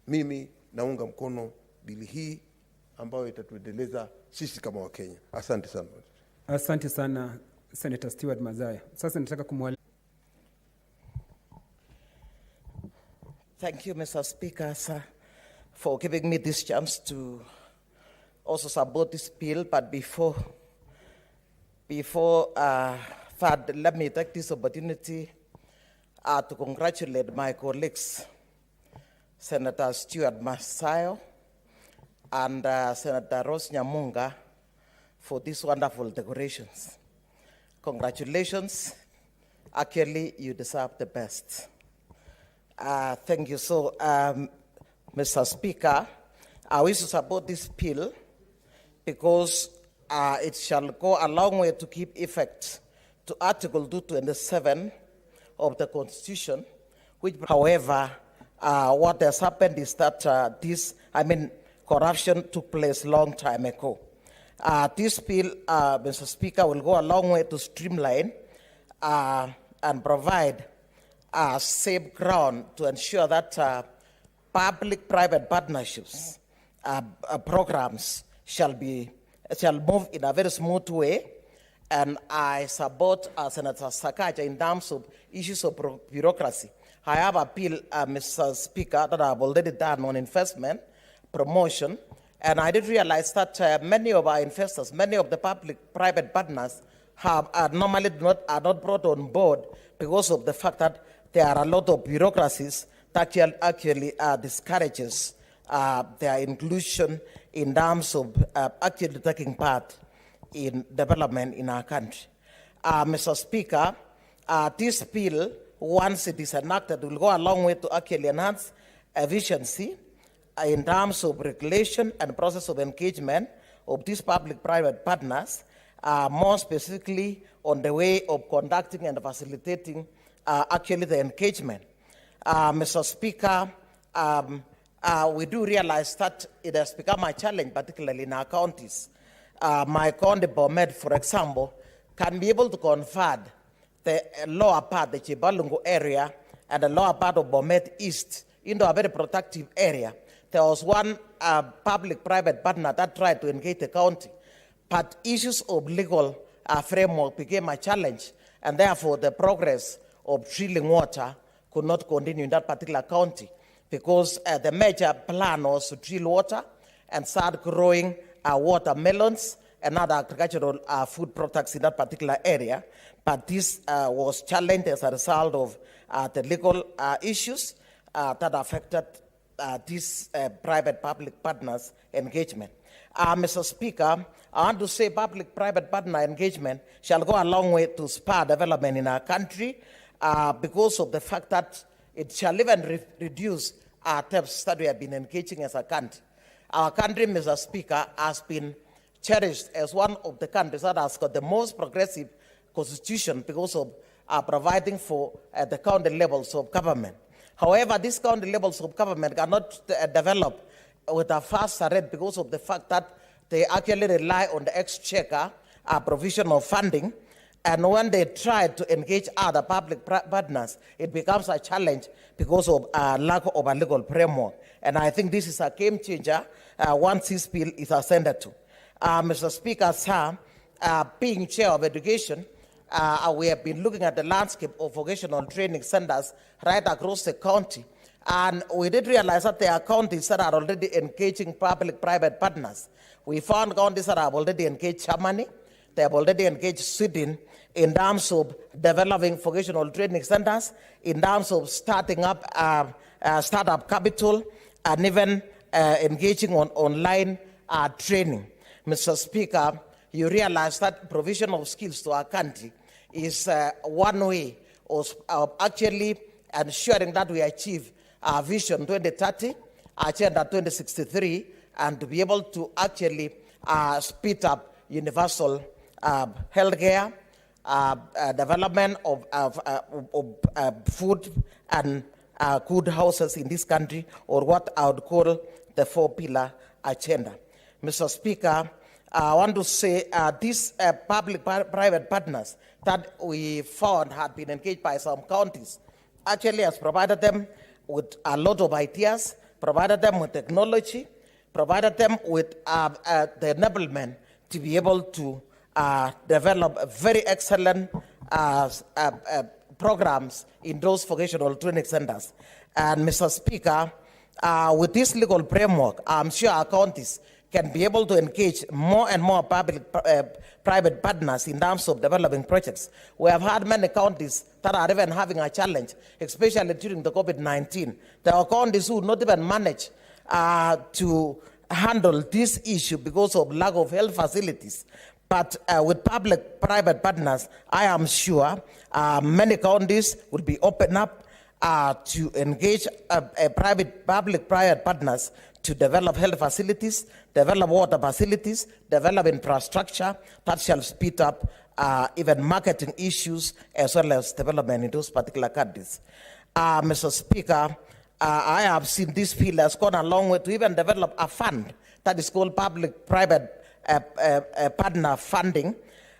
mimi naunga mkono bili hii ambayo itatuendeleza sisi kama Wakenya. Asante sana. Asante sana Senator Stewart Mazayo. Sasa nataka kumwalika. Thank you, Mr. Speaker, sir, for giving me this chance to also support this bill. But before that, let me take this opportunity to congratulate my colleagues, Senator Stuart Masayo and Senator Rose Nyamunga, for these wonderful decorations. Congratulations. Actually, you deserve the best. Thank you. So, Mr. Speaker, I wish to support this bill because it shall go a long way to give effect to Article 227 of the Constitution, which, however, what has happened is that corruption took place a long time ago. This bill, Mr. Speaker, will go a long way to streamline and provide a safe ground to ensure that public-private partnerships programs shall move in a very smooth way. And I support Senator Sakaja in terms of issues of bureaucracy. I have a bill, Mr. Speaker, that I've already done on investment promotion, and I did realize that many of our investors, many of the public-private partners are not brought on board because of the fact that there are a lot of bureaucracies that actually discourages their inclusion in terms of actually taking part in development in our country. Mr. Speaker, this bill, once it is enacted, will go a long way to actually enhance efficiency in terms of regulation and process of engagement of these public-private partners, more specifically on the way of conducting and facilitating actually the engagement. Mr. Speaker, we do realize that it has become a challenge, particularly in our counties. My county, Bomet, for example, can be able to convert the lower part, the Chibalungu area, and the lower part of Bomet East into a very productive area. There was one public-private partner that tried to engage the county, but issues of legal framework became a challenge, and therefore the progress of drilling water could not continue in that particular county because the major plan was to drill water and start growing watermelons and other agricultural food products in that particular area. But this was challenged as a result of the legal issues that affected this private-public partners engagement. Mr. Speaker, I want to say public-private partner engagement shall go a long way to spur development in our country because of the fact that it shall even reduce our attempts that we have been engaging as a country. Our country, Mr. Speaker, has been cherished as one of the countries that has got the most progressive constitution because of providing for the county levels of government. However, these county levels of government cannot develop with a faster rate because of the fact that they actually rely on the exchequer provision of funding, and when they try to engage other public partners, it becomes a challenge because of lack of a legal framework. And I think this is a game changer once this bill is ascended to. Mr. Speaker, sir, being chair of education, we have been looking at the landscape of vocational training centers right across the county. And we did realize that there are counties that are already engaging public-private partners. We found counties that have already engaged Germany, they have already engaged Sweden in terms of developing vocational training centers, in terms of starting up startup capital, and even engaging on online training. Mr. Speaker, you realize that provision of skills to our country is one way of actually ensuring that we achieve our Vision 2030, Agenda 2063, and to be able to actually speed up universal healthcare, development of food and good houses in this country, or what I would call the 4-pillar agenda. Mr. Speaker, I want to say these public-private partners that we found had been engaged by some counties actually has provided them with a lot of ideas, provided them with technology, provided them with the enablement to be able to develop very excellent programs in those vocational training centers. And Mr. Speaker, with this legal framework, I'm sure our counties can be able to engage more and more private partners in terms of developing projects. We have had many counties that are even having a challenge, especially during the COVID-19. There are counties who not even manage to handle this issue because of lack of health facilities. But with public-private partners, I am sure many counties will be open up to engage public-private partners to develop health facilities, develop water facilities, develop infrastructure that shall speed up even marketing issues as well as development in those particular countries. Mr. Speaker, I have seen this field has gone a long way to even develop a fund that is called public-private partner funding,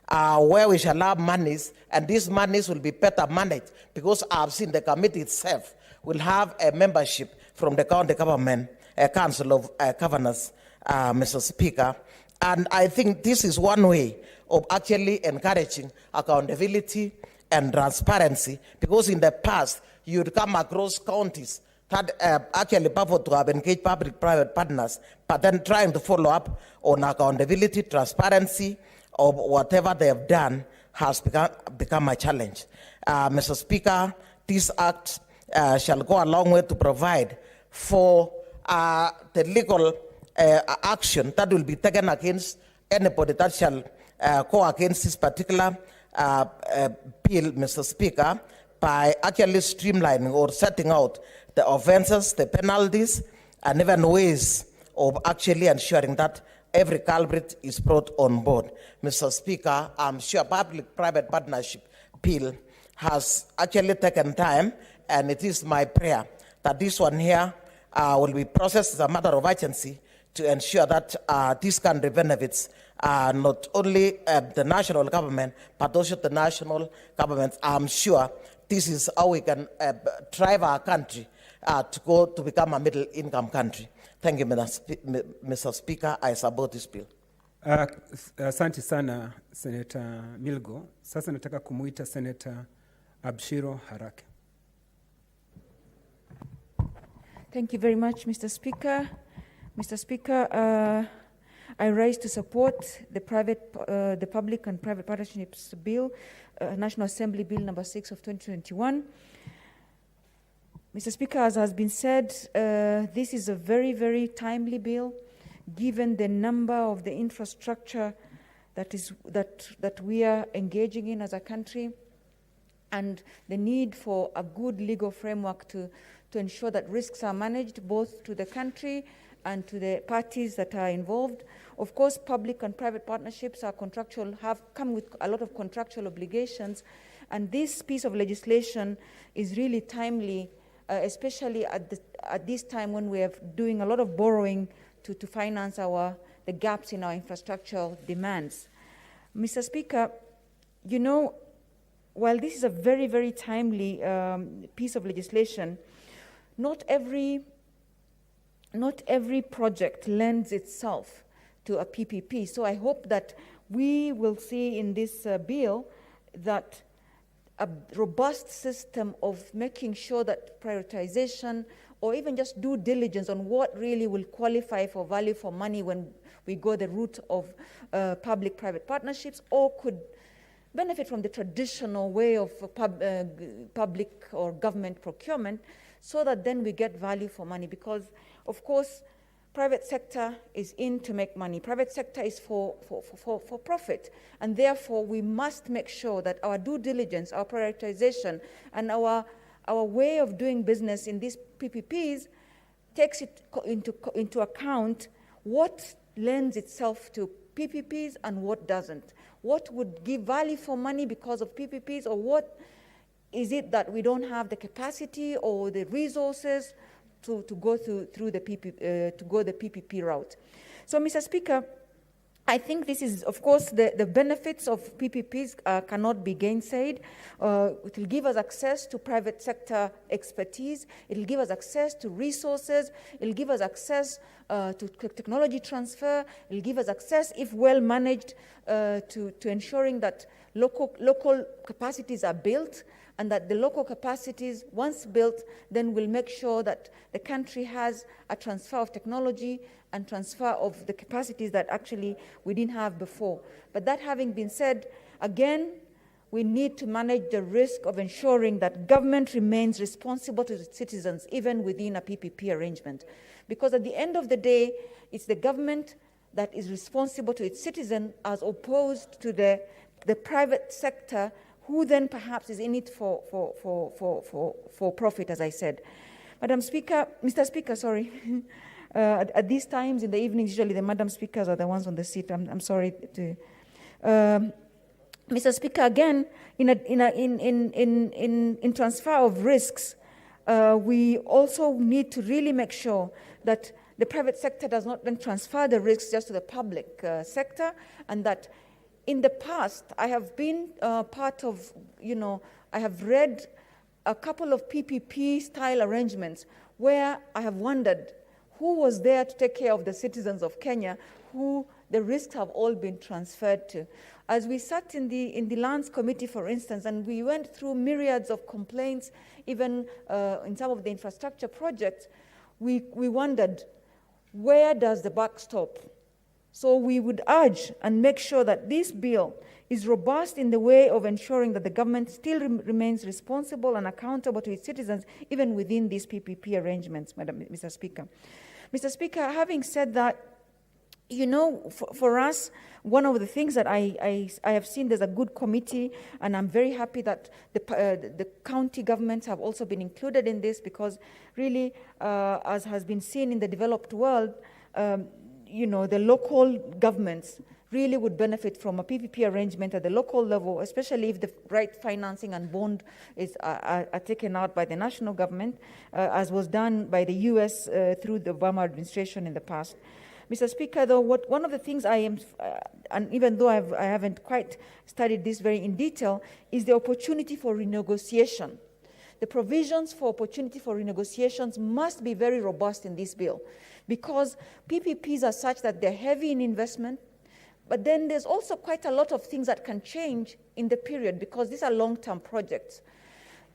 where we shall have monies, and these monies will be better managed because I've seen the committee itself will have a membership from the county government, a council of governors, Mr. Speaker. And I think this is one way of actually encouraging accountability and transparency, because in the past, you'd come across counties that actually purport to have engaged public-private partners, but then trying to follow up on accountability, transparency, or whatever they have done has become a challenge. Mr. Speaker, this act shall go a long way to provide for the legal action that will be taken against anybody that shall go against this particular bill, Mr. Speaker, by actually streamlining or setting out the offenses, the penalties, and even ways of actually ensuring that every culprit is brought on board. Mr. Speaker, I'm sure public-private partnership bill has actually taken time, and it is my prayer that this one here will be processed as a matter of urgency to ensure that this country benefits not only the national government, but also the national governments. I'm sure this is how we can drive our country to become a middle-income country. Thank you, Mr. Speaker. I support this bill. Asante sana, Senator Milgo. Sasa nataka kumuita Senator Abshiro Harake. Thank you very much, Mr. Speaker. Mr. Speaker, I rise to support the Public and Private Partnerships Bill, National Assembly Bill number 6 of 2021. Mr. Speaker, as has been said, this is a very, very timely bill, given the number of the infrastructure that we are engaging in as a country, and the need for a good legal framework to ensure that risks are managed both to the country and to the parties that are involved. Of course, public and private partnerships are contractual, have come with a lot of contractual obligations, and this piece of legislation is really timely, especially at this time when we are doing a lot of borrowing to finance the gaps in our infrastructural demands. Mr. Speaker, you know, while this is a very, very timely piece of legislation, not every project lends itself to a PPP. So I hope that we will see in this bill that a robust system of making sure that prioritization or even just due diligence on what really will qualify for value for money when we go the route of public-private partnerships, or could benefit from the traditional way of public or government procurement, so that then we get value for money. Because, of course, private sector is in to make money. Private sector is for profit. And therefore, we must make sure that our due diligence, our prioritization, and our way of doing business in these PPPs takes it into account what lends itself to PPPs and what doesn't. What would give value for money because of PPPs, or what is it that we don't have the capacity or the resources to go through the PPP route. So, Mr. Speaker, I think this is, of course, the benefits of PPPs cannot be gainsaid. It will give us access to private sector expertise. It will give us access to resources. It will give us access to technology transfer. It will give us access, if well managed, to ensuring that local capacities are built and that the local capacities, once built, then will make sure that the country has a transfer of technology and transfer of the capacities that actually we didn't have before. But that having been said, again, we need to manage the risk of ensuring that government remains responsible to its citizens, even within a PPP arrangement. Because at the end of the day, it's the government that is responsible to its citizen as opposed to the private sector, who then perhaps is in it for profit, as I said. Madam Speaker, Mr. Speaker, sorry. At these times in the evenings, usually the Madam Speakers are the ones on the seat. I'm sorry to... Mr. Speaker, again, in transfer of risks, we also need to really make sure that the private sector does not then transfer the risks just to the public sector, and that in the past, I have been part of, I have read a couple of PPP-style arrangements where I have wondered who was there to take care of the citizens of Kenya, who the risks have all been transferred to. As we sat in the Lands Committee, for instance, and we went through myriads of complaints, even in some of the infrastructure projects, we wondered, where does the buck stop? So we would urge and make sure that this bill is robust in the way of ensuring that the government still remains responsible and accountable to its citizens, even within these PPP arrangements, Mr. Speaker. Mr. Speaker, having said that, for us, one of the things that I have seen, there's a good committee, and I'm very happy that the county governments have also been included in this, because really, as has been seen in the developed world, the local governments really would benefit from a PPP arrangement at the local level, especially if the right financing and bond are taken out by the national government, as was done by the US through the Obama administration in the past. Mr. Speaker, though, one of the things I am, and even though I haven't quite studied this very in detail, is the opportunity for renegotiation. The provisions for opportunity for renegotiations must be very robust in this bill, because PPPs are such that they're heavy in investment, but then there's also quite a lot of things that can change in the period, because these are long-term projects.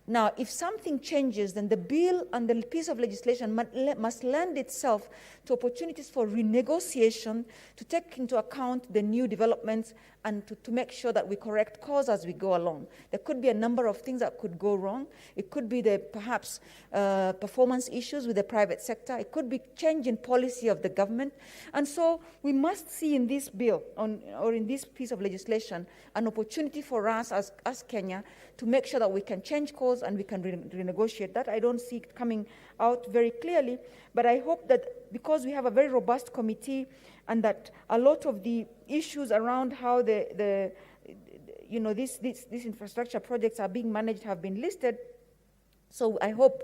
Now, if something changes, then the bill and the piece of legislation must lend itself to opportunities for renegotiation, to take into account the new developments and to make sure that we correct course as we go along. There could be a number of things that could go wrong. It could be perhaps performance issues with the private sector. It could be change in policy of the government. And so we must see in this bill or in this piece of legislation an opportunity for us as Kenya to make sure that we can change course and we can renegotiate. That I don't see it coming out very clearly, but I hope that because we have a very robust committee and that a lot of the issues around how these infrastructure projects are being managed have been listed. So I hope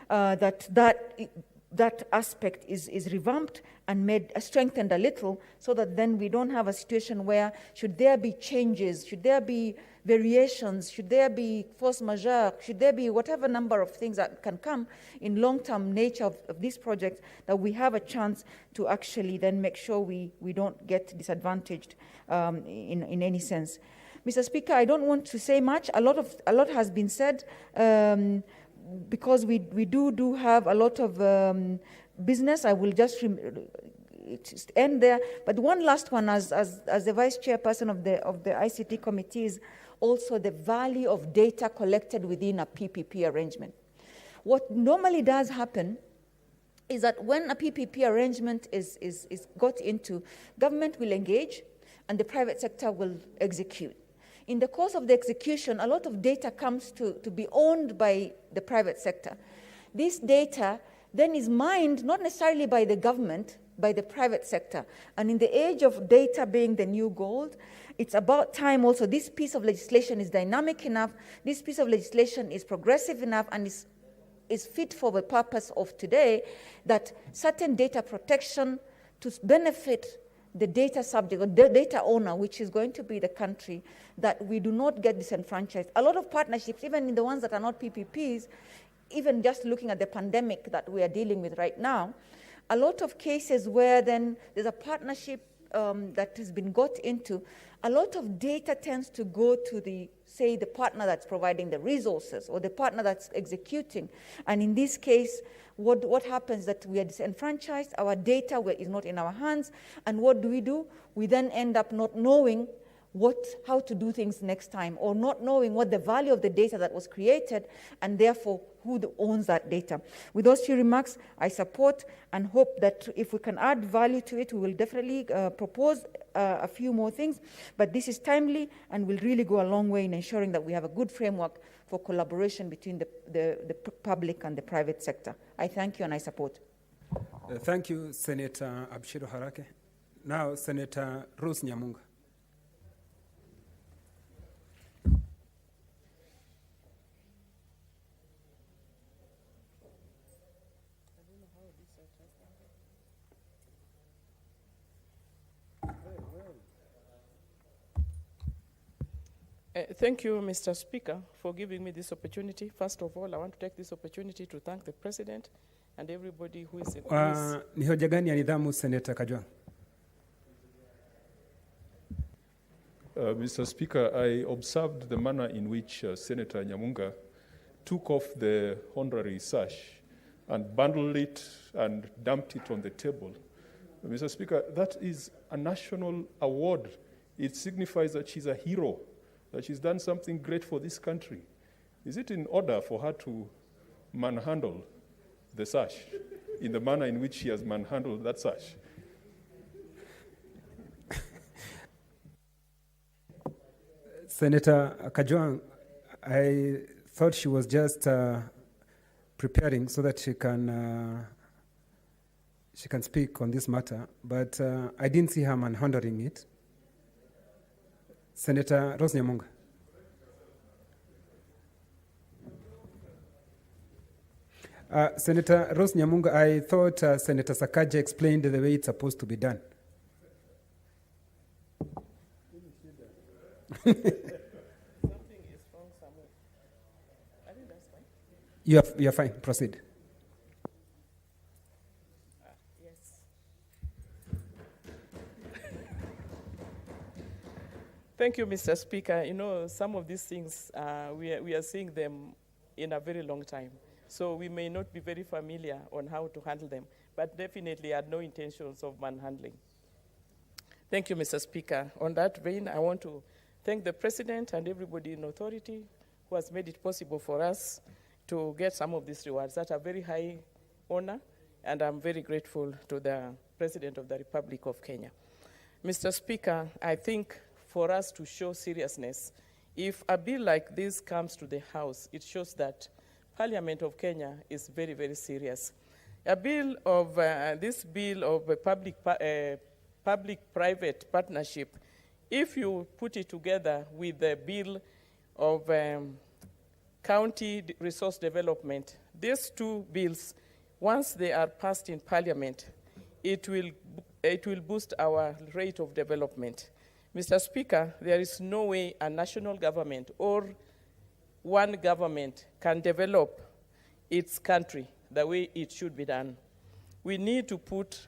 that aspect is revamped and strengthened a little, so that then we don't have a situation where, should there be changes, should there be variations, should there be force majeure, should there be whatever number of things that can come in long-term nature of these projects, that we have a chance to actually then make sure we don't get disadvantaged in any sense. Mr. Speaker, I don't want to say much. A lot has been said, because we do have a lot of business. I will just end there. But one last one, as the vice chairperson of the ICT committee, is also the value of data collected within a PPP arrangement. What normally does happen is that when a PPP arrangement is got into, government will engage and the private sector will execute. In the course of the execution, a lot of data comes to be owned by the private sector. This data then is mined not necessarily by the government, by the private sector. And in the age of data being the new gold, it's about time also this piece of legislation is dynamic enough, this piece of legislation is progressive enough, and is fit for the purpose of today, that certain data protection to benefit the data subject or the data owner, which is going to be the country, that we do not get disenfranchised. A lot of partnerships, even in the ones that are not PPPs, even just looking at the pandemic that we are dealing with right now, a lot of cases where then there's a partnership that has been got into, a lot of data tends to go to the say the partner that's providing the resources or the partner that's executing. And in this case, what happens that we are disenfranchised, our data is not in our hands, and what do? We then end up not knowing how to do things next time, or not knowing what the value of the data that was created, and therefore who owns that data. With those few remarks, I support and hope that if we can add value to it, we will definitely propose a few more things, but this is timely and will really go a long way in ensuring that we have a good framework for collaboration between the public and the private sector. I thank you and I support. Thank you, Senator Abshiru Harake. Now, Senator Rose Nyamunga. Thank you, Mr. Speaker, for giving me this opportunity. First of all, I want to take this opportunity to thank the President and everybody who is in this. Ni hoja gani ya nidhamu, Senator Kajwang'? Mr. Speaker, I observed the manner in which Senator Nyamunga took off the honorary sash and bundled it and dumped it on the table. Mr. Speaker, that is a national award. It signifies that she's a hero, that she's done something great for this country. Is it in order for her to manhandle the sash in the manner in which she has manhandled that sash? Senator Kajwang', I thought she was just preparing so that she can speak on this matter, but I didn't see her manhandling it. Senator Rose Nyamunga. Senator Rose Nyamunga, I thought Senator Sakaja explained the way it's supposed to be done. Something is wrong somewhere. I think that's fine. You're fine. Proceed. Yes. Thank you, Mr. Speaker. You know, some of these things, we are seeing them in a very long time. So we may not be very familiar on how to handle them, but definitely had no intentions of manhandling. Thank you, Mr. Speaker. On that vein, I want to thank the President and everybody in authority who has made it possible for us to get some of these rewards. That's a very high honor, and I'm very grateful to the President of the Republic of Kenya. Mr. Speaker, I think for us to show seriousness, if a bill like this comes to the House, it shows that Parliament of Kenya is very, very serious. A bill of this bill of a public-private partnership, if you put it together with the bill of county resource development, these two bills, once they are passed in Parliament, it will boost our rate of development. Mr. Speaker, there is no way a national government or one government can develop its country the way it should be done. We need to put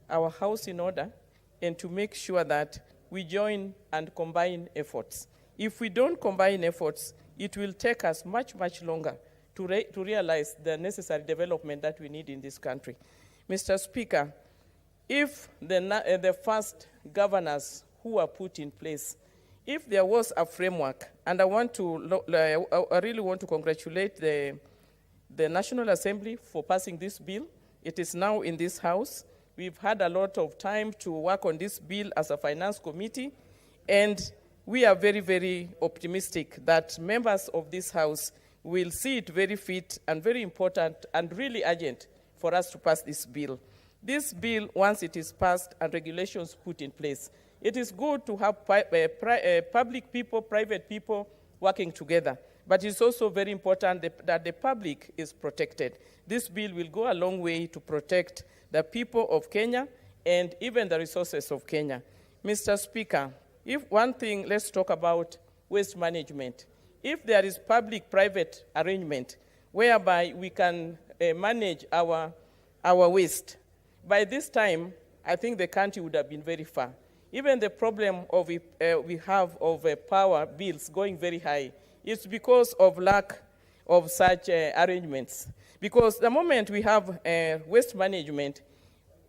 our house in order and to make sure that we join and combine efforts. If we don't combine efforts, it will take us much, much longer to realize the necessary development that we need in this country. Mr. Speaker, if the first governors who were put in place, if there was a framework, and I really want to congratulate the National Assembly for passing this bill. It is now in this House. We've had a lot of time to work on this bill as a finance committee, and we are very, very optimistic that members of this House will see it very fit and very important and really urgent for us to pass this bill. This bill, once it is passed and regulations put in place, it is good to have public people, private people working together. But it's also very important that the public is protected. This bill will go a long way to protect the people of Kenya and even the resources of Kenya. Mr. Speaker, if one thing, let's talk about waste management. If there is public-private arrangement whereby we can manage our waste, by this time, I think the country would have been very far. even the problem of we have of power bills going very high, it's because of lack of such arrangements. Because the moment we have waste management,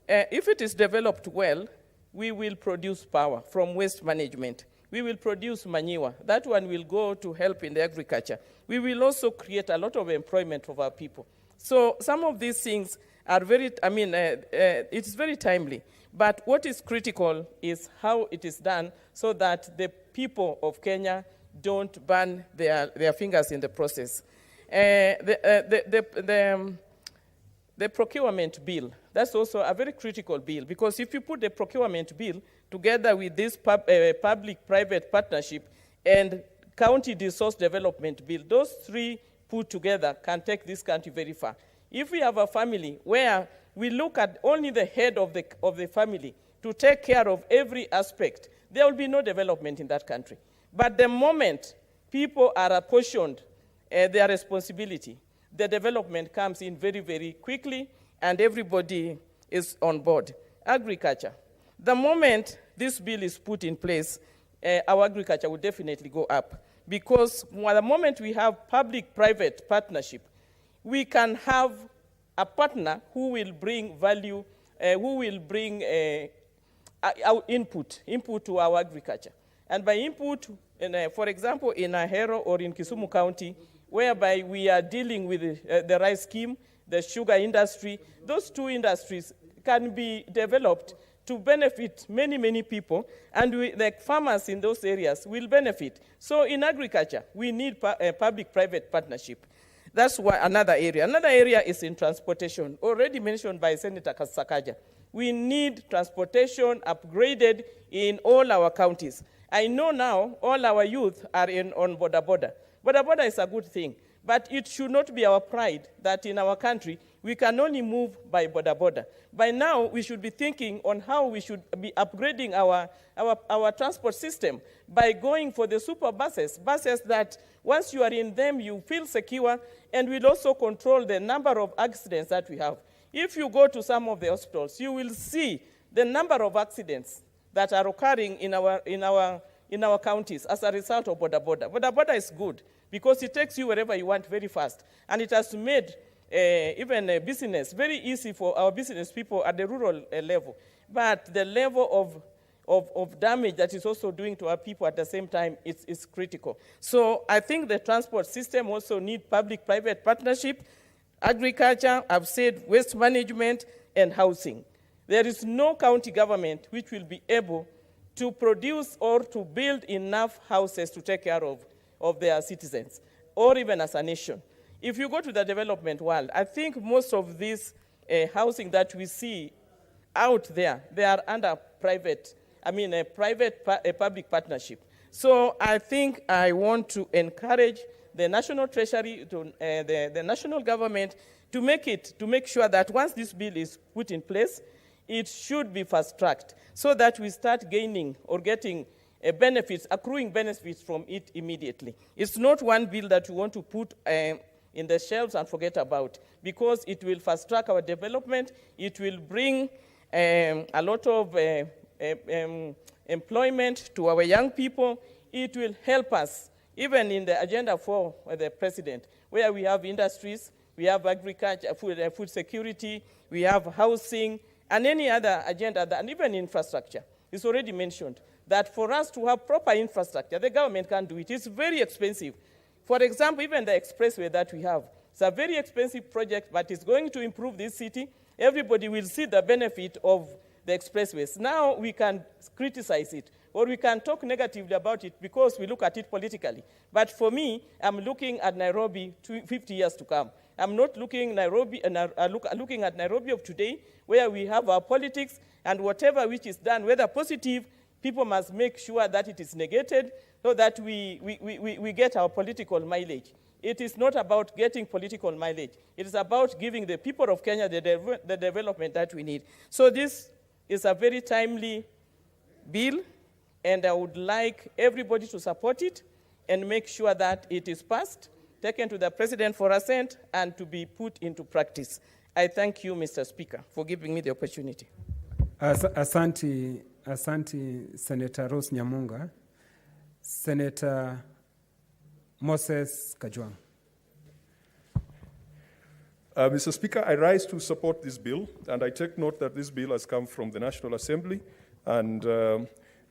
if it is developed well, we will produce power from waste management. We will produce manure. That one will go to help in the agriculture. We will also create a lot of employment for our people. So some of these things are very, it's very timely. But what is critical is how it is done so that the people of Kenya don't burn their fingers in the process. The procurement bill, that's also a very critical bill, because if you put the procurement bill together with this public-private partnership and county resource development bill, those three put together can take this country very far. If we have a family where we look at only the head of the family to take care of every aspect, there will be no development in that country. But the moment people are apportioned their responsibility, the development comes in very, very quickly, and everybody is on board. Agriculture. The moment this bill is put in place, our agriculture will definitely go up. Because the moment we have public-private partnership, we can have a partner who will bring value, who will bring our input to our agriculture. And by input, for example, in Ahero or in Kisumu County, whereby we are dealing with the rice scheme, the sugar industry, those two industries can be developed to benefit many, many people, and the farmers in those areas will benefit. So in agriculture, we need a public-private partnership. That's another area. Another area is in transportation, already mentioned by Senator Sakaja. We need transportation upgraded in all our counties. I know now all our youth are on boda. Boda is a good thing, but it should not be our pride that in our country we can only move by boda. By now, we should be thinking on how we should be upgrading our transport system by going for the super buses that once you are in them, you feel secure, and will also control the number of accidents that we have. If you go to some of the hospitals, you will see the number of accidents that are occurring in our counties as a result of boda. Boda is good because it takes you wherever you want very fast, and it has made even business very easy for our business people at the rural level. But the level of damage that is also doing to our people at the same time is critical. So I think the transport system also needs public-private partnership, agriculture, I've said waste management, and housing. There is no county government which will be able to produce or to build enough houses to take care of their citizens, or even as a nation. If you go to the development world, I think most of this housing that we see out there, they are under public partnership. So I think I want to encourage the National Treasury, the national government, to make sure that once this bill is put in place, it should be fast-tracked so that we start gaining or getting accruing benefits from it immediately. It's not one bill that we want to put in the shelves and forget about, because it will fast-track our development, it will bring a lot of employment to our young people, it will help us, even in the agenda for the president, where we have industries, we have agriculture, food security, we have housing, and any other agenda, and even infrastructure. It's already mentioned that for us to have proper infrastructure, the government can do it. It's very expensive. For example, even the expressway that we have, it's a very expensive project, but it's going to improve this city. Everybody will see the benefit of the expressways. Now we can criticize it, or we can talk negatively about it because we look at it politically. But for me, I'm looking at Nairobi 50 years to come. I'm not looking looking at Nairobi of today, where we have our politics, and whatever which is done, whether positive, people must make sure that it is negated so that we get our political mileage. It is not about getting political mileage. It is about giving the people of Kenya the development that we need. So this is a very timely bill, and I would like everybody to support it and make sure that it is passed, taken to the President for assent, and to be put into practice. I thank you, Mr. Speaker, for giving me the opportunity. Asante Asanti, Senator Rose Nyamunga. Senator Moses Kajwang. Mr. Speaker, I rise to support this bill, and I take note that this bill has come from the National Assembly, and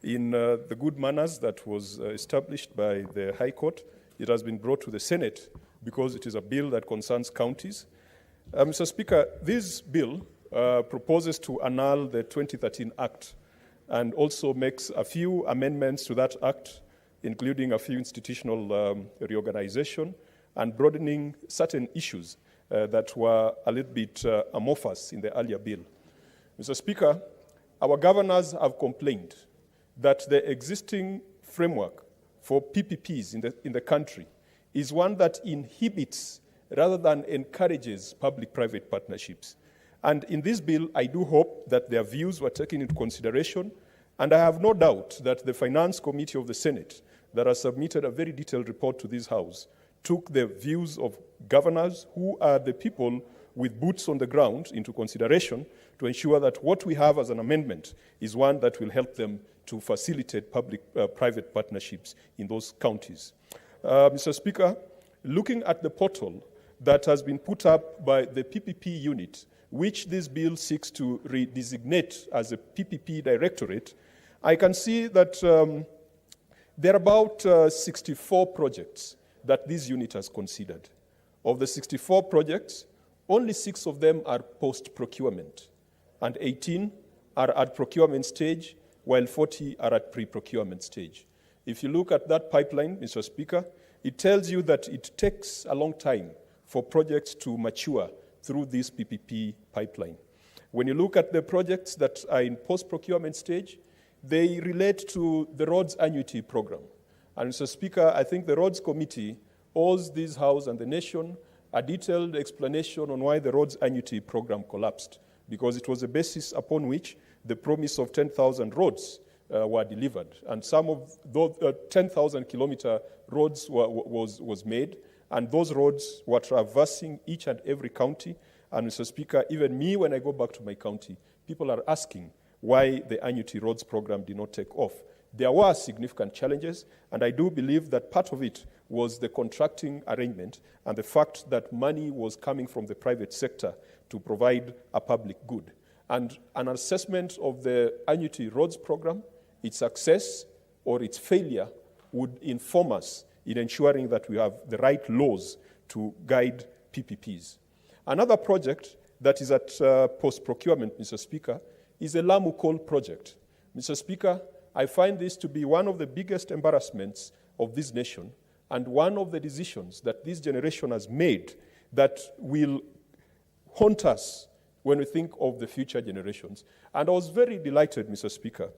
in the good manners that was established by the High Court, it has been brought to the Senate because it is a bill that concerns counties. Mr. Speaker, this bill proposes to annul the 2013 Act and also makes a few amendments to that Act, including a few institutional reorganization and broadening certain issues that were a little bit amorphous in the earlier bill. Mr. Speaker, our governors have complained that the existing framework for PPPs in the country is one that inhibits rather than encourages public-private partnerships. And in this bill, I do hope that their views were taken into consideration, and I have no doubt that the Finance Committee of the Senate that has submitted a very detailed report to this House took the views of governors, who are the people with boots on the ground, into consideration to ensure that what we have as an amendment is one that will help them to facilitate public-private partnerships in those counties. Mr. Speaker, looking at the portal that has been put up by the PPP unit, which this bill seeks to redesignate as a PPP directorate, I can see that there are about 64 projects that this unit has considered. Of the 64 projects, only 6 of them are post-procurement, and 18 are at procurement stage, while 40 are at pre-procurement stage. If you look at that pipeline, Mr. Speaker, it tells you that it takes a long time for projects to mature through this PPP pipeline. When you look at the projects that are in post-procurement stage, they relate to the roads annuity program. And Mr. Speaker, I think the Roads Committee owes this House and the nation a detailed explanation on why the roads annuity program collapsed, because it was the basis upon which the promise of 10,000 roads were delivered. And some of those 10,000 kilometer roads was made, and those roads were traversing each and every county. And Mr. Speaker, even me, when I go back to my county, people are asking why the annuity roads program did not take off. There were significant challenges, and I do believe that part of it was the contracting arrangement and the fact that money was coming from the private sector to provide a public good. And an assessment of the annuity roads program, its success or its failure, would inform us in ensuring that we have the right laws to guide PPPs. Another project that is at post-procurement, Mr. Speaker, is the Lamu Coal project. Mr. Speaker, I find this to be one of the biggest embarrassments of this nation and one of the decisions that this generation has made that will haunt us when we think of the future generations. And I was very delighted, Mr. Speaker,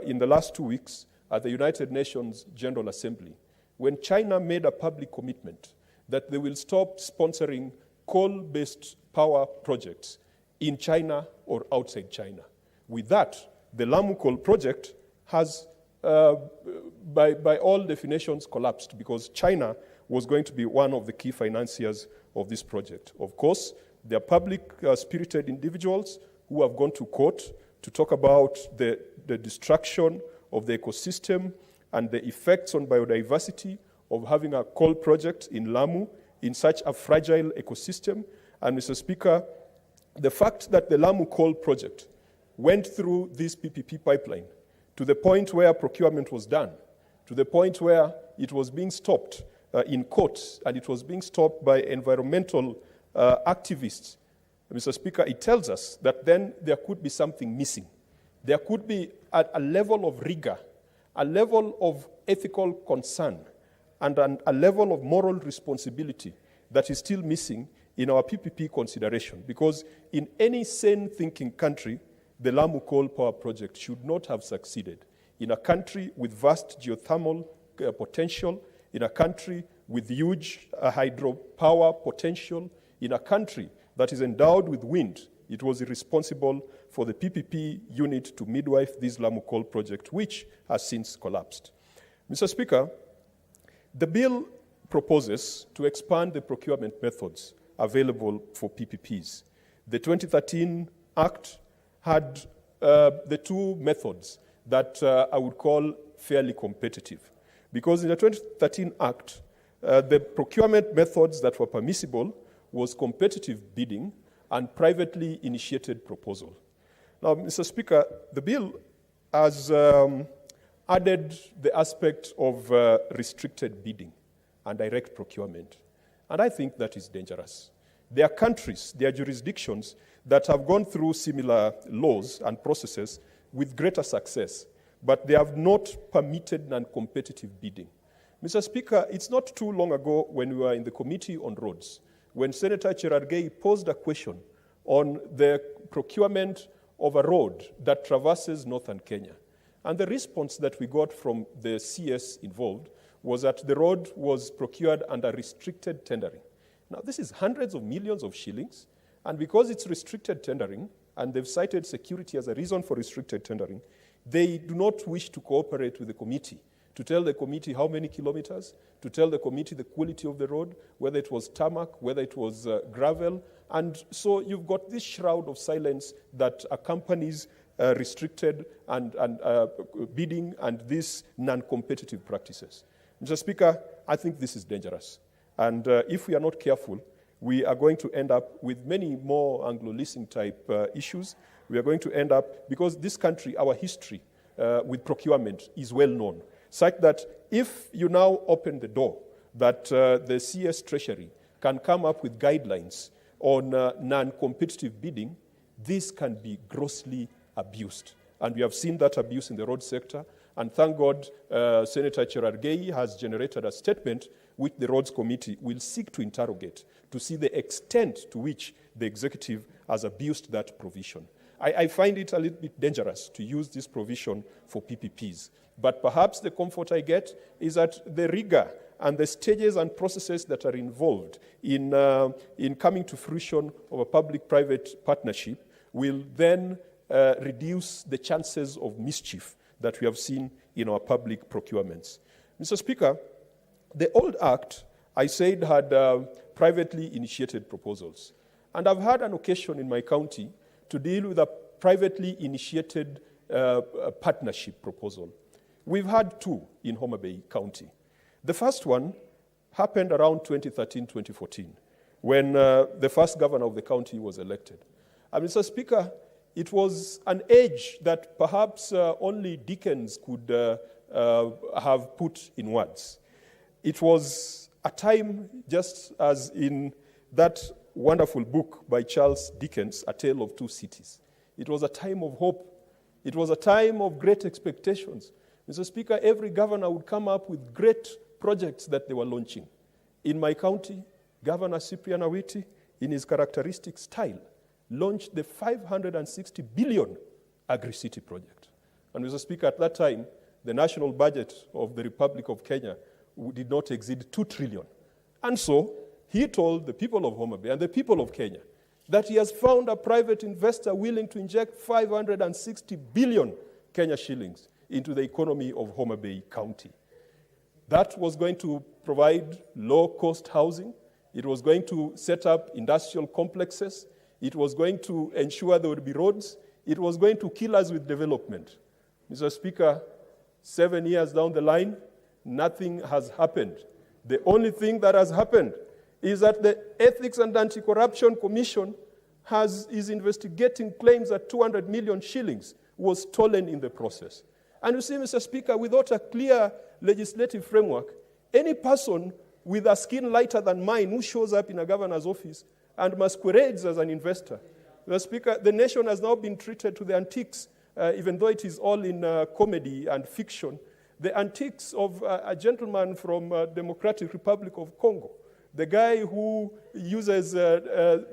in the last 2 weeks at the United Nations General Assembly, when China made a public commitment that they will stop sponsoring coal-based power projects in China or outside China. With that, the Lamu Coal project has, by all definitions, collapsed because China was going to be one of the key financiers of this project. Of course, there are public-spirited individuals who have gone to court to talk about the destruction of the ecosystem and the effects on biodiversity of having a coal project in Lamu in such a fragile ecosystem. And Mr. Speaker, the fact that the Lamu Coal project went through this PPP pipeline to the point where procurement was done, to the point where it was being stopped in courts, and it was being stopped by environmental activists, Mr. Speaker, it tells us that then there could be something missing. There could be a level of rigor, a level of ethical concern, and a level of moral responsibility that is still missing in our PPP consideration. Because in any sane-thinking country, the Lamu Coal Power Project should not have succeeded. In a country with vast geothermal potential, in a country with huge hydropower potential, in a country that is endowed with wind, it was irresponsible for the PPP unit to midwife this Lamu Coal project, which has since collapsed. Mr. Speaker, the bill proposes to expand the procurement methods available for PPPs. The 2013 Act had the two methods that I would call fairly competitive. Because in the 2013 Act, the procurement methods that were permissible was competitive bidding and privately initiated proposal. Now, Mr. Speaker, the bill has added the aspect of restricted bidding and direct procurement. And I think that is dangerous. There are countries, there are jurisdictions that have gone through similar laws and processes with greater success, but they have not permitted non-competitive bidding. Mr. Speaker, it's not too long ago when we were in the Committee on Roads, when Senator Cherargei posed a question on the procurement of a road that traverses northern Kenya. And the response that we got from the CS involved was that the road was procured under restricted tendering. Now, this is hundreds of millions of shillings, and because it's restricted tendering, and they've cited security as a reason for restricted tendering, they do not wish to cooperate with the committee, to tell the committee how many kilometers, to tell the committee the quality of the road, whether it was tarmac, whether it was gravel. And so you've got this shroud of silence that accompanies restricted and bidding and these non-competitive practices. Mr. Speaker, I think this is dangerous. And if we are not careful, we are going to end up with many more Anglo-leasing type issues. We are going to end up, because this country, our history with procurement is well known, such that if you now open the door that the CS Treasury can come up with guidelines on non-competitive bidding, this can be grossly abused. And we have seen that abuse in the road sector. And thank God, Senator Cherargei has generated a statement which the Roads Committee will seek to interrogate to see the extent to which the executive has abused that provision. I find it a little bit dangerous to use this provision for PPPs. But perhaps the comfort I get is that the rigor and the stages and processes that are involved in coming to fruition of a public-private partnership will then reduce the chances of mischief that we have seen in our public procurements. Mr. Speaker, the old Act, I said, had privately initiated proposals. And I've had an occasion in my county to deal with a privately initiated partnership proposal. We've had two in Mutembei County. The first one happened around 2013-2014, when the first governor of the county was elected. And Mr. Speaker, it was an age that perhaps only Dickens could have put in words. It was a time, just as in that wonderful book by Charles Dickens, A Tale of Two Cities. It was a time of hope. It was a time of great expectations. Mr. Speaker, every governor would come up with great projects that they were launching. In my county, Governor Cyprian Awiti, in his characteristic style, launched the 560 billion Agri-City project. And Mr. Speaker, at that time, the national budget of the Republic of Kenya did not exceed 2 trillion. And so he told the people of Mutembei and the people of Kenya that he has found a private investor willing to inject 560 billion Kenya shillings into the economy of Mutembei County. That was going to provide low-cost housing. It was going to set up industrial complexes. It was going to ensure there would be roads. It was going to kill us with development. Mr. Speaker, 7 years down the line, nothing has happened. The only thing that has happened is that the Ethics and Anti-Corruption Commission is investigating claims that 200 million shillings was stolen in the process. And you see, Mr. Speaker, without a clear legislative framework, any person with a skin lighter than mine who shows up in a governor's office and masquerades as an investor, Mr. Speaker, the nation has now been treated to the antiques, even though it is all in comedy and fiction, the antiques of a gentleman from Democratic Republic of Congo, the guy who uses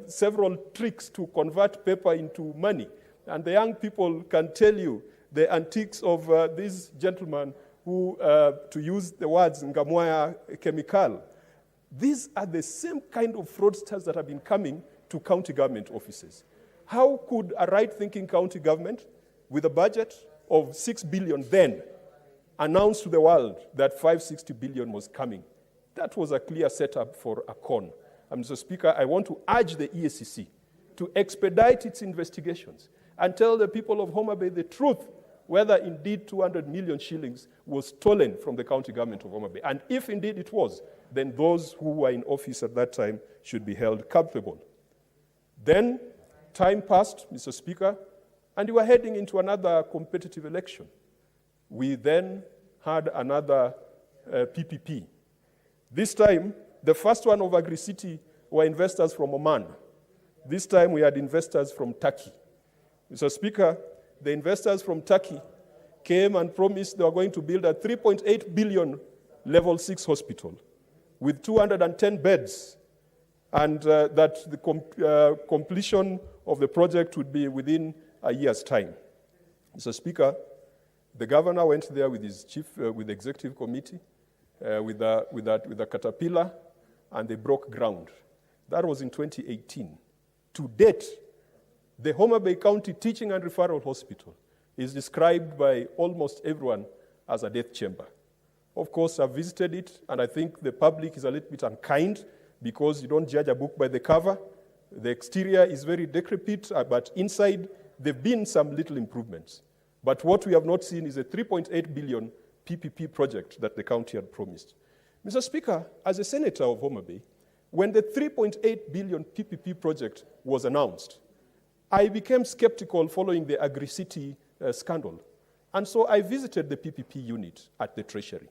several tricks to convert paper into money. And the young people can tell you the antiques of this gentleman who, to use the words Ngamwaya chemical. These are the same kind of fraudsters that have been coming to county government offices. How could a right-thinking county government with a budget of 6 billion then announce to the world that 560 billion was coming? That was a clear setup for a con. And Mr. Speaker, I want to urge the EACC to expedite its investigations and tell the people of Homa Bay the truth, whether indeed 200 million shillings was stolen from the county government of Homa Bay. And if indeed it was, then those who were in office at that time should be held culpable. Then time passed, Mr. Speaker, and we were heading into another competitive election. We then had another PPP. This time, the first one of Agri-City were investors from Oman. This time we had investors from Turkey. Mr. Speaker, the investors from Turkey came and promised they were going to build a 3.8 billion level 6 hospital with 210 beds, and that the completion of the project would be within a year's time. Mr. Speaker, the governor went there with his with the executive committee, with a caterpillar, and they broke ground. That was in 2018. To date, the Homa Bay County Teaching and Referral Hospital is described by almost everyone as a death chamber. Of course, I've visited it, and I think the public is a little bit unkind because you don't judge a book by the cover. The exterior is very decrepit, but inside there have been some little improvements. But what we have not seen is a 3.8 billion PPP project that the county had promised. Mr. Speaker, as a senator of Homa Bay, when the 3.8 billion PPP project was announced, I became skeptical following the Agri-City scandal. And so I visited the PPP unit at the Treasury.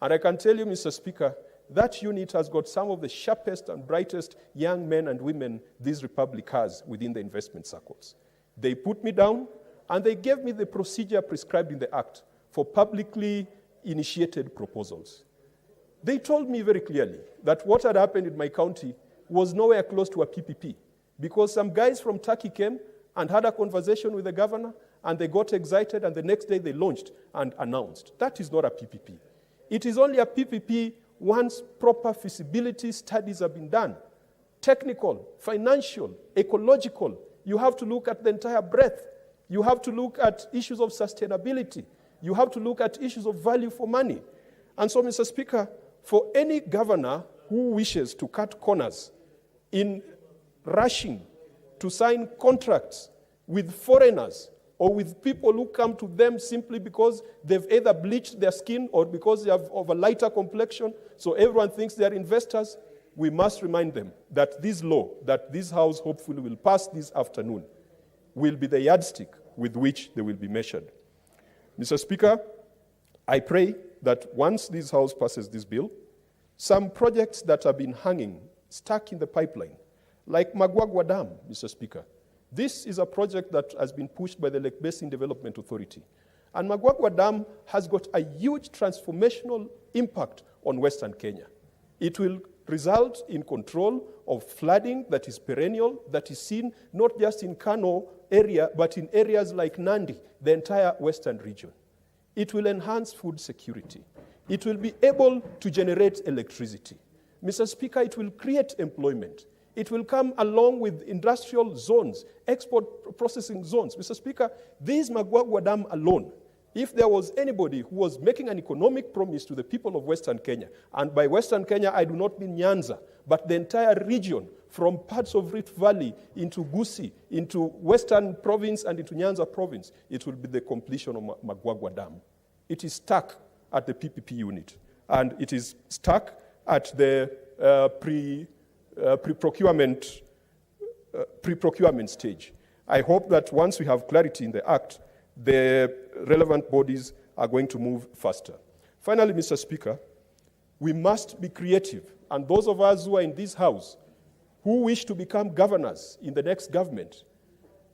And I can tell you, Mr. Speaker, that unit has got some of the sharpest and brightest young men and women this republic has within the investment circles. They put me down, and they gave me the procedure prescribed in the Act for publicly initiated proposals. They told me very clearly that what had happened in my county was nowhere close to a PPP, because some guys from Turkey came and had a conversation with the governor, and they got excited, and the next day they launched and announced. That is not a PPP. It is only a PPP once proper feasibility studies have been done. Technical, financial, ecological. You have to look at the entire breadth. You have to look at issues of sustainability. You have to look at issues of value for money. And so, Mr. Speaker, for any governor who wishes to cut corners in rushing to sign contracts with foreigners or with people who come to them simply because they've either bleached their skin or because they have of a lighter complexion, so everyone thinks they're investors, we must remind them that this law, that this House hopefully will pass this afternoon, will be the yardstick with which they will be measured. Mr. Speaker, I pray that once this House passes this bill, some projects that have been hanging, stuck in the pipeline, like Magwagwa Dam, Mr. Speaker. This is a project that has been pushed by the Lake Basin Development Authority. And Magwagwa Dam has got a huge transformational impact on Western Kenya. It will result in control of flooding that is perennial, that is seen not just in Kano area, but in areas like Nandi, the entire Western region. It will enhance food security. It will be able to generate electricity. Mr. Speaker, it will create employment. It will come along with industrial zones, export processing zones. Mr. Speaker, this Magwagwa Dam alone, if there was anybody who was making an economic promise to the people of Western Kenya, and by Western Kenya I do not mean Nyanza, but the entire region, from parts of Rift Valley into Gusii, into Western Province and into Nyanza Province, it will be the completion of Magwagwa Dam. It is stuck at the PPP unit, and it is stuck at the pre-procurement stage. I hope that once we have clarity in the Act, the relevant bodies are going to move faster. Finally, Mr. Speaker, we must be creative, and those of us who are in this House who wish to become governors in the next government,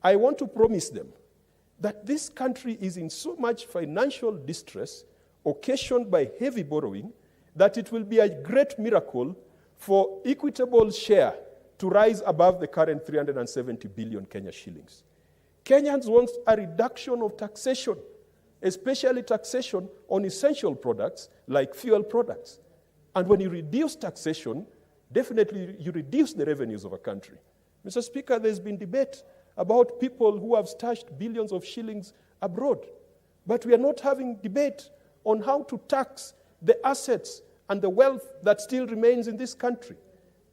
I want to promise them that this country is in so much financial distress occasioned by heavy borrowing that it will be a great miracle for equitable share to rise above the current 370 billion Kenya shillings. Kenyans want a reduction of taxation, especially taxation on essential products like fuel products. And when you reduce taxation, definitely you reduce the revenues of a country. Mr. Speaker, there's been debate about people who have stashed billions of shillings abroad. But we are not having debate on how to tax the assets and the wealth that still remains in this country.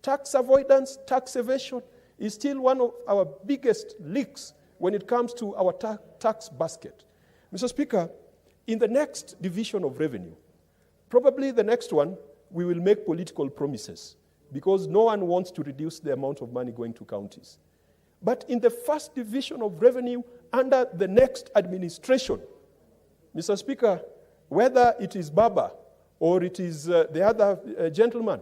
Tax avoidance, tax evasion is still one of our biggest leaks when it comes to our tax basket. Mr. Speaker, in the next division of revenue, probably the next one, we will make political promises because no one wants to reduce the amount of money going to counties. But in the first division of revenue under the next administration, Mr. Speaker, whether it is Baba or it is the other gentleman,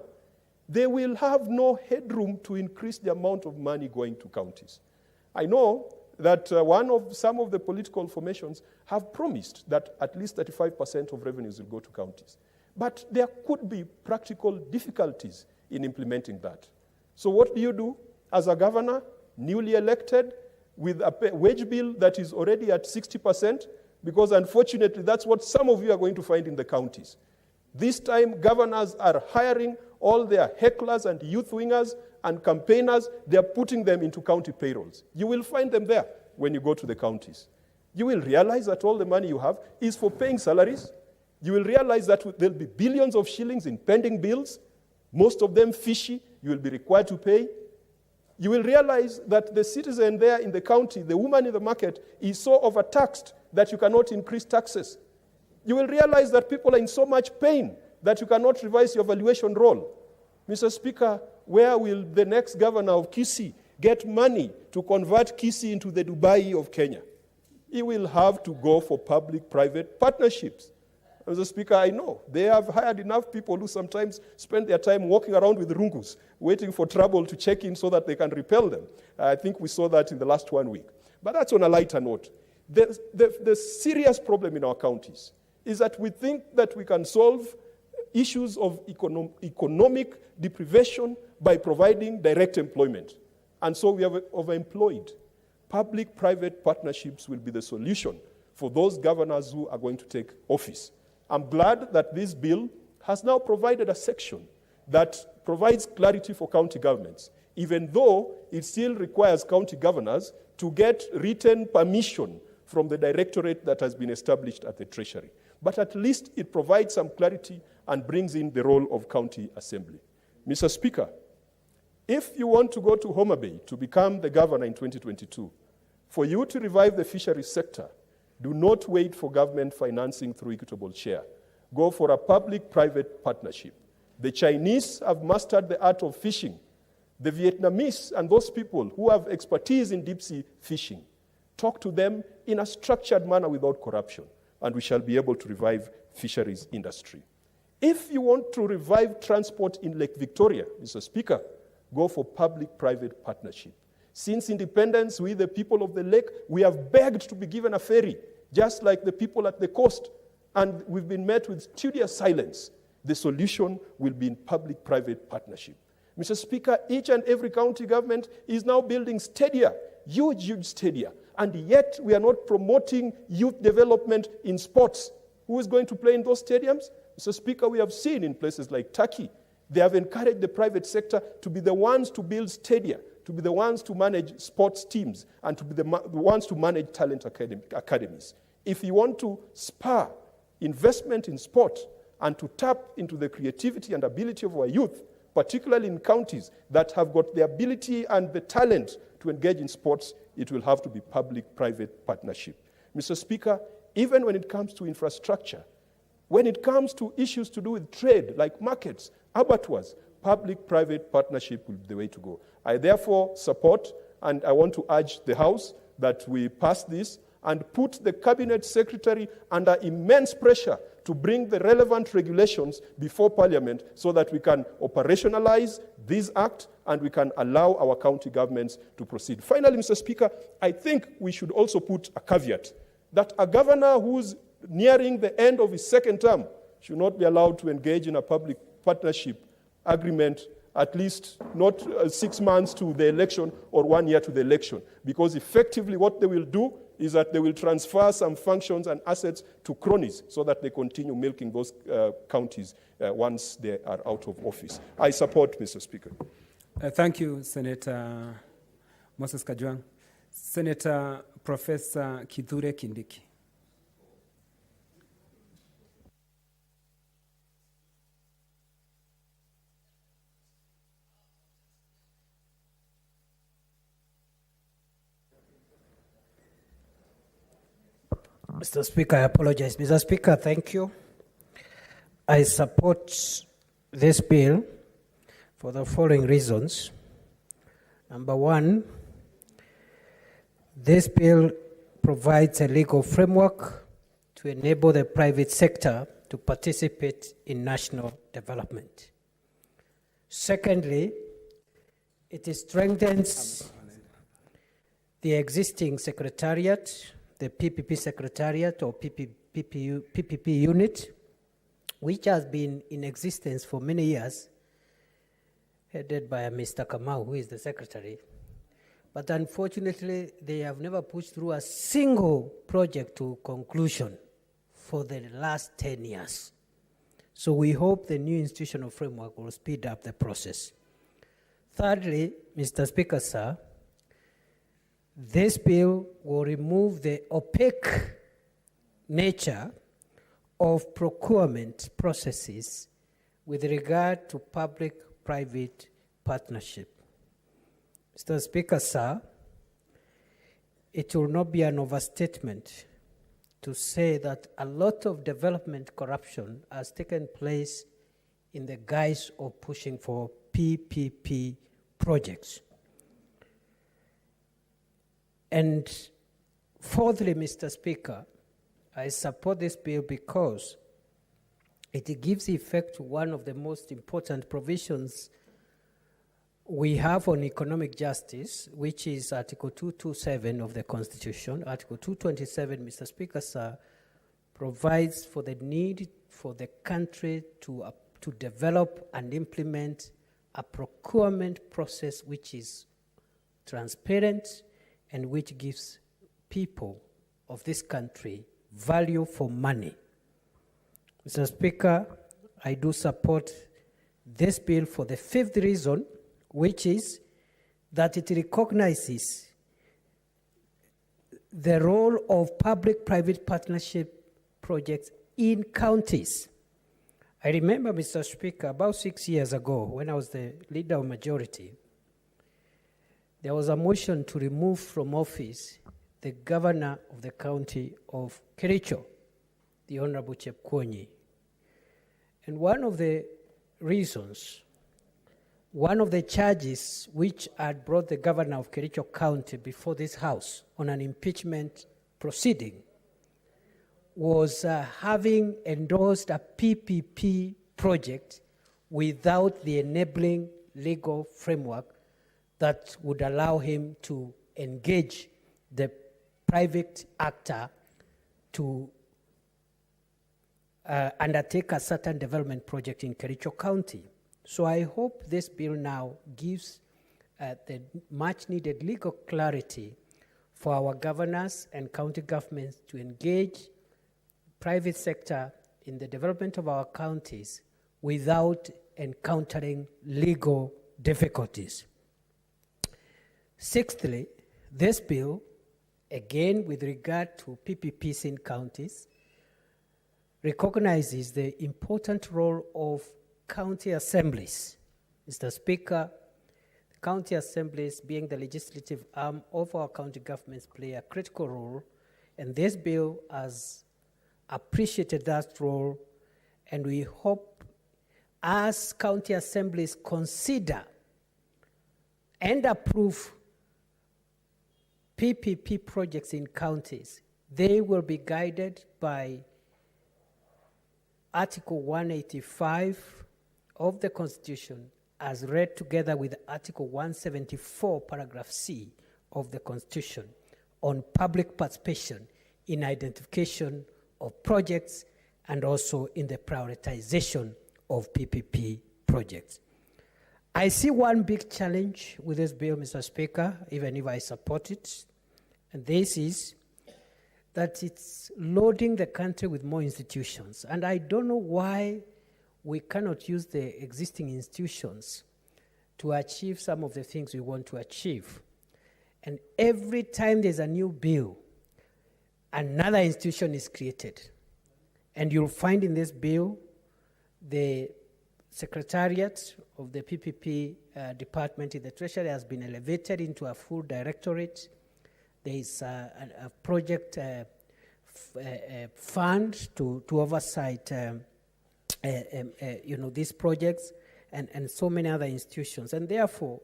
they will have no headroom to increase the amount of money going to counties. I know that some of the political formations have promised that at least 35% of revenues will go to counties. But there could be practical difficulties in implementing that. So what do you do as a governor, newly elected, with a wage bill that is already at 60%? Because unfortunately, that's what some of you are going to find in the counties. This time, governors are hiring all their hecklers and youth wingers and campaigners. They're putting them into county payrolls. You will find them there when you go to the counties. You will realize that all the money you have is for paying salaries. You will realize that there'll be billions of shillings in pending bills, most of them fishy, you will be required to pay. You will realize that the citizen there in the county, the woman in the market, is so overtaxed that you cannot increase taxes. You will realize that people are in so much pain that you cannot revise your valuation roll. Mr. Speaker, where will the next governor of Kisii get money to convert Kisii into the Dubai of Kenya? He will have to go for public-private partnerships. Mr. Speaker, I know they have hired enough people who sometimes spend their time walking around with rungus, waiting for trouble to check in so that they can repel them. I think we saw that in the last 1 week. But that's on a lighter note. The serious problem in our counties is that we think that we can solve issues of economic deprivation by providing direct employment. And so we have overemployed. Public-private partnerships will be the solution for those governors who are going to take office. I'm glad that this bill has now provided a section that provides clarity for county governments, even though it still requires county governors to get written permission from the directorate that has been established at the Treasury. But at least it provides some clarity and brings in the role of county assembly. Mr. Speaker, if you want to go to Homa Bay to become the governor in 2022, for you to revive the fisheries sector, do not wait for government financing through equitable share. Go for a public-private partnership. The Chinese have mastered the art of fishing. The Vietnamese and those people who have expertise in deep-sea fishing, talk to them in a structured manner without corruption, and we shall be able to revive fisheries industry. If you want to revive transport in Lake Victoria, Mr. Speaker, go for public-private partnership. Since independence, we, the people of the lake, we have begged to be given a ferry, just like the people at the coast, and we've been met with studious silence. The solution will be in public-private partnership. Mr. Speaker, each and every county government is now building stadia, huge stadia, and yet we are not promoting youth development in sports. Who is going to play in those stadiums? Mr. Speaker, we have seen in places like Turkey, they have encouraged the private sector to be the ones to build stadia, to be the ones to manage sports teams, and to be the ones to manage talent academies. If you want to spur investment in sport and to tap into the creativity and ability of our youth, particularly in counties that have got the ability and the talent to engage in sports, it will have to be public-private partnership. Mr. Speaker, even when it comes to infrastructure, when it comes to issues to do with trade, like markets, abattoirs, public-private partnership will be the way to go. I therefore support, and I want to urge the House that we pass this and put the Cabinet Secretary under immense pressure to bring the relevant regulations before Parliament so that we can operationalize this act and we can allow our county governments to proceed. Finally, Mr. Speaker, I think we should also put a caveat that a governor who's nearing the end of his second term should not be allowed to engage in a public partnership agreement, at least not 6 months to the election or 1 year to the election, because effectively what they will do is that they will transfer some functions and assets to cronies so that they continue milking those counties once they are out of office. I support, Mr. Speaker. Thank you, Senator Moses Kajwang. Senator Professor Kithure Kindiki. Mr. Speaker, I apologize. Mr. Speaker, thank you. I support this bill for the following reasons. Number one, this bill provides a legal framework to enable the private sector to participate in national development. Secondly, it strengthens the existing secretariat, the PPP secretariat or PPP unit, which has been in existence for many years, headed by Mr. Kamau, who is the secretary. But unfortunately, they have never pushed through a single project to conclusion for the last 10 years. So we hope the new institutional framework will speed up the process. Thirdly, Mr. Speaker, sir, this bill will remove the opaque nature of procurement processes with regard to public-private partnership. Mr. Speaker, sir, it will not be an overstatement to say that a lot of development corruption has taken place in the guise of pushing for PPP projects. And fourthly, Mr. Speaker, I support this bill because it gives effect to one of the most important provisions we have on economic justice, which is Article 227 of the Constitution. Article 227, Mr. Speaker, sir, provides for the need for the country to develop and implement a procurement process which is transparent and which gives people of this country value for money. Mr. Speaker, I do support this bill for the fifth reason, which is that it recognizes the role of public-private partnership projects in counties. I remember, Mr. Speaker, about 6 years ago, when I was the leader of majority, there was a motion to remove from office the governor of the county of Kericho, the Honorable Chepkwony. And one of the reasons, one of the charges which had brought the governor of Kericho County before this House on an impeachment proceeding was having endorsed a PPP project without the enabling legal framework that would allow him to engage the private actor to undertake a certain development project in Kericho County. So I hope this bill now gives the much-needed legal clarity for our governors and county governments to engage private sector in the development of our counties without encountering legal difficulties. Sixthly, this bill, again with regard to PPPs in counties, recognizes the important role of county assemblies. Mr. Speaker, county assemblies, being the legislative arm of our county governments, play a critical role, and this bill has appreciated that role, and we hope as county assemblies consider and approve PPP projects in counties, they will be guided by Article 185 of the Constitution as read together with Article 174, paragraph C of the Constitution on public participation in identification of projects and also in the prioritization of PPP projects. I see one big challenge with this bill, Mr. Speaker, even if I support it, and this is that it's loading the country with more institutions. And I don't know why we cannot use the existing institutions to achieve some of the things we want to achieve. And every time there's a new bill, another institution is created. And you'll find in this bill, the Secretariat of the PPP department in the Treasury has been elevated into a full directorate. There is a project fund to oversight these projects and so many other institutions. And therefore,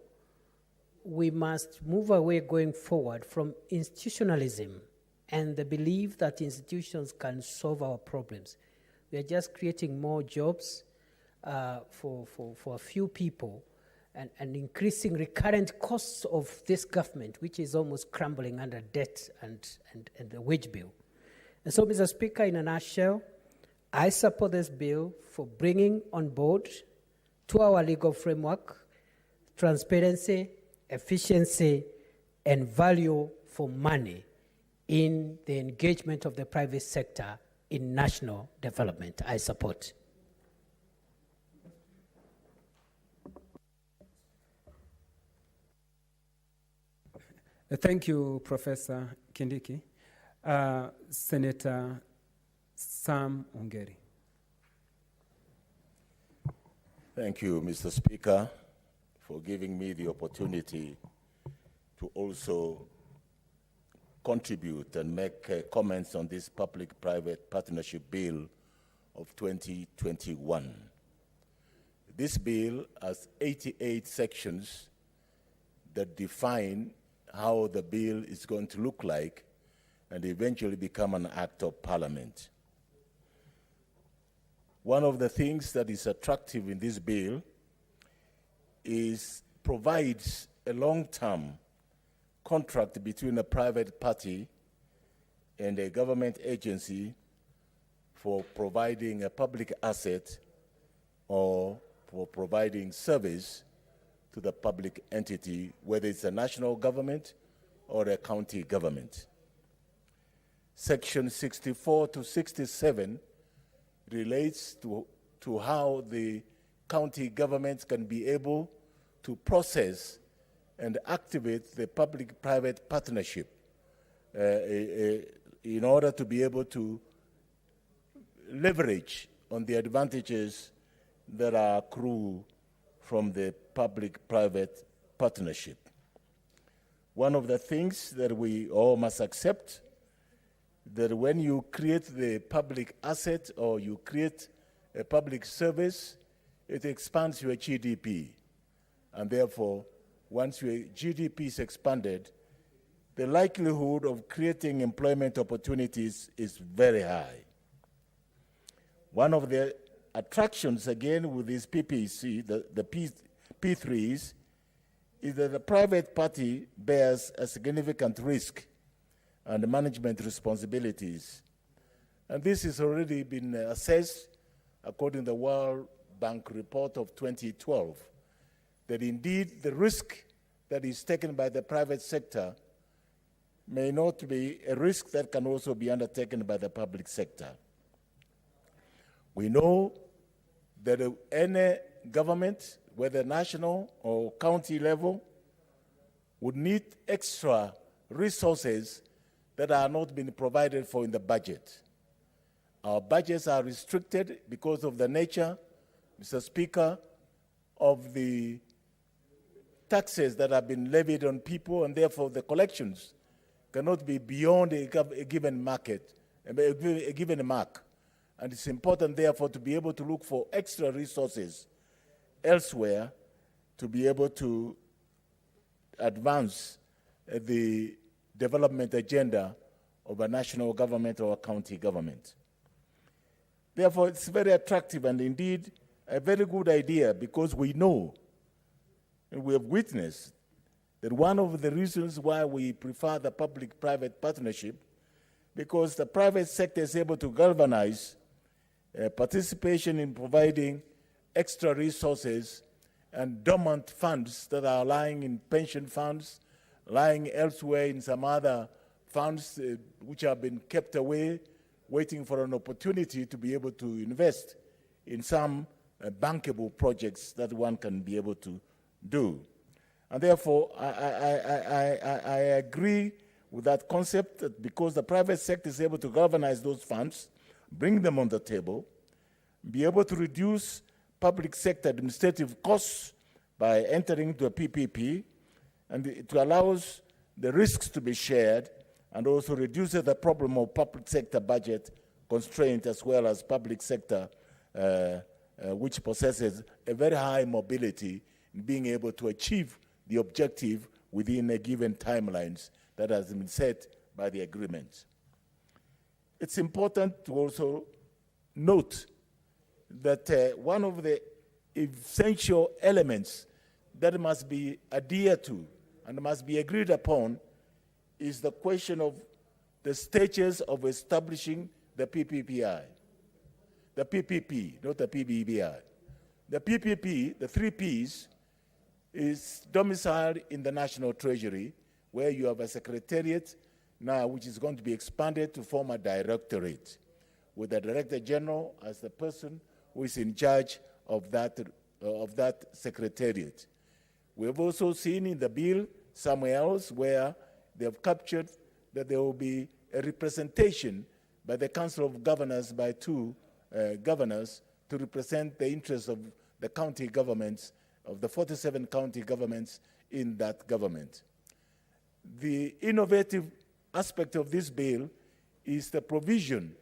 we must move away going forward from institutionalism and the belief that institutions can solve our problems. We are just creating more jobs for a few people and increasing recurrent costs of this government, which is almost crumbling under debt and the wage bill. And so, Mr. Speaker, in a nutshell, I support this bill for bringing on board to our legal framework transparency, efficiency, and value for money in the engagement of the private sector in national development. I support. Thank you, Professor Kindiki. Senator Sam Ongeri. Thank you, Mr. Speaker, for giving me the opportunity to also contribute and make comments on this public-private partnership bill of 2021. This bill has 88 sections that define how the bill is going to look like and eventually become an act of parliament. One of the things that is attractive in this bill is provides a long-term contract between a private party and a government agency for providing a public asset or for providing service to the public entity, whether it's a national government or a county government. Section 64 to 67 relates to how the county governments can be able to process and activate the public-private partnership in order to be able to leverage on the advantages that are accrue from the public-private partnership. One of the things that we all must accept that when you create the public asset or you create a public service, it expands your GDP. And therefore, once your GDP is expanded, the likelihood of creating employment opportunities is very high. One of the attractions, again, with this PPC, the P3s, is that the private party bears a significant risk and management responsibilities. And this has already been assessed according to the World Bank report of 2012, that indeed the risk that is taken by the private sector may not be a risk that can also be undertaken by the public sector. We know that any government, whether national or county level, would need extra resources that are not being provided for in the budget. Our budgets are restricted because of the nature, Mr. Speaker, of the taxes that have been levied on people, and therefore the collections cannot be beyond a given market, a given mark. And it's important, therefore, to be able to look for extra resources elsewhere to be able to advance the development agenda of a national government or a county government. Therefore, it's very attractive and indeed a very good idea, because we know and we have witnessed that one of the reasons why we prefer the public-private partnership, because the private sector is able to galvanize participation in providing extra resources and dormant funds that are lying in pension funds, lying elsewhere in some other funds which have been kept away, waiting for an opportunity to be able to invest in some bankable projects that one can be able to do. And therefore, I agree with that concept that because the private sector is able to galvanize those funds, bring them on the table, be able to reduce public sector administrative costs by entering into a PPP, and it allows the risks to be shared, and also reduces the problem of public sector budget constraint as well as public sector which possesses a very high mobility in being able to achieve the objective within a given timelines that has been set by the agreement. It's important to also note that one of the essential elements that must be adhered to and must be agreed upon is the question of the stages of establishing the PPPI. The PPP, not the PBBI. The PPP, the 3 Ps, is domiciled in the National Treasury, where you have a secretariat now which is going to be expanded to form a directorate, with the Director General as the person who is in charge of that secretariat. We have also seen in the bill somewhere else where they have captured that there will be a representation by the Council of Governors by 2 governors to represent the interests of the county governments, of the 47 county governments in that government. The innovative aspect of this bill is the provision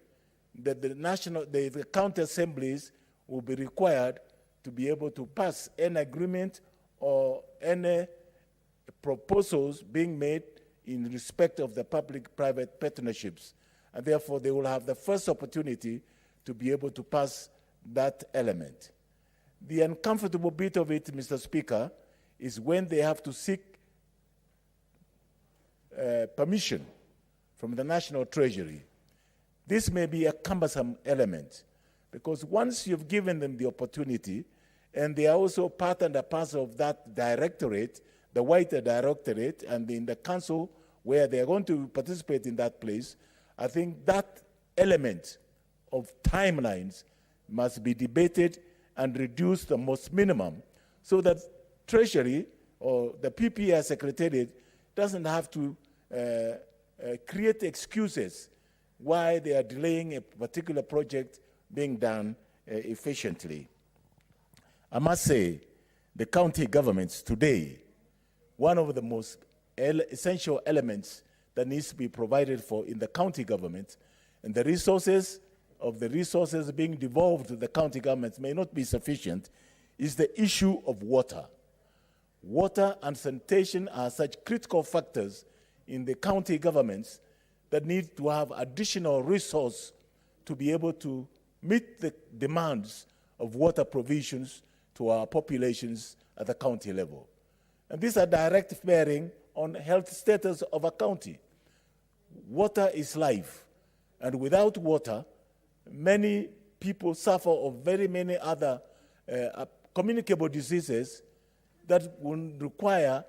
that the county assemblies will be required to be able to pass an agreement or any proposals being made in respect of the public-private partnerships. And therefore, they will have the first opportunity to be able to pass that element. The uncomfortable bit of it, Mr. Speaker, is when they have to seek permission from the National Treasury. This may be a cumbersome element, because once you've given them the opportunity, and they are also part and a parcel of that directorate, the wider directorate, and in the council where they are going to participate in that place, I think that element of timelines must be debated and reduced the most minimum, so that Treasury or the PPI Secretariat doesn't have to create excuses why they are delaying a particular project being done efficiently. I must say, the county governments today, one of the most essential elements that needs to be provided for in the county government, and the resources being devolved to the county governments may not be sufficient, is the issue of water. Water and sanitation are such critical factors in the county governments that need to have additional resource to be able to meet the demands of water provisions to our populations at the county level. And these are direct bearing on health status of a county. Water is life, and without water, many people suffer of very many other communicable diseases that will require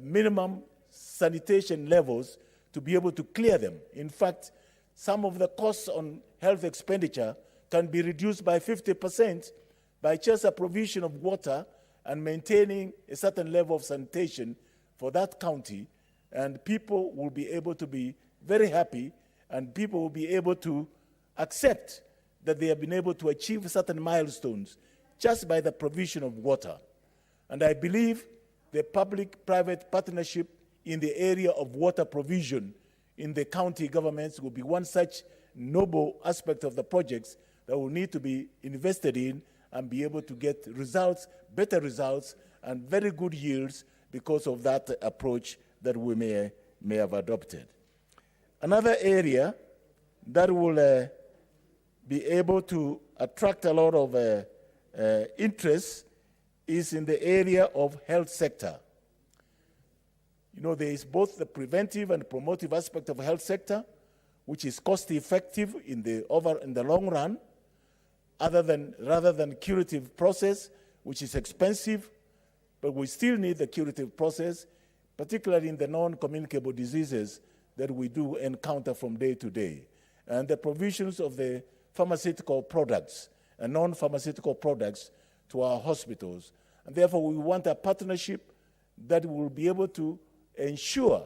minimum sanitation levels to be able to clear them. In fact, some of the costs on health expenditure can be reduced by 50% by just a provision of water and maintaining a certain level of sanitation for that county, and people will be able to be very happy, and people will be able to accept that they have been able to achieve certain milestones just by the provision of water. And I believe the public-private partnership in the area of water provision in the county governments will be one such noble aspect of the projects that will need to be invested in and be able to get results, better results, and very good yields because of that approach that we may have adopted. Another area that will be able to attract a lot of interest is in the area of health sector. You know, there is both the preventive and promotive aspect of health sector, which is cost effective in the long run, rather than curative process, which is expensive, but we still need the curative process, particularly in the non-communicable diseases that we do encounter from day to day. And the provisions of the pharmaceutical products and non-pharmaceutical products to our hospitals. And therefore, we want a partnership that will be able to ensure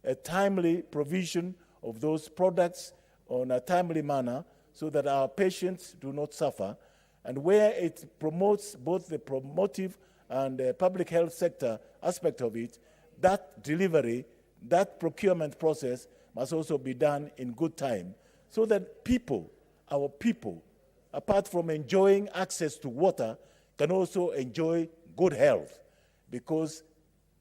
a timely provision of those products on a timely manner so that our patients do not suffer. And where it promotes both the promotive and the public health sector aspect of it, that delivery, that procurement process must also be done in good time so that people, our people, apart from enjoying access to water, can also enjoy good health, because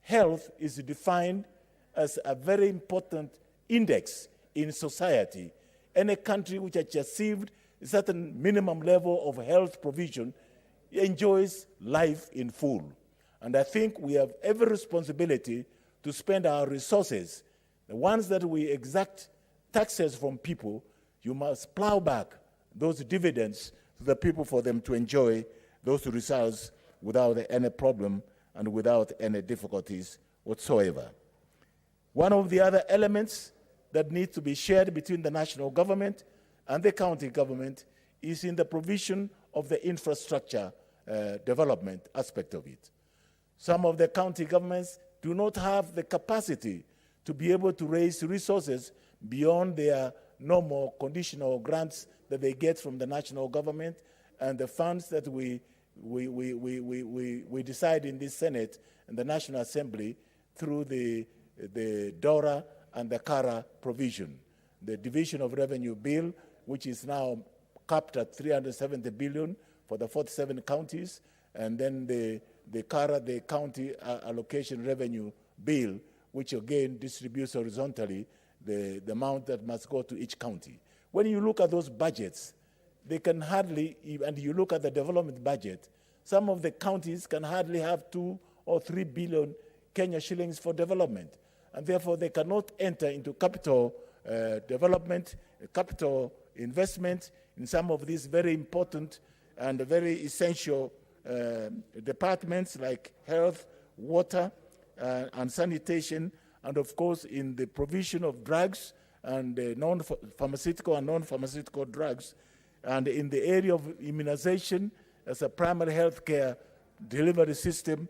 health is defined as a very important index in society. Any country which has achieved a certain minimum level of health provision enjoys life in full. And I think we have every responsibility to spend our resources. The ones that we exact taxes from people, you must plow back those dividends to the people for them to enjoy those results without any problem and without any difficulties whatsoever. One of the other elements that needs to be shared between the national government and the county government is in the provision of the infrastructure development aspect of it. Some of the county governments do not have the capacity to be able to raise resources beyond their normal conditional grants that they get from the national government and the funds that we decide in this Senate and the National Assembly through the DORA and the CARA provision. The Division of Revenue Bill, which is now capped at 370 billion for the 47 counties, and then the CARA, the County Allocation Revenue Bill, which again distributes horizontally the amount that must go to each county. When you look at those budgets, they can hardly, and you look at the development budget, some of the counties can hardly have 2 or 3 billion Kenya shillings for development. And therefore, they cannot enter into capital development, capital investment in some of these very important and very essential departments like health, water, and sanitation, and of course in the provision of drugs and non-pharmaceutical and non-pharmaceutical drugs, and in the area of immunization as a primary health care delivery system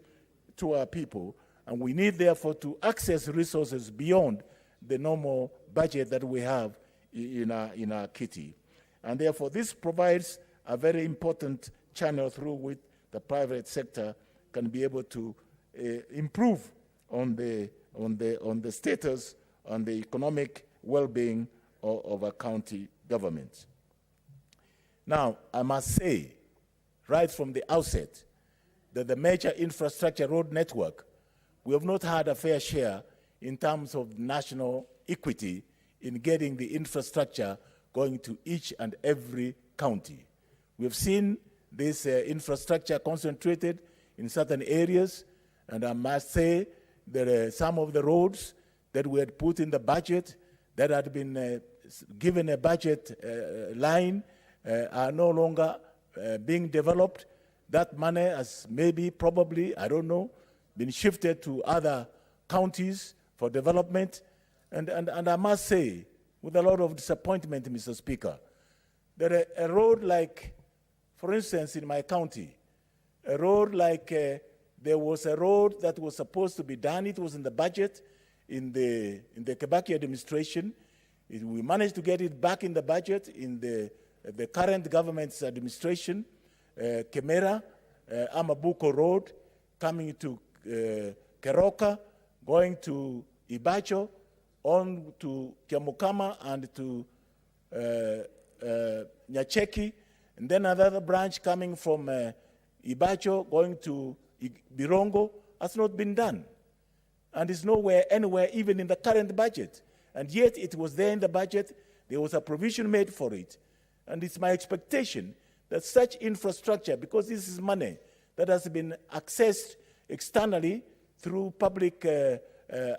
to our people. And we need, therefore, to access resources beyond the normal budget that we have in our kitty. And therefore, this provides a very important channel through which the private sector can be able to improve on the status and the economic well-being of a county government. Now, I must say, right from the outset, that the major infrastructure road network, we have not had a fair share in terms of national equity in getting the infrastructure going to each and every county. We have seen this infrastructure concentrated in certain areas, and I must say that some of the roads that we had put in the budget that had been given a budget line are no longer being developed. That money has maybe, probably, I don't know, been shifted to other counties for development. And I must say, with a lot of disappointment, Mr. Speaker, that a road like, for instance, in my county, a road like, there was a road that was supposed to be done. It was in the budget in the Kibaki administration. We managed to get it back in the budget in the current government's administration. Kemera, Amabuko Road, coming to Keroka, going to Ibacho, on to Kiamukama and to Nyacheki, and then another branch coming from Ibacho going to Birongo has not been done. And it's nowhere, anywhere, even in the current budget. And yet it was there in the budget, there was a provision made for it. And it's my expectation that such infrastructure, because this is money that has been accessed externally through public,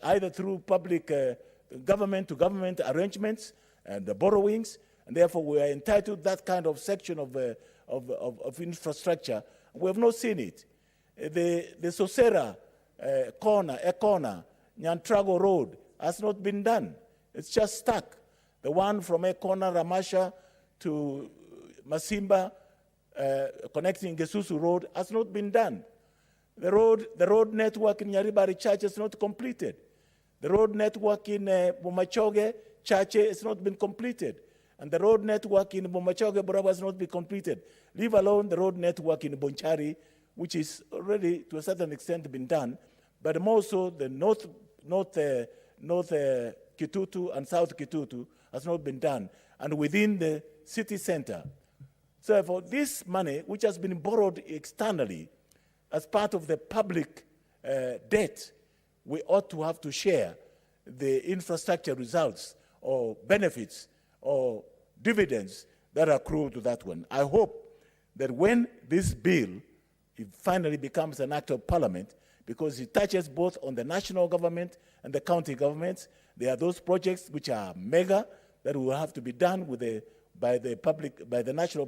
either through public government-to-government arrangements and the borrowings, and therefore we are entitled to that kind of section of infrastructure. We have not seen it. The Sosera corner, Nyantrago Road has not been done. It's just stuck. The one from Ekona, Ramasha to Masimba, connecting Gesusu Road, has not been done. The road network in Yaribari Church is not completed. The road network in Bumachoge Church has not been completed. And the road network in Bumachoge Boraba has not been completed. Leave alone the road network in Bonchari, which is already to a certain extent been done, but more so the Kitutu and South Kitutu has not been done, and within the city center. So for this money, which has been borrowed externally as part of the public debt, we ought to have to share the infrastructure results or benefits or dividends that accrue to that one. I hope that when this bill it finally becomes an act of parliament, because it touches both on the national government and the county governments, there are those projects which are mega that will have to be done with by the national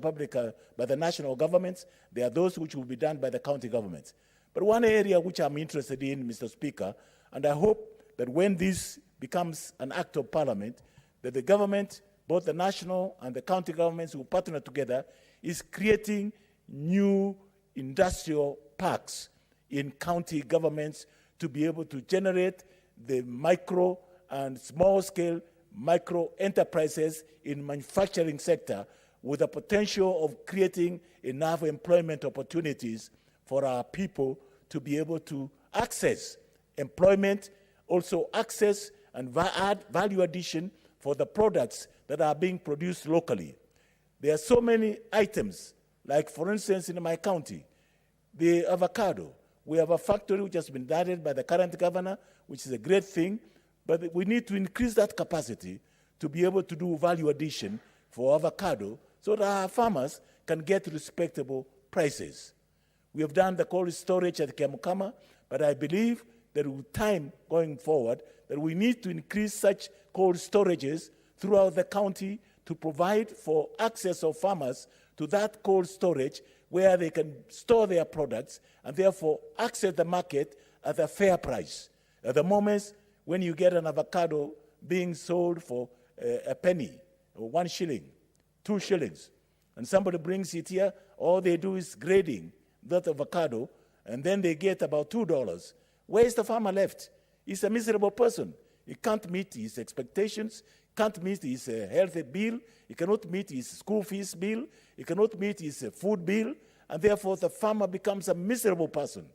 governments. There are those which will be done by the county governments. But one area which I'm interested in, Mr. Speaker, and I hope that when this becomes an act of parliament, that the government, both the national and the county governments will partner together, is creating new industrial parks in county governments to be able to generate the micro and small scale micro enterprises in manufacturing sector with the potential of creating enough employment opportunities for our people to be able to access employment, also access and add value addition for the products that are being produced locally. There are so many items, like for instance in my county, the avocado. We have a factory which has been added by the current governor, which is a great thing, but we need to increase that capacity to be able to do value addition for avocado so that our farmers can get respectable prices. We have done the cold storage at Kiamukama, but I believe that with time going forward, that we need to increase such cold storages throughout the county to provide for access of farmers to that cold storage where they can store their products and therefore access the market at a fair price. At the moment, when you get an avocado being sold for a penny, or 1 shilling, 2 shillings, and somebody brings it here, all they do is grading that avocado, and then they get about $2. Where is the farmer left? He's a miserable person. He can't meet his expectations, can't meet his health bill, he cannot meet his school fees bill, he cannot meet his food bill, and therefore the farmer becomes a miserable person.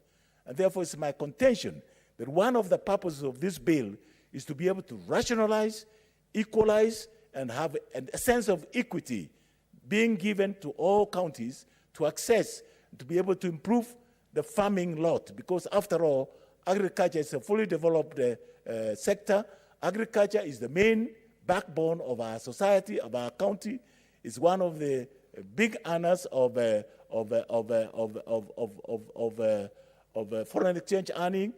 And therefore it's my contention that one of the purposes of this bill is to be able to rationalize, equalize, and have a sense of equity being given to all counties to access, to be able to improve the farming lot, because after all, agriculture is a fully developed sector. Agriculture is the main backbone of our society, of our county. It's one of the big earners of foreign exchange earning.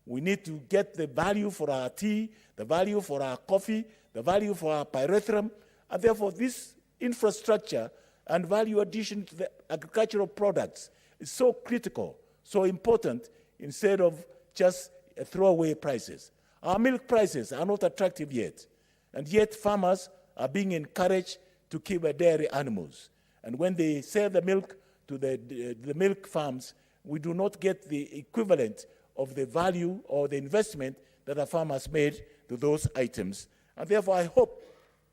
We need to get the value for our tea, the value for our coffee, the value for our pyrethrum, and therefore this infrastructure and value addition to the agricultural products is so critical, so important, instead of just throwaway prices. Our milk prices are not attractive yet, and yet farmers are being encouraged to keep dairy animals. And when they sell the milk to the milk farms, we do not get the equivalent of the value or the investment that the farmers made to those items. And therefore, I hope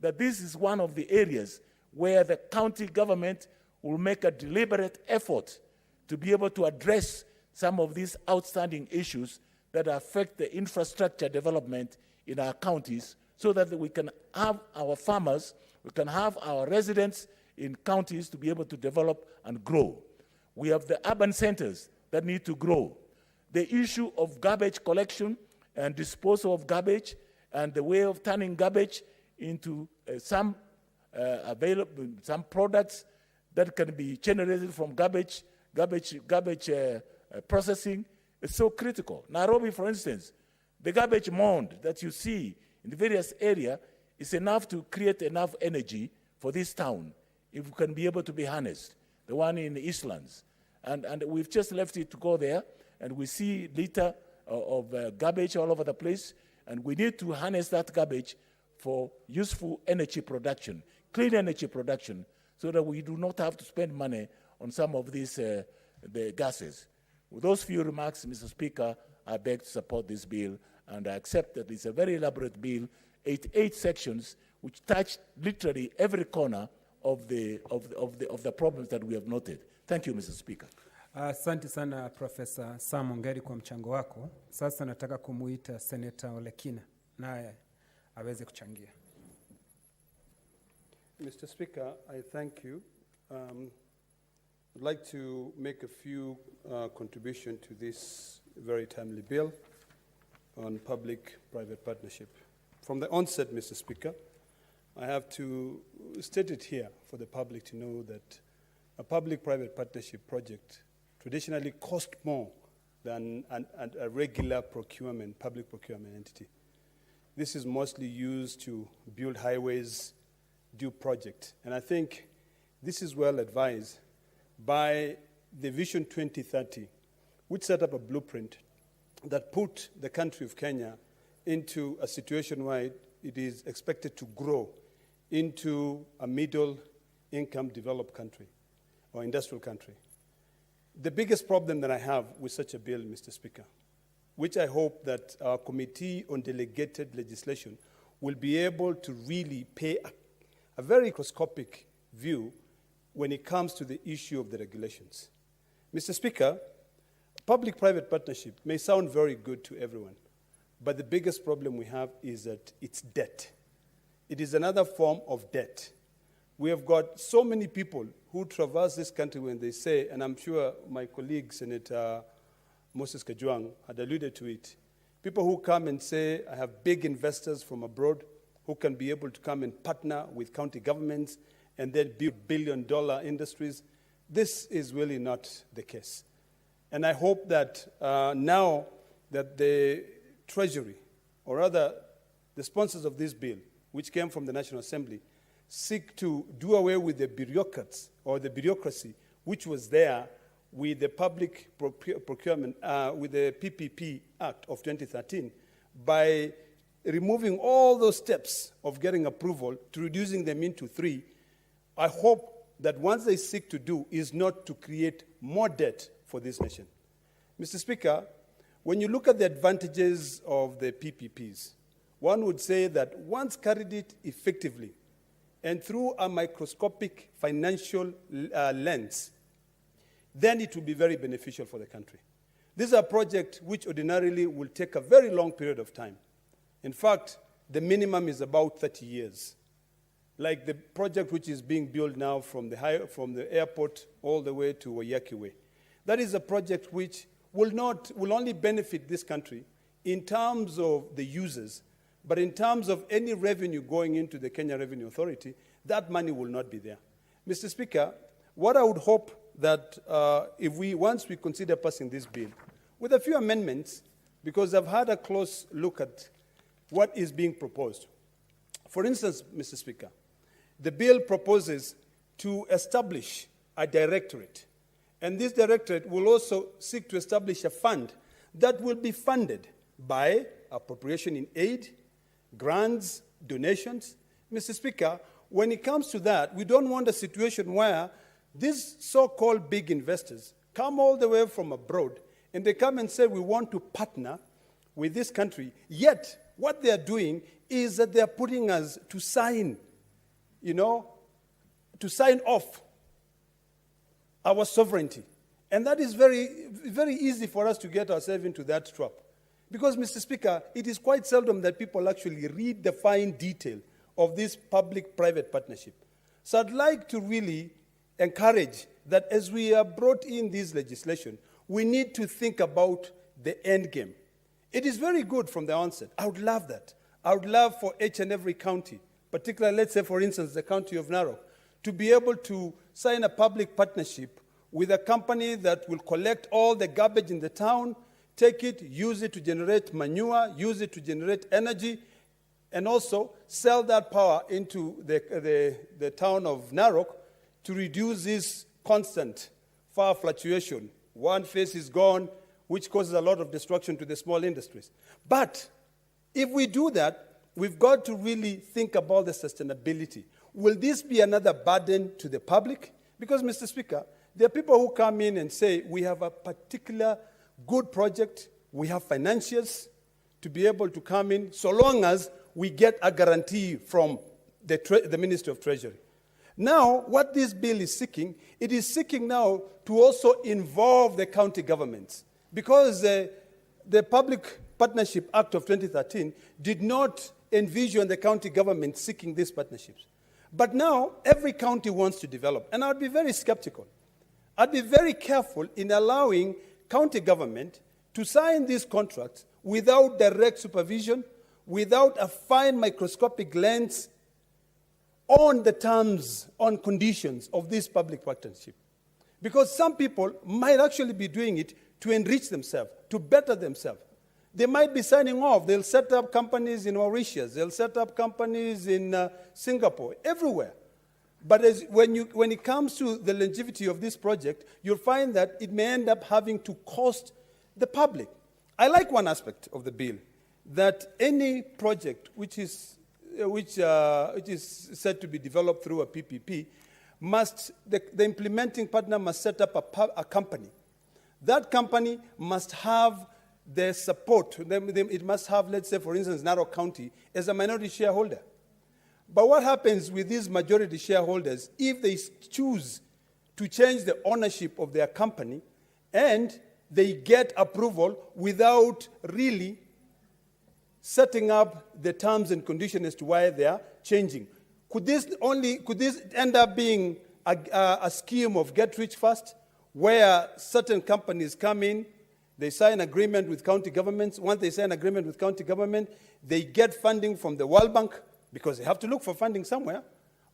that this is one of the areas where the county government will make a deliberate effort to be able to address some of these outstanding issues that affect the infrastructure development in our counties, so that we can have our farmers, we can have our residents in counties to be able to develop and grow. We have the urban centers that need to grow. The issue of garbage collection and disposal of garbage and the way of turning garbage into some products that can be generated from garbage processing is so critical. Nairobi, for instance, the garbage mound that you see in the various areas is enough to create enough energy for this town if we can be able to be harnessed. The one in the Eastlands. And we've just left it to go there, and we see litter of garbage all over the place, and we need to harness that garbage for useful energy production, clean energy production, so that we do not have to spend money on some of these the gases. With those few remarks, Mr. Speaker, I beg to support this bill, and I accept that it's a very elaborate bill, 88 sections, which touch literally every corner of the problems that we have noted. Thank you, Mr. Speaker. Asante sana Profesa Sam Ongeri kwa mchango wako. Sasa nataka kumuita Senator Olekina naye aweze kuchangia. Mr. Speaker, I thank you. I'd like to make a few contributions to this very timely bill on public-private partnership. From the onset, Mr. Speaker, I have to state it here for the public to know that a public-private partnership project traditionally cost more than a regular public procurement entity. This is mostly used to build highways, do projects. And I think this is well advised by the Vision 2030, which set up a blueprint that put the country of Kenya into a situation where it is expected to grow into a middle-income developed country or industrial country. The biggest problem that I have with such a bill, Mr. Speaker, which I hope that our Committee on Delegated Legislation will be able to really pay a very microscopic view when it comes to the issue of the regulations. Mr. Speaker, public-private partnership may sound very good to everyone, but the biggest problem we have is that it's debt. It is another form of debt. We have got so many people who traverse this country when they say, and I'm sure my colleague, Senator Moses Kajwang, had alluded to it, people who come and say, I have big investors from abroad who can be able to come and partner with county governments and then build billion-dollar industries. This is really not the case. And I hope that now that the Treasury, or rather the sponsors of this bill, which came from the National Assembly, seek to do away with the bureaucrats or the bureaucracy which was there with the public procurement, with the PPP Act of 2013, by removing all those steps of getting approval to reducing them into 3, I hope that once they seek to do is not to create more debt for this nation. Mr. Speaker, when you look at the advantages of the PPPs, one would say that once carried it effectively and through a microscopic financial lens, then it will be very beneficial for the country. These are projects which ordinarily will take a very long period of time. In fact, the minimum is about 30 years. Like the project which is being built now from the airport all the way to Waiyaki Way. That is a project which will only benefit this country in terms of the users, but in terms of any revenue going into the Kenya Revenue Authority, that money will not be there. Mr. Speaker, what I would hope that once we consider passing this bill, with a few amendments, because I've had a close look at what is being proposed. For instance, Mr. Speaker, the bill proposes to establish a directorate, and this directorate will also seek to establish a fund that will be funded by appropriation in aid, grants, donations. Mr. Speaker, when it comes to that, we don't want a situation where these so-called big investors come all the way from abroad and they come and say, we want to partner with this country, yet what they are doing is that they are putting us to sign, to sign off our sovereignty. And that is very, very easy for us to get ourselves into that trap. Because, Mr. Speaker, it is quite seldom that people actually read the fine detail of this public-private partnership. So I'd like to really encourage that as we are brought in this legislation, we need to think about the end game. It is very good from the onset. I would love that. I would love for each and every county, particularly, let's say, for instance, the county of Narok, to be able to sign a public partnership with a company that will collect all the garbage in the town, take it, use it to generate manure, use it to generate energy, and also sell that power into the town of Narok to reduce this constant fire fluctuation. One phase is gone, which causes a lot of destruction to the small industries. But if we do that, we've got to really think about the sustainability. Will this be another burden to the public? Because, Mr. Speaker, there are people who come in and say, we have a particular good project, we have financiers to be able to come in, so long as we get a guarantee from the Ministry of Treasury. Now, what this bill is seeking, it is seeking now to also involve the county governments. Because the Public Partnership Act of 2013 did not envision the county government seeking these partnerships. But now, every county wants to develop, and I'd be very skeptical. I'd be very careful in allowing county government to sign these contracts without direct supervision, without a fine microscopic lens on the terms, on conditions of this public partnership. Because some people might actually be doing it to enrich themselves, to better themselves. They might be signing off. They'll set up companies in Mauritius. They'll set up companies in Singapore, everywhere. But when it comes to the longevity of this project, you'll find that it may end up having to cost the public. I like one aspect of the bill, that any project which is said to be developed through a PPP, the implementing partner must set up a company. That company must have the support. It must have, let's say, for instance, Narok County as a minority shareholder. But what happens with these majority shareholders if they choose to change the ownership of their company and they get approval without really setting up the terms and conditions as to why they are changing? Could this end up being a scheme of get rich fast, where certain companies come in, they sign agreement with county governments. Once they sign agreement with county government, they get funding from the World Bank, because they have to look for funding somewhere,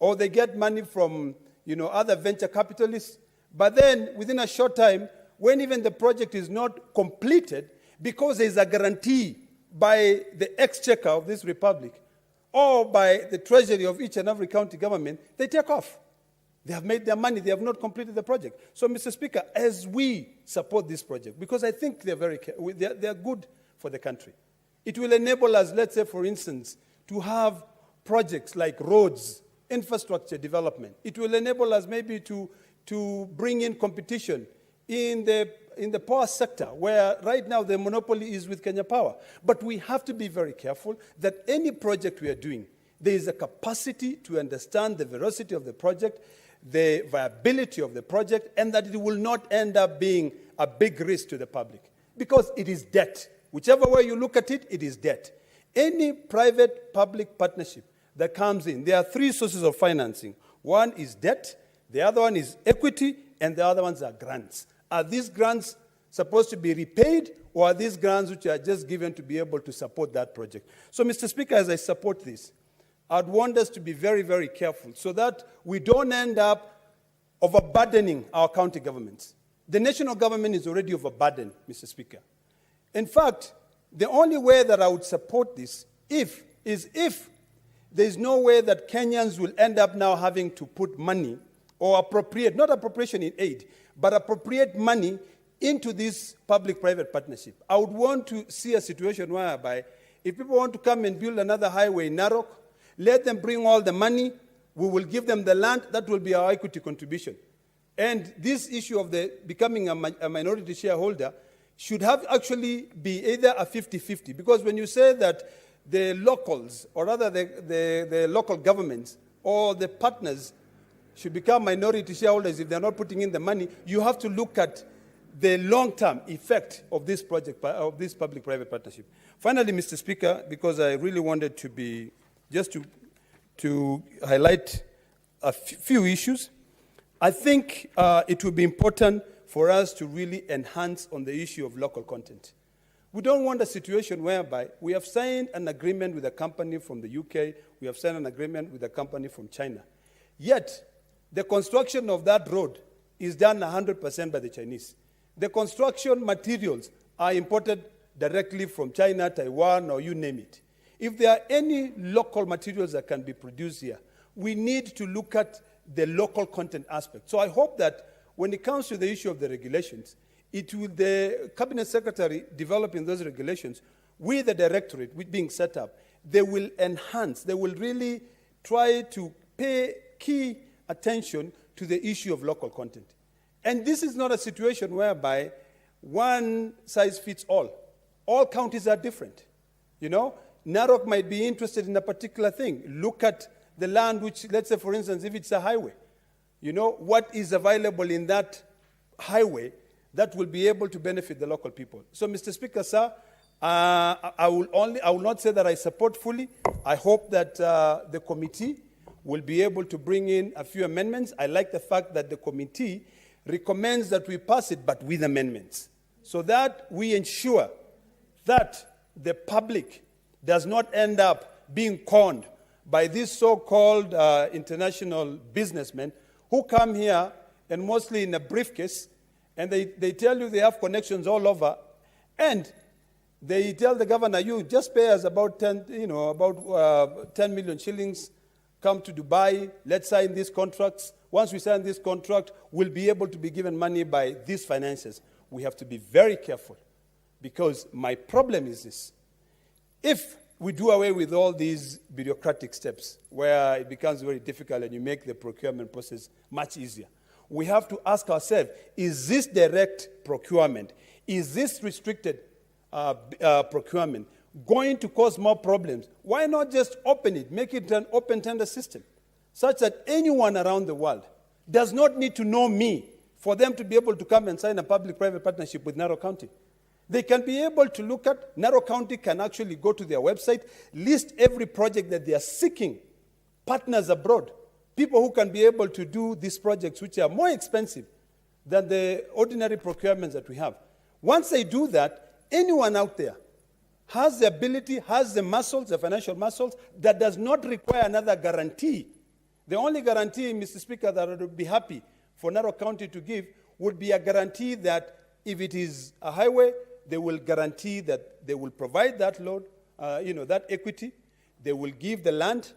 or they get money from other venture capitalists. But then, within a short time, when even the project is not completed, because there is a guarantee by the exchequer of this republic or by the treasury of each and every county government, they take off. They have made their money. They have not completed the project. So, Mr. Speaker, as we support this project, because I think they're good for the country, it will enable us, let's say, for instance, to have projects like roads, infrastructure development. It will enable us maybe to bring in competition in the power sector, where right now the monopoly is with Kenya Power. But we have to be very careful that any project we are doing, there is a capacity to understand the veracity of the project, the viability of the project, and that it will not end up being a big risk to the public. Because it is debt. Whichever way you look at it, it is debt. Any private-public partnership that comes in, there are three sources of financing. One is debt, the other one is equity, and the other ones are grants. Are these grants supposed to be repaid, or are these grants which are just given to be able to support that project? So, Mr. Speaker, as I support this, I'd want us to be very, very careful so that we don't end up overburdening our county governments. The national government is already overburdened, Mr. Speaker. In fact, the only way that I would support this is if there's no way that Kenyans will end up now having to put money or appropriate, not appropriation in aid, but appropriate money into this public-private partnership. I would want to see a situation whereby if people want to come and build another highway in Narok, let them bring all the money, we will give them the land, that will be our equity contribution. And this issue of becoming a minority shareholder should have actually be either a 50-50, because when you say that the locals, or rather the local governments or the partners should become minority shareholders if they're not putting in the money, you have to look at the long-term effect of this project, of this public-private partnership. Finally, Mr. Speaker, because I really wanted to be, just to highlight a few issues, I think it would be important for us to really enhance on the issue of local content. We don't want a situation whereby we have signed an agreement with a company from the UK, we have signed an agreement with a company from China. Yet, the construction of that road is done 100% by the Chinese. The construction materials are imported directly from China, Taiwan, or you name it. If there are any local materials that can be produced here, we need to look at the local content aspect. So I hope that when it comes to the issue of the regulations, it will, the Cabinet Secretary developing those regulations with the directorate which being set up, they will enhance, they will really try to pay key attention to the issue of local content. And this is not a situation whereby one size fits all. All counties are different. You know, Narok might be interested in a particular thing. Look at the land which, let's say, for instance, if it's a highway, you know, what is available in that highway that will be able to benefit the local people. So, Mr. Speaker, sir, I will not say that I support fully. I hope that the committee will be able to bring in a few amendments. I like the fact that the committee recommends that we pass it, but with amendments, so that we ensure that the public does not end up being conned by these so-called international businessmen who come here and mostly in a briefcase, and they tell you they have connections all over, and they tell the governor, you just pay us about 10 million shillings, come to Dubai, let's sign these contracts. Once we sign this contract, we'll be able to be given money by these financiers. We have to be very careful, because my problem is this. If we do away with all these bureaucratic steps where it becomes very difficult and you make the procurement process much easier, we have to ask ourselves, is this direct procurement, is this restricted procurement going to cause more problems? Why not just open it, make it an open tender system, such that anyone around the world does not need to know me for them to be able to come and sign a public-private partnership with Narok County? They can be able to look at, Narok County can actually go to their website, list every project that they are seeking, partners abroad, people who can be able to do these projects which are more expensive than the ordinary procurements that we have. Once they do that, anyone out there has the ability, has the muscles, the financial muscles, that does not require another guarantee. The only guarantee, Mr. Speaker, that I would be happy for Narok County to give would be a guarantee that if it is a highway, they will guarantee that they will provide that load, that equity, they will give the land,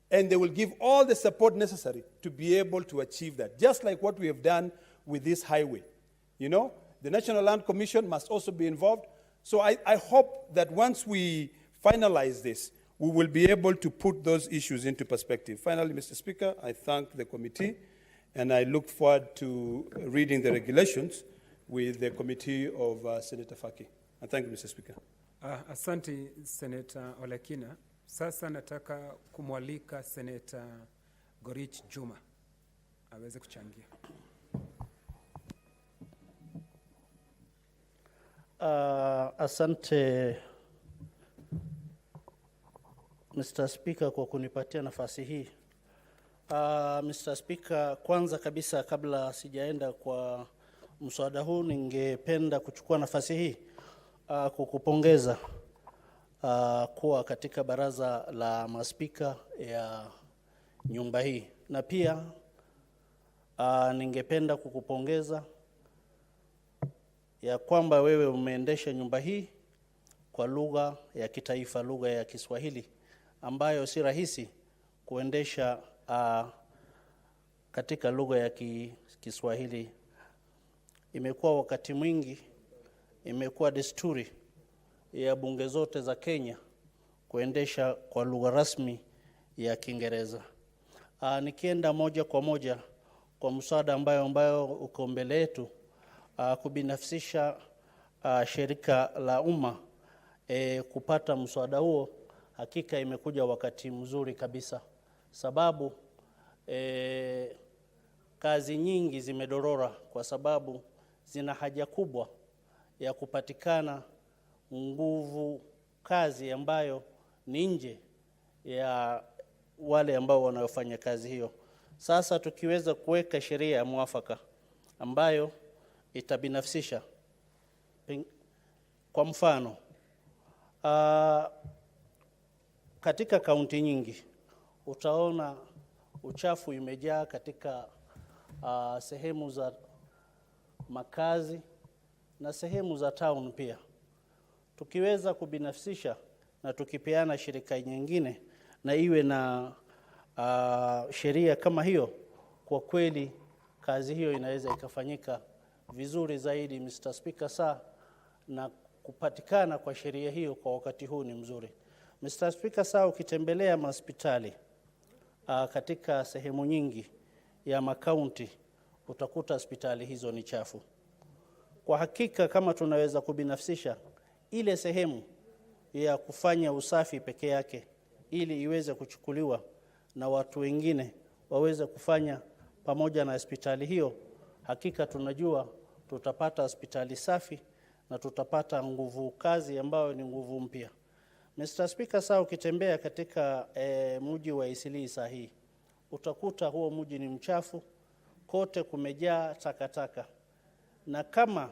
and they will give all the support necessary to be able to achieve that, just like what we have done with this highway. The National Land Commission must also be involved. So I hope that once we finalize this, we will be able to put those issues into perspective. Finally, Mr. Speaker, I thank the committee, and I look forward to reading the regulations with the committee of Senator Faki. And thank you, Mr. Speaker. Asante, Senator Olekina. Sasa nataka kumwalika Senator Gorich Juma aweze kuchangia. Asante Mr. Speaker kwa kunipatia nafasi hii. Mr. Speaker, kwanza kabisa kabla sijaenda kwa mswada huu, ningependa kuchukua nafasi hii kukupongeza kuwa katika baraza la maspika ya nyumba hii, na pia ningependa kukupongeza ya kwamba wewe umeendesha nyumba hii kwa lugha ya kitaifa, lugha ya Kiswahili, ambayo si rahisi kuendesha katika lugha ya Kiswahili. Imekuwa wakati mwingi, imekuwa desturi ya bunge zote za Kenya kuendesha kwa lugha rasmi ya Kiingereza. Nikienda moja kwa moja kwa mswada ambayo uko mbele yetu, kubinafsisha shirika la umma, kupata mswada huo hakika imekuja wakati mzuri kabisa, sababu kazi nyingi zimedorora kwa sababu zina haja kubwa ya kupatikana nguvu kazi ambayo ni nje ya wale ambao wanaofanya kazi hiyo. Sasa tukiweza kuweka sheria ya mwafaka ambayo itabinafsisha, kwa mfano katika kaunti nyingi utaona uchafu imejaa katika sehemu za makazi na sehemu za town pia. Tukiweza kubinafsisha na tukipeana shirika nyingine na iwe na sheria kama hiyo, kwa kweli kazi hiyo inaweza ikafanyika vizuri zaidi, Mr. Speaker, na kupatikana kwa sheria hiyo kwa wakati huu ni mzuri. Mr. Speaker, ukitembelea hospitali katika sehemu nyingi ya makaunti utakuta hospitali hizo ni chafu. Kwa hakika kama tunaweza kubinafsisha ile sehemu ya kufanya usafi peke yake ili iweze kuchukuliwa na watu wengine waweze kufanya pamoja na hospitali hiyo, hakika tunajua tutapata hospitali safi na tutapata nguvu kazi ambayo ni nguvu mpya. Mr. Speaker, saa ukitembea katika mji wa Eastleigh saa hii, utakuta huo mji ni mchafu, kote kumejaa takataka. Na kama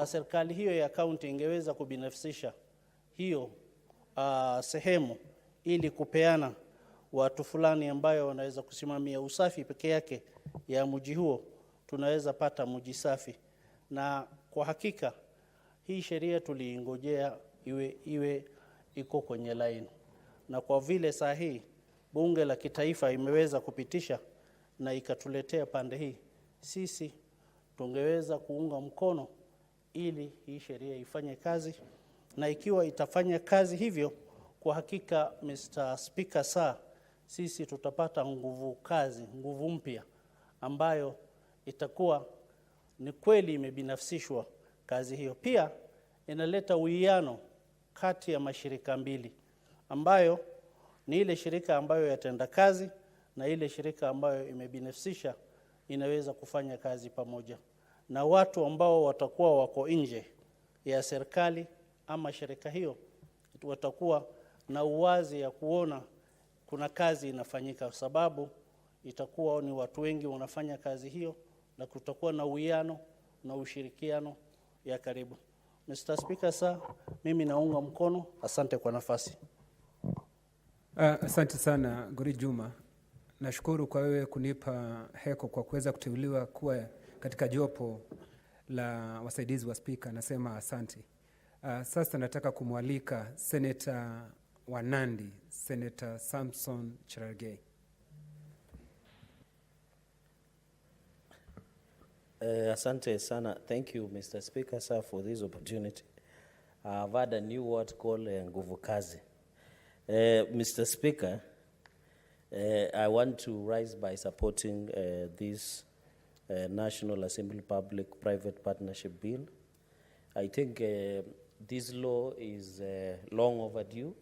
serikali hiyo ya kaunti ingeweza kubinafsisha hiyo sehemu ili kupeana watu fulani ambayo wanaweza kusimamia usafi peke yake ya mji huo, tunaweza pata mji safi. Na kwa hakika hii sheria tuliingojea iwe iko kwenye line, na kwa vile saa hii bunge la kitaifa imeweza kupitisha na ikatuletea pande hii, sisi tungeweza kuunga mkono ili hii sheria ifanye kazi. Na ikiwa itafanya kazi hivyo, kwa hakika Mr. Speaker, sisi tutapata nguvu kazi, nguvu mpya ambayo itakuwa ni kweli imebinafsishwa kazi hiyo. Pia inaleta uwiano kati ya mashirika mbili, ambayo ni ile shirika ambayo yatenda kazi na ile shirika ambayo imebinafsisha inaweza kufanya kazi pamoja. Na watu ambao watakuwa wako nje ya serikali ama shirika hiyo watakuwa na uwazi ya kuona kuna kazi inafanyika, sababu itakuwa ni watu wengi wanafanya kazi hiyo na kutakuwa na uwiano na ushirikiano ya karibu. Mr. Speaker, mimi naunga mkono. Asante kwa nafasi. Asante sana Gori Juma. Nashukuru kwa wewe kunipa heko kwa kuweza kuteuliwa kuwa katika jopo la wasaidizi wa spika. Nasema asante. Sasa nataka kumwalika Senator wa Nandi, Senator Samson Cherargei. Asante sana. Thank you, Mr. Speaker, sir, for this opportunity. I've had a new word called nguvu kazi. Mr. Speaker, I want to rise by supporting this National Assembly Public-Private Partnership Bill. I think this law is long overdue,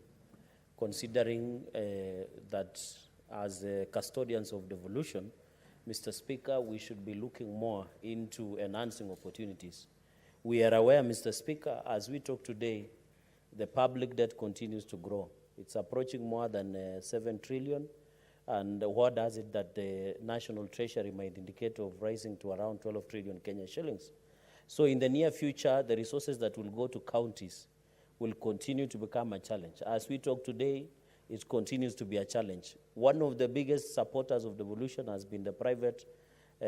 considering that as custodians of devolution, Mr. Speaker, we should be looking more into enhancing opportunities. We are aware, Mr. Speaker, as we talk today, the public debt continues to grow. It's approaching more than 7 trillion. And what does it that the National Treasury might indicate of rising to around 12 trillion Kenyan shillings? So in the near future, the resources that will go to counties will continue to become a challenge. As we talk today, it continues to be a challenge. One of the biggest supporters of devolution has been the private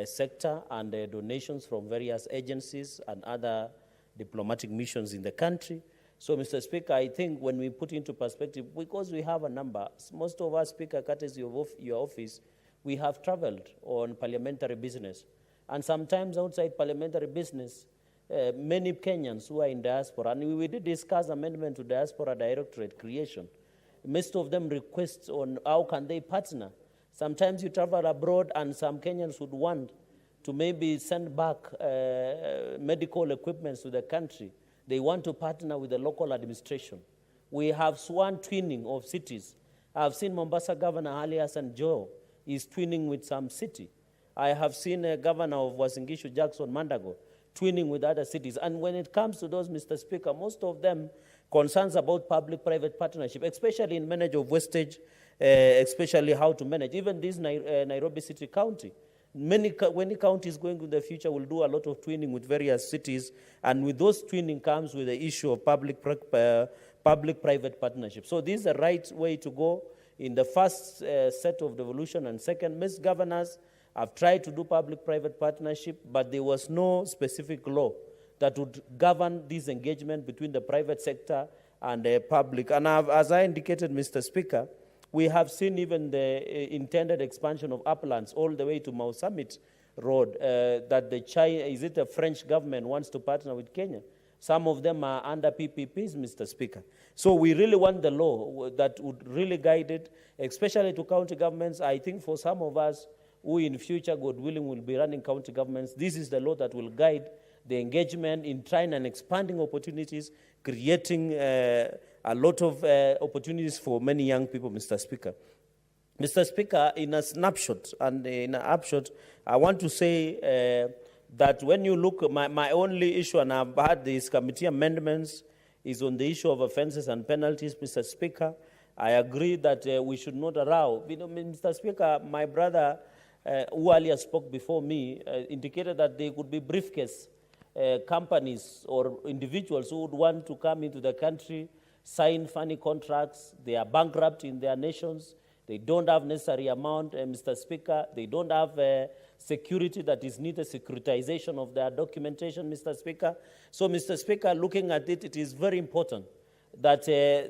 sector and donations from various agencies and other diplomatic missions in the country. So, Mr. Speaker, I think when we put into perspective, because we have a number, most of us, Speaker, courtesy of your office, we have traveled on parliamentary business. And sometimes outside parliamentary business, many Kenyans who are in diaspora, and we did discuss amendment to diaspora directorate creation. Most of them request on how can they partner. Sometimes you travel abroad and some Kenyans would want to maybe send back medical equipment to the country. They want to partner with the local administration. We have sworn twinning of cities. I've seen Mombasa Governor Ali Hassan Joho is twinning with some city. I have seen a governor of Uasin Gishu, Jackson Mandago, twinning with other cities. And when it comes to those, Mr. Speaker, most of them concerns about public-private partnership, especially in manage of wastage, especially how to manage. Even this Nairobi City County, many counties going in the future will do a lot of twinning with various cities, and with those twinning comes with the issue of public-private partnership. So this is the right way to go in the first set of devolution. And second, most governors have tried to do public-private partnership, but there was no specific law that would govern this engagement between the private sector and the public. And as I indicated, Mr. Speaker, we have seen even the intended expansion of uplands all the way to Mau Summit Road, that the French government wants to partner with Kenya. Some of them are under PPPs, Mr. Speaker. So we really want the law that would really guide it, especially to county governments. I think for some of us who in future, God willing, will be running county governments, this is the law that will guide the engagement in trying and expanding opportunities, creating a lot of opportunities for many young people, Mr. Speaker. Mr. Speaker, in a snapshot and in an upshot, I want to say that when you look, my only issue, and I've had these committee amendments, is on the issue of offenses and penalties, Mr. Speaker. I agree that we should not allow, Mr. Speaker, my brother who earlier spoke before me indicated that there could be briefcase companies or individuals who would want to come into the country, sign funny contracts. They are bankrupt in their nations. They don't have necessary amount, Mr. Speaker. They don't have security that is needed, securitization of their documentation, Mr. Speaker. So, Mr. Speaker, looking at it, it is very important that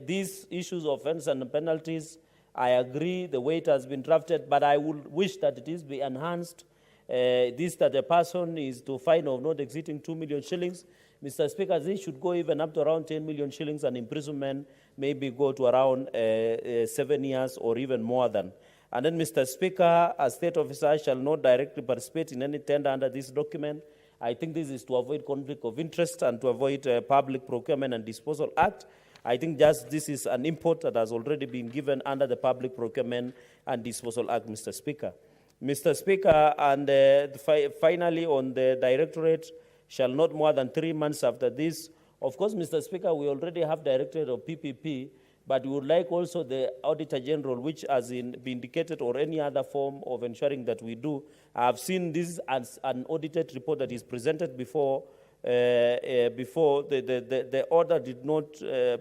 these issues of offense and penalties, I agree the way it has been drafted, but I would wish that it is be enhanced. This that a person is to fine of not exceeding 2 million shillings. Mr. Speaker, this should go even up to around 10 million shillings, and imprisonment maybe go to around 7 years or even more than. And then, Mr. Speaker, a state officer shall not directly participate in any tender under this document. I think this is to avoid conflict of interest and to avoid Public Procurement and Disposal Act. I think just this is an import that has already been given under the Public Procurement and Disposal Act, Mr. Speaker. Mr. Speaker, and finally on the directorate, shall not more than 3 months after this. Of course, Mr. Speaker, we already have directorate of PPP, but we would like also the Auditor General, which has been indicated, or any other form of ensuring that we do. I have seen this as an audited report that is presented before the order did not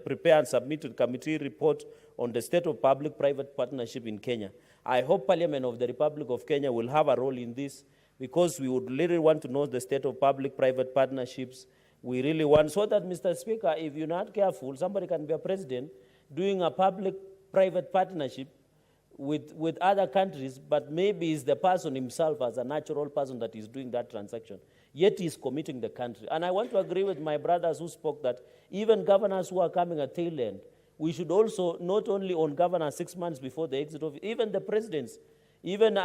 prepare and submit to the committee report on the state of public-private partnership in Kenya. I hope Parliament of the Republic of Kenya will have a role in this, because we would really want to know the state of public-private partnerships. We really want, so that, Mr. Speaker, if you're not careful, somebody can be a president doing a public-private partnership with other countries, but maybe it's the person himself as a natural person that is doing that transaction, yet he's committing the country. And I want to agree with my brothers who spoke that even governors who are coming at tail end, we should also not only on governors 6 months before the exit of, even the presidents, even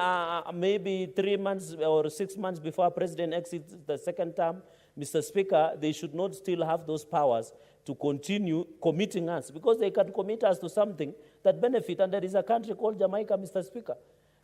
maybe 3 months or 6 months before a president exits the second term, Mr. Speaker, they should not still have those powers to continue committing us, because they can commit us to something that benefit. And there is a country called Jamaica, Mr. Speaker.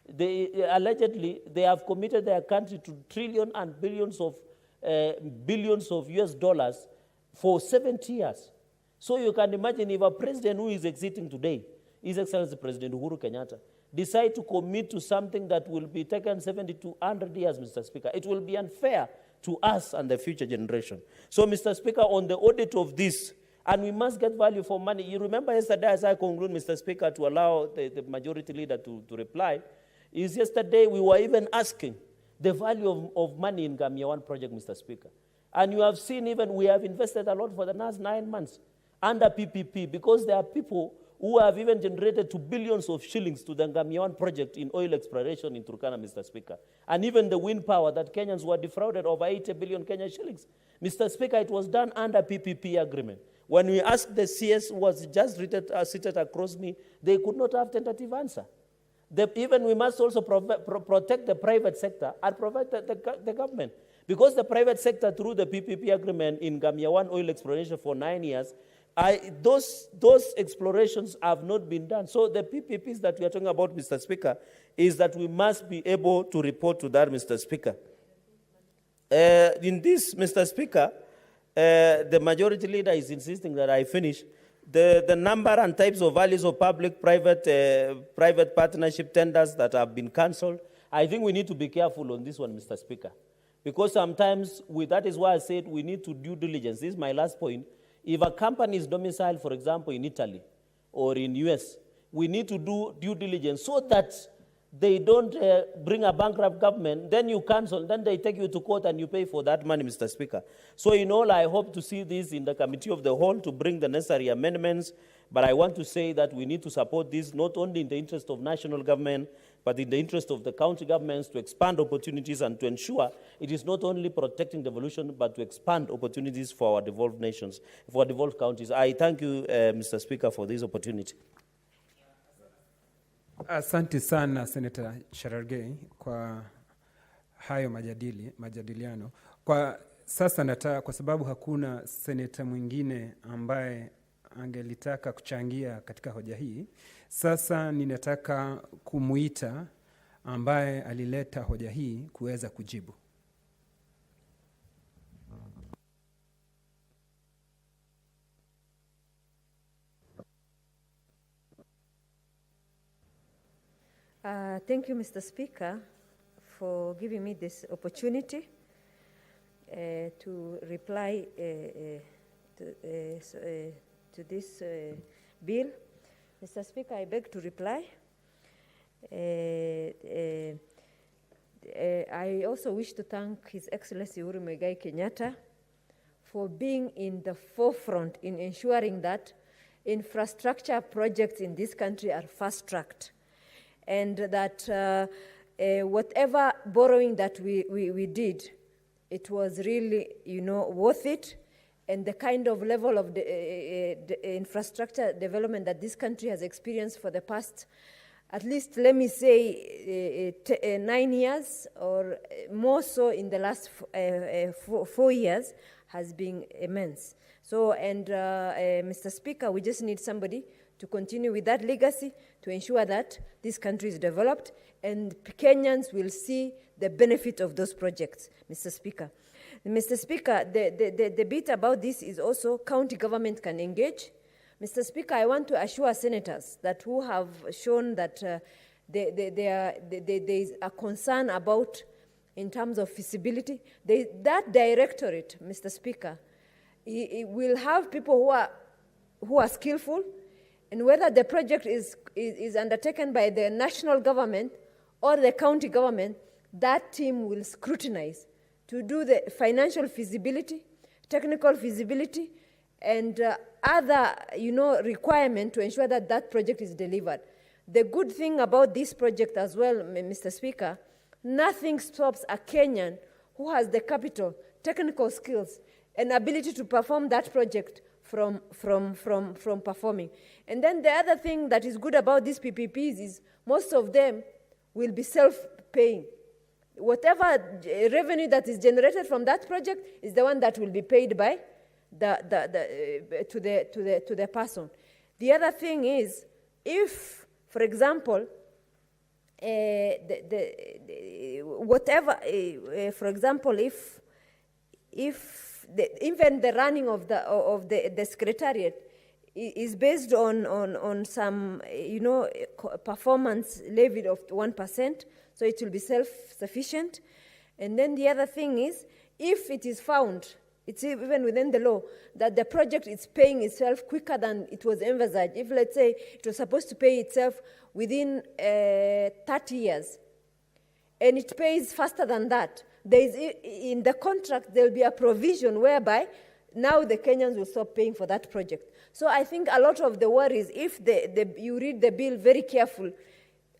They allegedly, they have committed their country to trillions and billions of US dollars for 70 years. So you can imagine if a president who is exiting today, His Excellency President Uhuru Kenyatta, decide to commit to something that will be taken 70 to 100 years, Mr. Speaker, it will be unfair to us and the future generation. So, Mr. Speaker, on the audit of this, and we must get value for money. You remember yesterday, as I conclude, Mr. Speaker, to allow the majority leader to reply, is yesterday we were even asking the value of money in Gamia 1 project, Mr. Speaker. And you have seen even we have invested a lot for the last 9 months under PPP, because there are people who have even generated 2 billion of shillings to the Gamia 1 project in oil exploration in Turkana, Mr. Speaker. And even the wind power that Kenyans were defrauded over 80 billion Kenyan shillings. Mr. Speaker, it was done under PPP agreement. When we asked the CS, who was just seated across me, they could not have tentative answer. Even we must also protect the private sector and provide the government. Because the private sector, through the PPP agreement in Gamia 1 oil exploration for 9 years, those explorations have not been done. So the PPPs that we are talking about, Mr. Speaker, is that we must be able to report to that, Mr. Speaker. In this, Mr. Speaker, the majority leader is insisting that I finish. The number and types of values of public-private partnership tenders that have been cancelled, I think we need to be careful on this one, Mr. Speaker. Because sometimes, that is why I said we need to due diligence. This is my last point. If a company is domiciled, for example, in Italy or in US, we need to do due diligence so that they don't bring a bankrupt government, then you cancel, then they take you to court and you pay for that money, Mr. Speaker. So in all, I hope to see this in the Committee of the Whole to bring the necessary amendments, but I want to say that we need to support this not only in the interest of national government, but in the interest of the county governments to expand opportunities and to ensure it is not only protecting devolution, but to expand opportunities for our devolved nations, for devolved counties. I thank you, Mr. Speaker, for this opportunity. Asante sana Senator Cherargei kwa hayo majadiliano. Kwa sasa nataka, kwa sababu hakuna seneta mwingine ambaye angelitaka kuchangia katika hoja hii, sasa ninataka kumuita ambaye alileta hoja hii kuweza kujibu. Thank you, Mr. Speaker, for giving me this opportunity to reply to this bill. Mr. Speaker, I beg to reply. I also wish to thank His Excellency Uhuru Kenyatta for being in the forefront in ensuring that infrastructure projects in this country are fast-tracked, and that whatever borrowing that we did, it was really, worth it, and the kind of level of the infrastructure development that this country has experienced for the past, at least let me say, 9 years, or more so in the last 4 years, has been immense. So, and Mr. Speaker, we just need somebody to continue with that legacy to ensure that this country is developed and Kenyans will see the benefit of those projects, Mr. Speaker. Mr. Speaker, the bit about this is also county government can engage. Mr. Speaker, I want to assure senators that who have shown that there is a concern about in terms of feasibility, that directorate, Mr. Speaker, it will have people who are skillful, and whether the project is undertaken by the national government or the county government, that team will scrutinize to do the financial feasibility, technical feasibility, and other, requirement to ensure that that project is delivered. The good thing about this project as well, Mr. Speaker, nothing stops a Kenyan who has the capital, technical skills, and ability to perform that project from performing. And then the other thing that is good about these PPPs is most of them will be self-paying. Whatever revenue that is generated from that project is the one that will be paid by to the person. The other thing is, if, for example, for example, if even the running of the secretariat is based on some performance levied of 1%, so it will be self-sufficient. And then the other thing is, if it is found, it's even within the law, that the project is paying itself quicker than it was envisaged. If, let's say, it was supposed to pay itself within 30 years, and it pays faster than that, in the contract, there will be a provision whereby now the Kenyans will stop paying for that project. So I think a lot of the worries, if you read the bill very careful,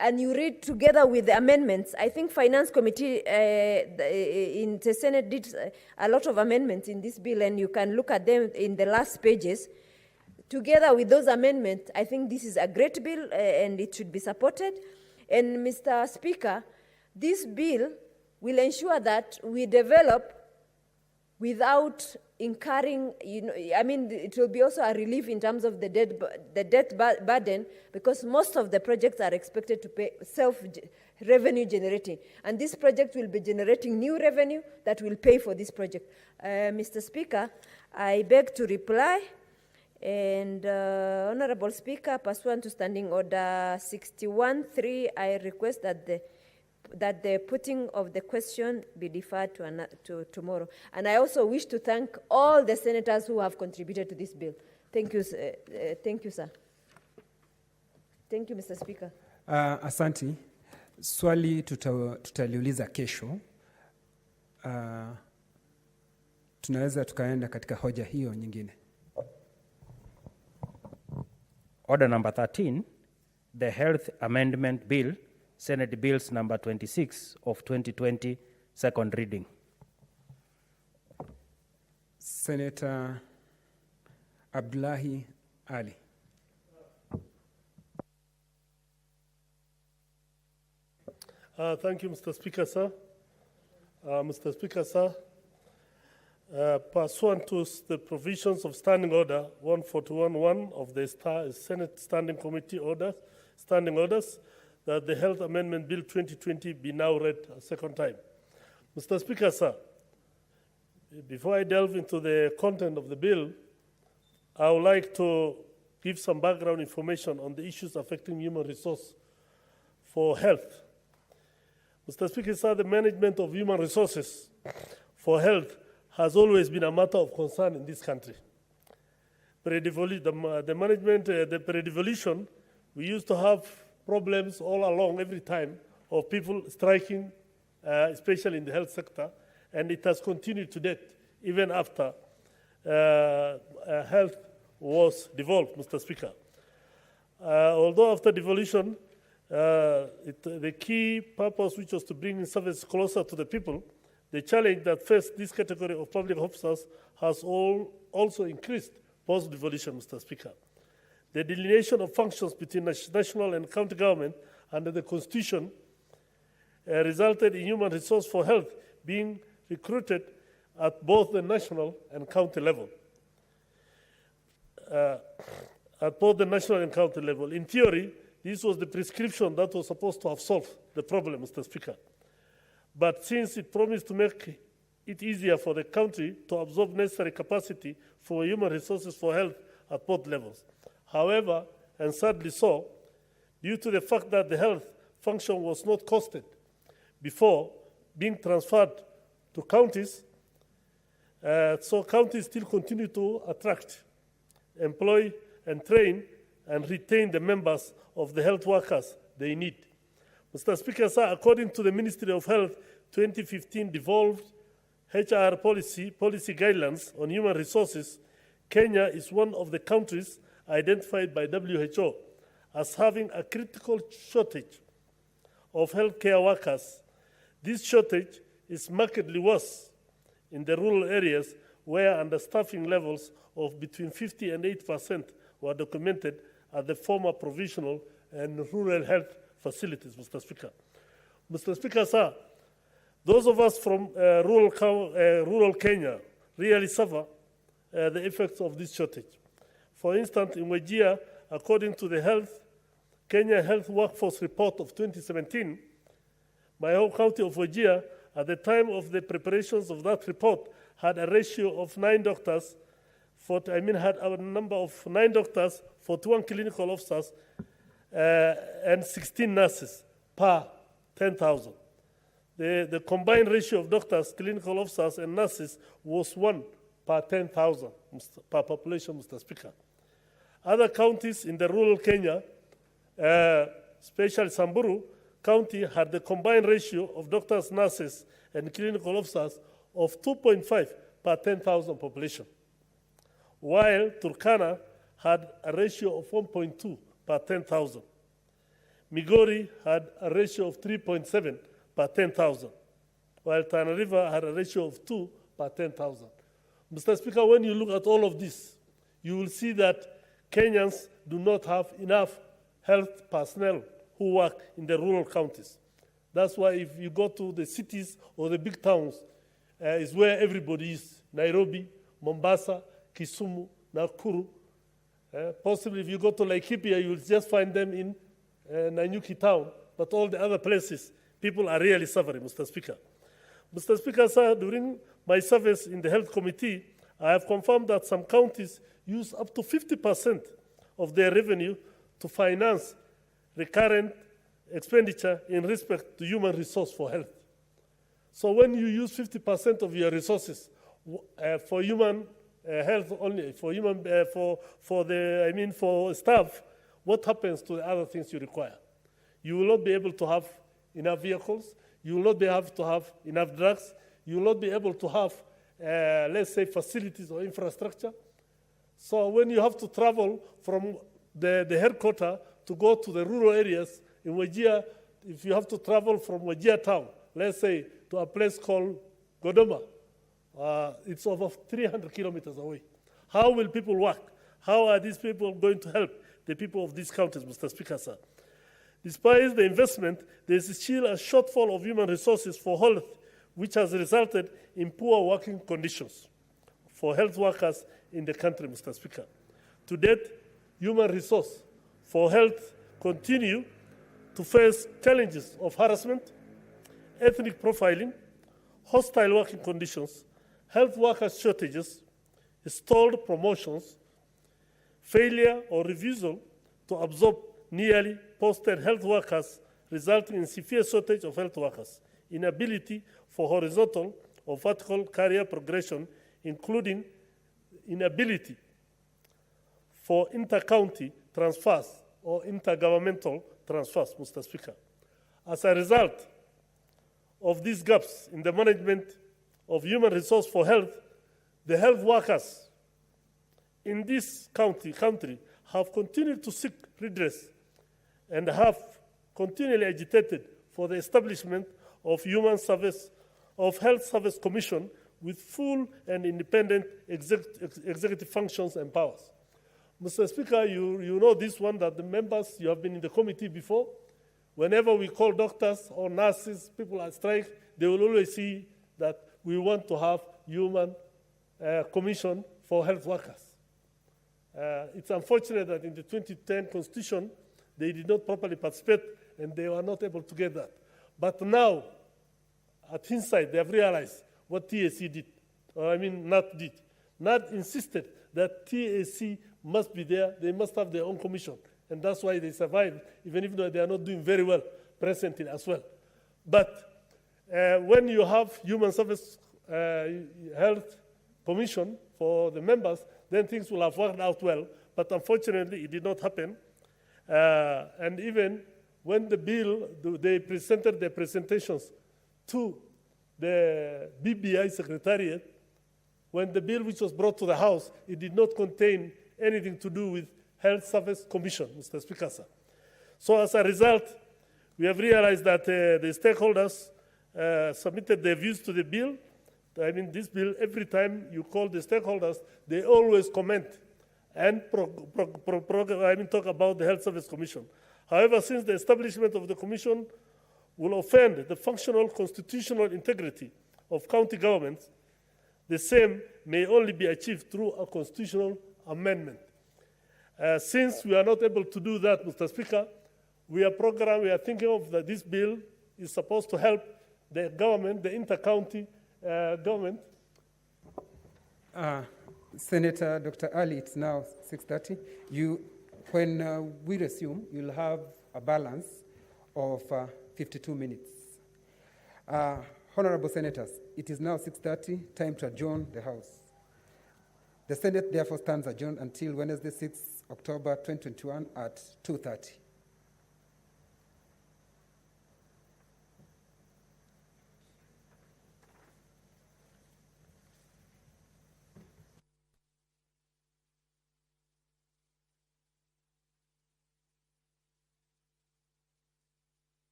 and you read together with the amendments, I think Finance Committee in the Senate did a lot of amendments in this bill, and you can look at them in the last pages. Together with those amendments, I think this is a great bill, and it should be supported. And Mr. Speaker, this bill will ensure that we develop without incurring, it will be also a relief in terms of the debt burden, because most of the projects are expected to pay self-revenue generating. And this project will be generating new revenue that will pay for this project. Mr. Speaker, I beg to reply. And Honorable Speaker, pursuant to Standing Order 61.3, I request that the putting of the question be deferred to tomorrow. And I also wish to thank all the senators who have contributed to this bill. Thank you, thank you, sir. Thank you, Mr. Speaker. Asante. Swali tutaliuliza kesho. Tunaweza tukaenda katika hoja hiyo nyingine. Order number 13, the Health Amendment Bill, Senate Bills number 26 of 2020, second reading. Senator Abdullahi Ali. Thank you, Mr. Speaker, sir. Mr. Speaker, sir, pursuant to the provisions of Standing Order 141.1 of the Senate Standing Committee Standing Orders, that the Health Amendment Bill 2020 be now read a second time. Mr. Speaker, sir, before I delve into the content of the bill, I would like to give some background information on the issues affecting human resource for health. Mr. Speaker, sir, the management of human resources for health has always been a matter of concern in this country. The management, the pre-devolution, we used to have problems all along every time of people striking, especially in the health sector, and it has continued to date, even after health was devolved, Mr. Speaker. Although after devolution, the key purpose, which was to bring service closer to the people, the challenge that faced this category of public officers has also increased post-devolution, Mr. Speaker. The delineation of functions between national and county government under the Constitution resulted in human resource for health being recruited at both the national and county level. In theory, this was the prescription that was supposed to have solved the problem, Mr. Speaker. But since it promised to make it easier for the country to absorb necessary capacity for human resources for health at both levels. However, and sadly so, due to the fact that the health function was not costed before being transferred to counties, so counties still continue to attract, employ, and train and retain the members of the health workers they need. Mr. Speaker, sir, according to the Ministry of Health 2015 devolved HR policy guidelines on human resources, Kenya is one of the countries identified by WHO as having a critical shortage of healthcare workers. This shortage is markedly worse in the rural areas where understaffing levels of between 50 and 8% were documented at the former provisional and rural health facilities, Mr. Speaker. Mr. Speaker, sir, those of us from rural Kenya really suffer the effects of this shortage. For instance, in Wajir, according to the Kenya Health Workforce Report of 2017, my home county of Wajir, at the time of the preparations of that report, had a ratio of 9 doctors, had a number of 9 doctors, 41 clinical officers, and 16 nurses per 10,000. The combined ratio of doctors, clinical officers, and nurses was 1 per 10,000 per population, Mr. Speaker. Other counties in the rural Kenya, especially Samburu County, had the combined ratio of doctors, nurses, and clinical officers of 2.5 per 10,000 population, while Turkana had a ratio of 1.2 per 10,000. Migori had a ratio of 3.7 per 10,000, while Tana River had a ratio of 2 per 10,000. Mr. Speaker, when you look at all of this, you will see that Kenyans do not have enough health personnel who work in the rural counties. That's why if you go to the cities or the big towns, is where everybody is. Nairobi, Mombasa, Kisumu, Nakuru. Possibly if you go to Laikipia, you will just find them in Nanyuki town. But all the other places, people are really suffering, Mr. Speaker. Mr. Speaker, sir, during my service in the Health Committee, I have confirmed that some counties use up to 50% of their revenue to finance recurrent expenditure in respect to human resource for health. So when you use 50% of your resources for human health only, for staff, what happens to the other things you require? You will not be able to have enough vehicles. You will not be able to have enough drugs. You will not be able to have, let's say, facilities or infrastructure. So when you have to travel from the headquarters to go to the rural areas in Wajir, if you have to travel from Wajir town, let's say, to a place called Godoma, it's over 300 kilometers away. How will people work? How are these people going to help the people of these counties, Mr. Speaker, sir? Despite the investment, there is still a shortfall of human resources for health, which has resulted in poor working conditions for health workers in the country, Mr. Speaker. To date, human resource for health continue to face challenges of harassment, ethnic profiling, hostile working conditions, health workers shortages, stalled promotions, failure or refusal to absorb nearly posted health workers resulting in severe shortage of health workers, inability for horizontal or vertical career progression, including inability for inter-county transfers or intergovernmental transfers, Mr. Speaker. As a result of these gaps in the management of human resource for health, the health workers in this country have continued to seek redress and have continually agitated for the establishment of Health Service Commission with full and independent executive functions and powers. Mr. Speaker, you know this one, that the members, you have been in the committee before. Whenever we call doctors or nurses, people on strike, they will always see that we want to have human commission for health workers. It's unfortunate that in the 2010 Constitution, they did not properly participate and they were not able to get that. But now, at hindsight, they have realized what TAC did, or NAT did. NAT insisted that TAC must be there, they must have their own commission, and that's why they survived, even if they are not doing very well presently as well. But when you have human service health commission for the members, then things will have worked out well, but unfortunately it did not happen. And even when the bill, they presented their presentations to the BBI Secretariat, when the bill which was brought to the House, it did not contain anything to do with Health Service Commission, Mr. Speaker, sir. So as a result, we have realized that the stakeholders submitted their views to the bill. This bill, every time you call the stakeholders, they always comment and talk about the Health Service Commission. However, since the establishment of the commission will offend the functional constitutional integrity of county governments, the same may only be achieved through a constitutional amendment. Since we are not able to do that, Mr. Speaker, we are thinking of that this bill is supposed to help the government, the inter-county government. Senator Dr. Ali, it's now 6:30. When we resume, you'll have a balance of 52 minutes. Honorable Senators, it is now 6:30, time to adjourn the House. The Senate therefore stands adjourned until Wednesday, 6 October 2021 at 2:30.